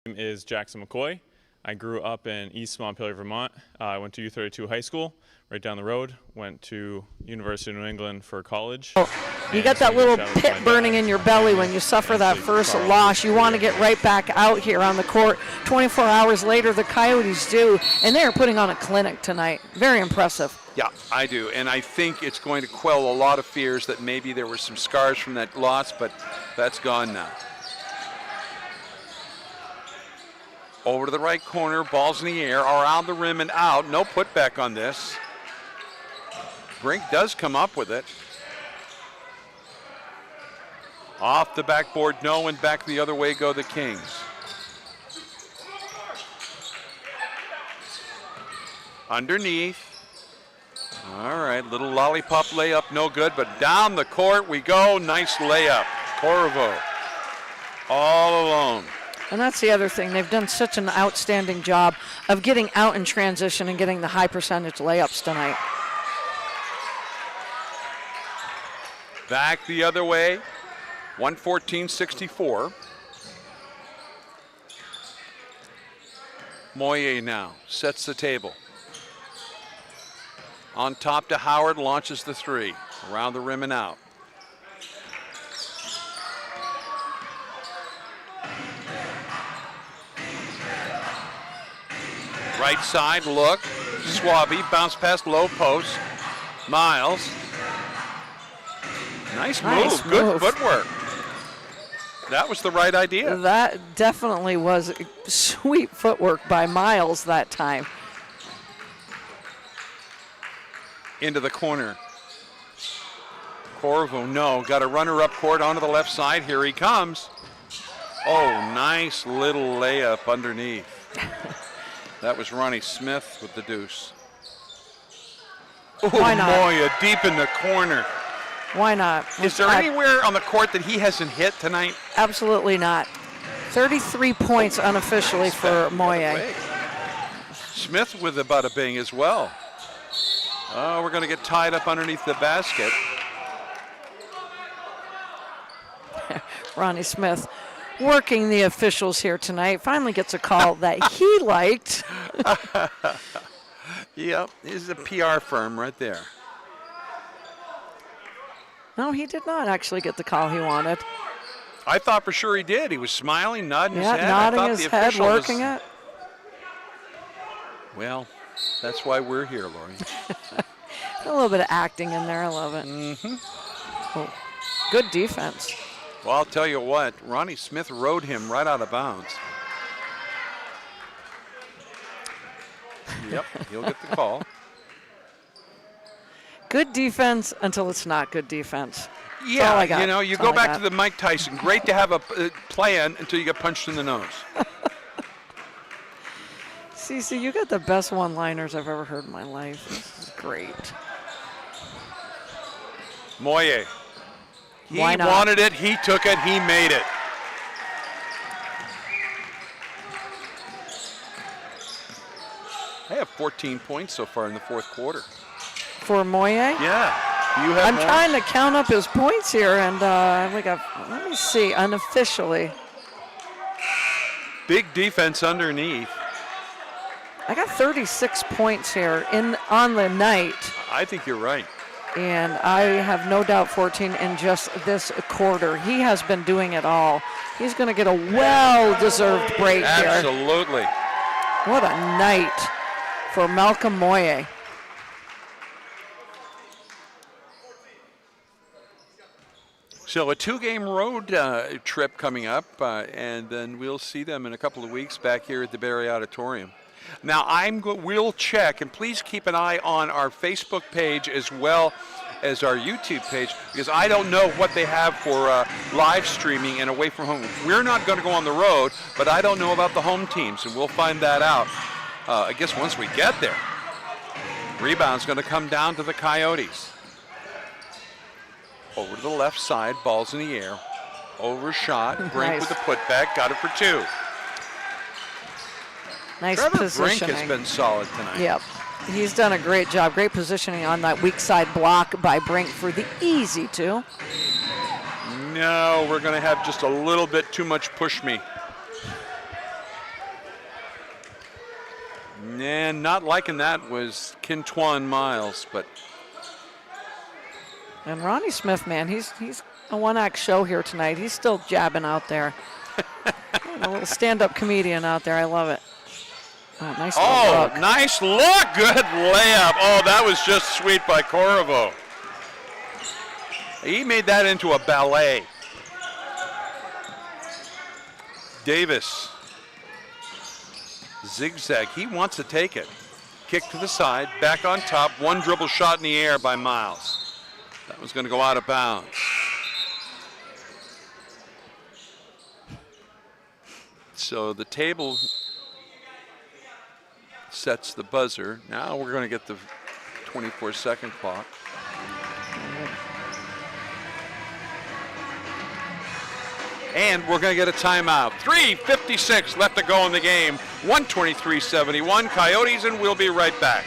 My name is Jackson McCoy. I grew up in East Montpelier, Vermont. I went to U32 High School, right down the road. Went to University of New England for college. You got that little pit burning in your belly when you suffer that first loss. You want to get right back out here on the court. 24 hours later, the Coyotes do, and they are putting on a clinic tonight. Very impressive. Yeah, I do, and I think it's going to quell a lot of fears that maybe there were some scars from that loss, but that's gone now. Over to the right corner, balls in the air, around the rim and out. No putback on this. Brink does come up with it. Off the backboard, no, and back the other way go the Kings. Underneath. All right, little lollipop layup, no good, but down the court we go. Nice layup. Corvo all alone. And that's the other thing. They've done such an outstanding job of getting out in transition and getting the high percentage layups tonight. Back the other way, 114-64. Moye now sets the table. On top to Howard, launches the three. Around the rim and out. Right side, look. Swaby, bounce past low post. Miles. Nice move. Good footwork. That was the right idea. That definitely was sweet footwork by Miles that time. Into the corner. Corvo, no. Got a runner up court onto the left side. Here he comes. Oh, nice little layup underneath. That was Ronnie Smith with the deuce. Why not? Moya deep in the corner. Why not? Is there anywhere on the court that he hasn't hit tonight? Absolutely not. 33 points unofficially for Moye. Smith with a bada bing as well. Oh, we're going to get tied up underneath the basket. Ronnie Smith working the officials here tonight. Finally gets a call that he liked. Yep, this is a PR firm right there. No, he did not actually get the call he wanted. I thought for sure he did. He was smiling, nodding his head. Nodding I thought his the head, official working it. Well, that's why we're here, Lori. A little bit of acting in there. I love it. Oh, good defense. Well, I'll tell you what, Ronnie Smith rode him right out of bounds. Yep, he'll get the call. Good defense until it's not good defense. That's all I Yeah, got. you know, you That's all go I back got. to the Mike Tyson. Great to have a plan until you get punched in the nose. Cece, you got the best one-liners I've ever heard in my life. This is great. Moye. He Why not? wanted it, he took it, he made it. I have 14 points so far in the fourth quarter. For Moye? Yeah. You have I'm more? trying to count up his points here, and we got, let me see, unofficially. Big defense underneath. I got 36 points here on the night, I think you're right. and I have no doubt 14 in just this quarter. He has been doing it all. He's going to get a well-deserved break here. Absolutely. What a night for Malcolm Moye. So a two-game road trip coming up, and then we'll see them in a couple of weeks back here at the Barry Auditorium. Now, we'll check, and please keep an eye on our Facebook page as well as our YouTube page, because I don't know what they have for live streaming and away from home. We're not going to go on the road, but I don't know about the home teams, and we'll find that out, I guess, once we get there. Rebound's going to come down to the Coyotes. Over to the left side, ball's in the air. Overshot, Brink Nice. with the putback, got it for two. Nice Trevor positioning. Brink has been solid tonight. Yep. He's done a great job. Great positioning on that weak side block by Brink for the easy two. No, we're going to have just a little bit too much push me. And not liking that was Quintuan Miles, but And Ronnie Smith, man, he's a one-act show here tonight. He's still jabbing out there. A little stand-up comedian out there. I love it. Oh, nice little look. Nice look. Good layup. Oh, that was just sweet by Corvo. He made that into a ballet. Davis. Zigzag. He wants to take it. Kick to the side. Back on top. One dribble shot in the air by Miles. That was going to go out of bounds. So the table sets the buzzer. Now we're going to get the 24-second clock. And we're going to get a timeout. 3:56 left to go in the game. 123-71 Coyotes, and we'll be right back.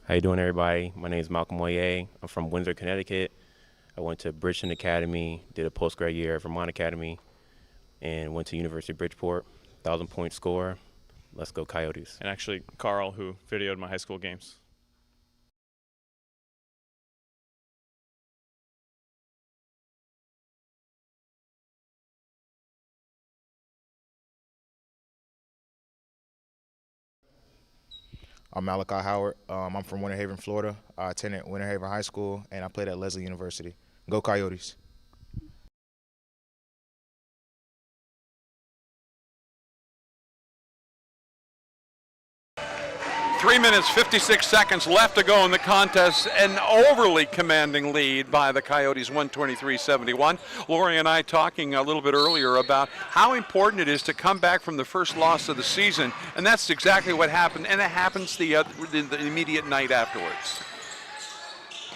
How you doing, everybody? My name is Malcolm Moye. I'm from Windsor, Connecticut. I went to Bridgeport Academy, did a postgrad year at Vermont Academy, and went to University of Bridgeport. 1,000-point score. Let's go Coyotes. And actually, Carl, who videoed my high school games. I'm Malachi Howard. I'm from Winter Haven, Florida. I attended Winter Haven High School, and I played at Leslie University. Go Coyotes. 3 minutes, 56 seconds left to go in the contest. An overly commanding lead by the Coyotes, 123-71. Lori and I talking a little bit earlier about how important it is to come back from the first loss of the season, and that's exactly what happened, and it happens the immediate night afterwards.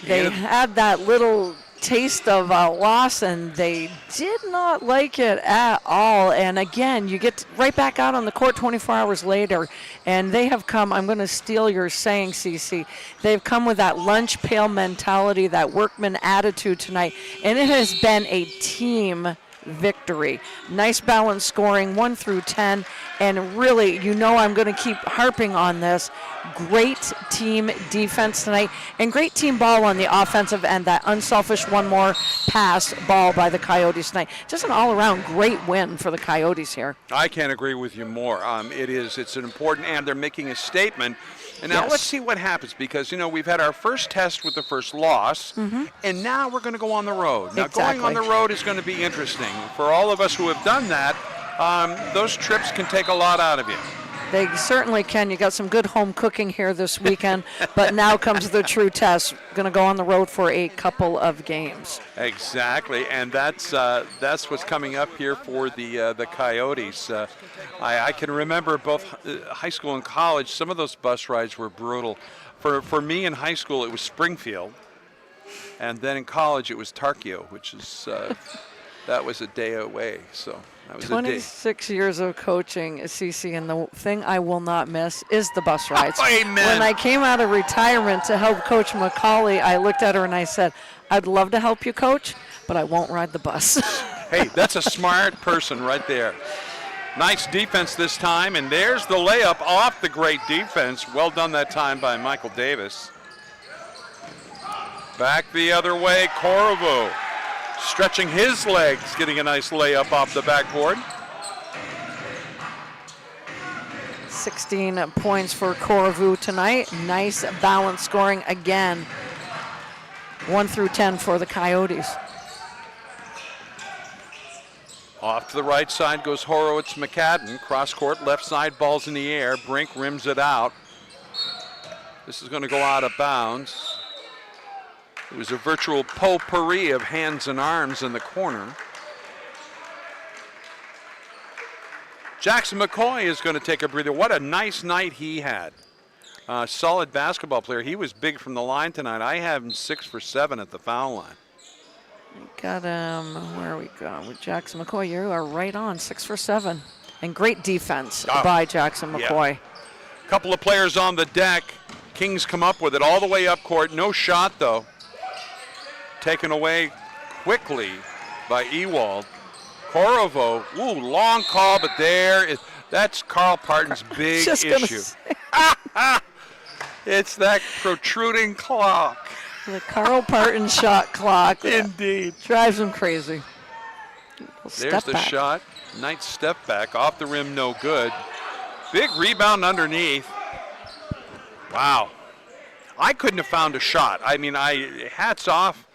They had that little taste of a loss, and they did not like it at all. And again, you get right back out on the court 24 hours later, and they have come, I'm going to steal your saying, Cece, they've come with that lunch pail mentality, that workman attitude tonight, and it has been a team victory. Nice balanced scoring, 1 through 10, and really, you know I'm going to keep harping on this. Great team defense tonight, and great team ball on the offensive end. That unselfish one more pass ball by the Coyotes tonight. Just an all-around great win for the Coyotes here. I can't agree with you more. It's an important, and they're making a statement. And now let's see what happens, because, you know, we've had our first test with the first loss, and now we're going to go on the road. Now, going on the road is going to be interesting. For all of us who have done that, those trips can take a lot out of you. They certainly can. You got some good home cooking here this weekend, but now comes the true test. Going to go on the road for a couple of games. Exactly, and that's what's coming up here for the Coyotes. I can remember both high school and college. Some of those bus rides were brutal. For me in high school, it was Springfield, and then in college it was Tarkio, which is that was a day away. So. 26 years of coaching, Cece, and the thing I will not miss is the bus rides. Amen. When I came out of retirement to help Coach McCauley, I looked at her and I said, I'd love to help you, Coach, but I won't ride the bus. Hey, that's a smart person right there. Nice defense this time, and there's the layup off the great defense. Well done that time by Michael Davis. Back the other way, Corvo. Stretching his legs, getting a nice layup off the backboard. 16 points for Corvu tonight. Nice balanced scoring again. 1 through 10 for the Coyotes. Off to the right side goes Horowitz McCadden. Cross court, left side, ball's in the air. Brink rims it out. This is going to go out of bounds. It was a virtual potpourri of hands and arms in the corner. Jackson McCoy is going to take a breather. What a nice night he had. Solid basketball player. He was big from the line tonight. I have him 6 for 7 at the foul line. Got him, where are we going? With Jackson McCoy, you are right on, 6 for 7. And great defense by Jackson McCoy. Yeah. Couple of players on the deck. Kings come up with it all the way up court. No shot, though. Taken away quickly by Ewald. Corvo, long call, but that's Carl Parton's big issue. It's that protruding clock. The Carl Parton shot clock. Indeed. Drives him crazy. There's the shot. Nice step back. Off the rim, no good. Big rebound underneath. Wow. I couldn't have found a shot. I mean, hats off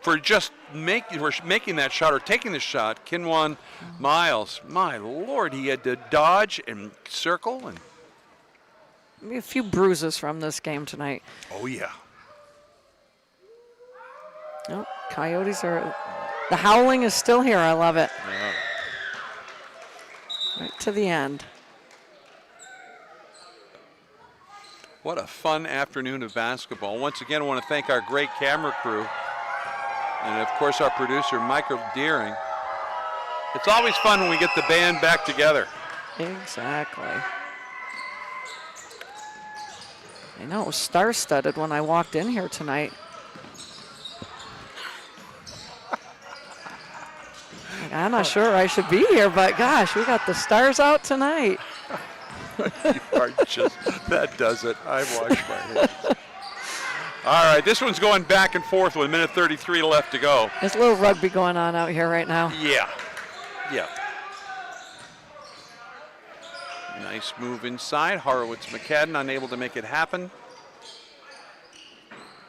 for just making that shot or taking the shot. Kinwan Miles. My Lord, he had to dodge and circle. And maybe a few bruises from this game tonight. Oh, yeah. Oh, Coyotes are, the howling is still here. I love it. Yeah. Right to the end. What a fun afternoon of basketball. Once again, I want to thank our great camera crew and, of course, our producer, Michael Deering. It's always fun when we get the band back together. Exactly. I know, it was star-studded when I walked in here tonight. I'm not sure I should be here, but gosh, we got the stars out tonight. You are just, that does it. I wash my hands. All right, this one's going back and forth with 1:33 left to go. There's a little rugby going on out here right now. Yeah. Nice move inside. Horowitz McCadden unable to make it happen.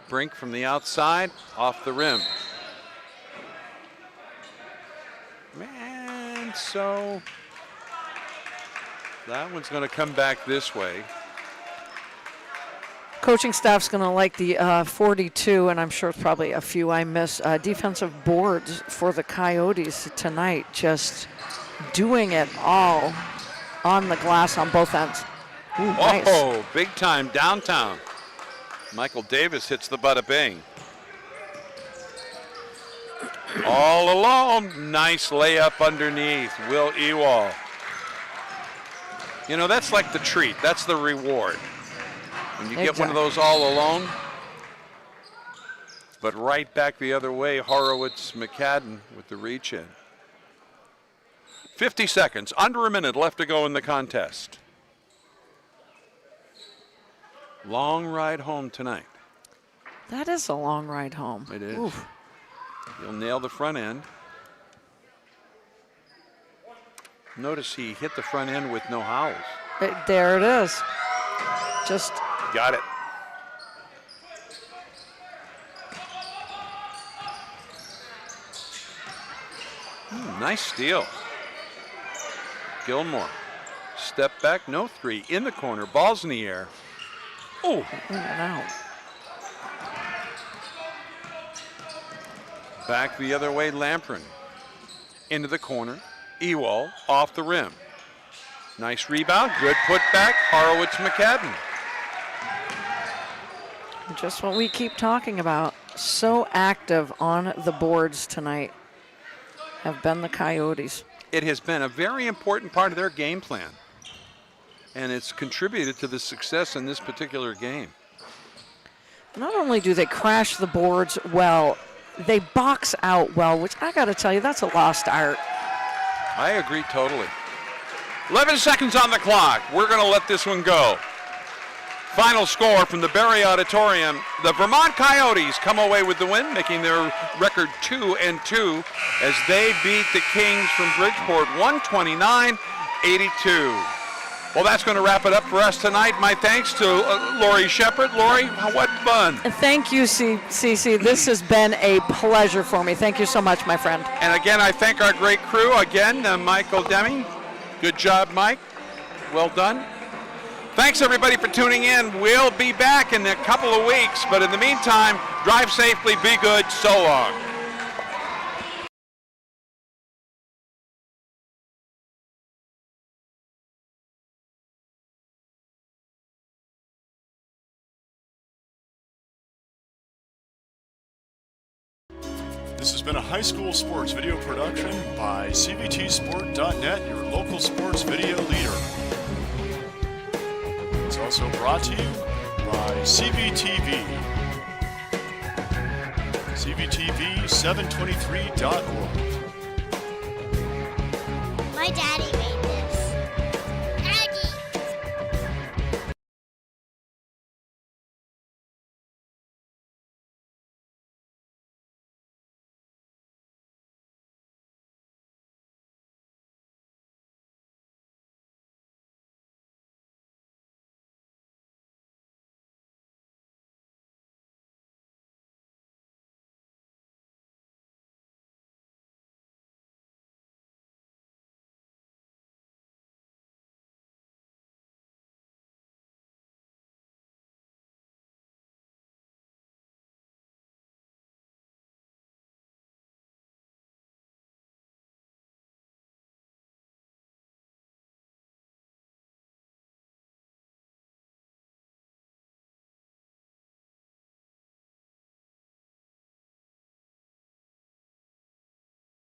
Brink from the outside, off the rim. Man, so that one's going to come back this way. Coaching staff's going to like the 42, and I'm sure it's probably a few I miss, defensive boards for the Coyotes tonight, just doing it all on the glass on both ends. Ooh, nice. Oh, big time downtown. Michael Davis hits the bada bing. All alone, nice layup underneath, Will Ewald. You know, that's like the treat, that's the reward. When you get one of those all alone, but right back the other way, Horowitz-McCadden with the reach in. 50 seconds, under a minute left to go in the contest. Long ride home tonight. That is a long ride home. It is. Oof. He'll nail the front end. Notice he hit the front end with no howls. There it is. Just got it. Nice steal. Gilmore. Step back, no three. In the corner, ball's in the air. Oh. In and out. Back the other way, Lamprin. Into the corner. Ewald off the rim. Nice rebound, good putback, Horowitz-McCadden. Just what we keep talking about. So active on the boards tonight have been the Coyotes. It has been a very important part of their game plan, and it's contributed to the success in this particular game. Not only do they crash the boards well, they box out well, which I got to tell you, that's a lost art. I agree totally. 11 seconds on the clock. We're going to let this one go. Final score from the Barry Auditorium. The Vermont Coyotes come away with the win, making their record 2-2 as they beat the Kings from Bridgeport 129-82. Well, that's going to wrap it up for us tonight. My thanks to Lori Shepard. Lori, what fun. Thank you, CC. This has been a pleasure for me. Thank you so much, my friend. And again, I thank our great crew. Again, Michael Deming. Good job, Mike. Well done. Thanks, everybody, for tuning in. We'll be back in a couple of weeks. But in the meantime, drive safely, be good. So long. This has been a high school sports video production by CVTsport.net, your local sports video leader. It's also brought to you by CVTV. CVTV723.org. My daddy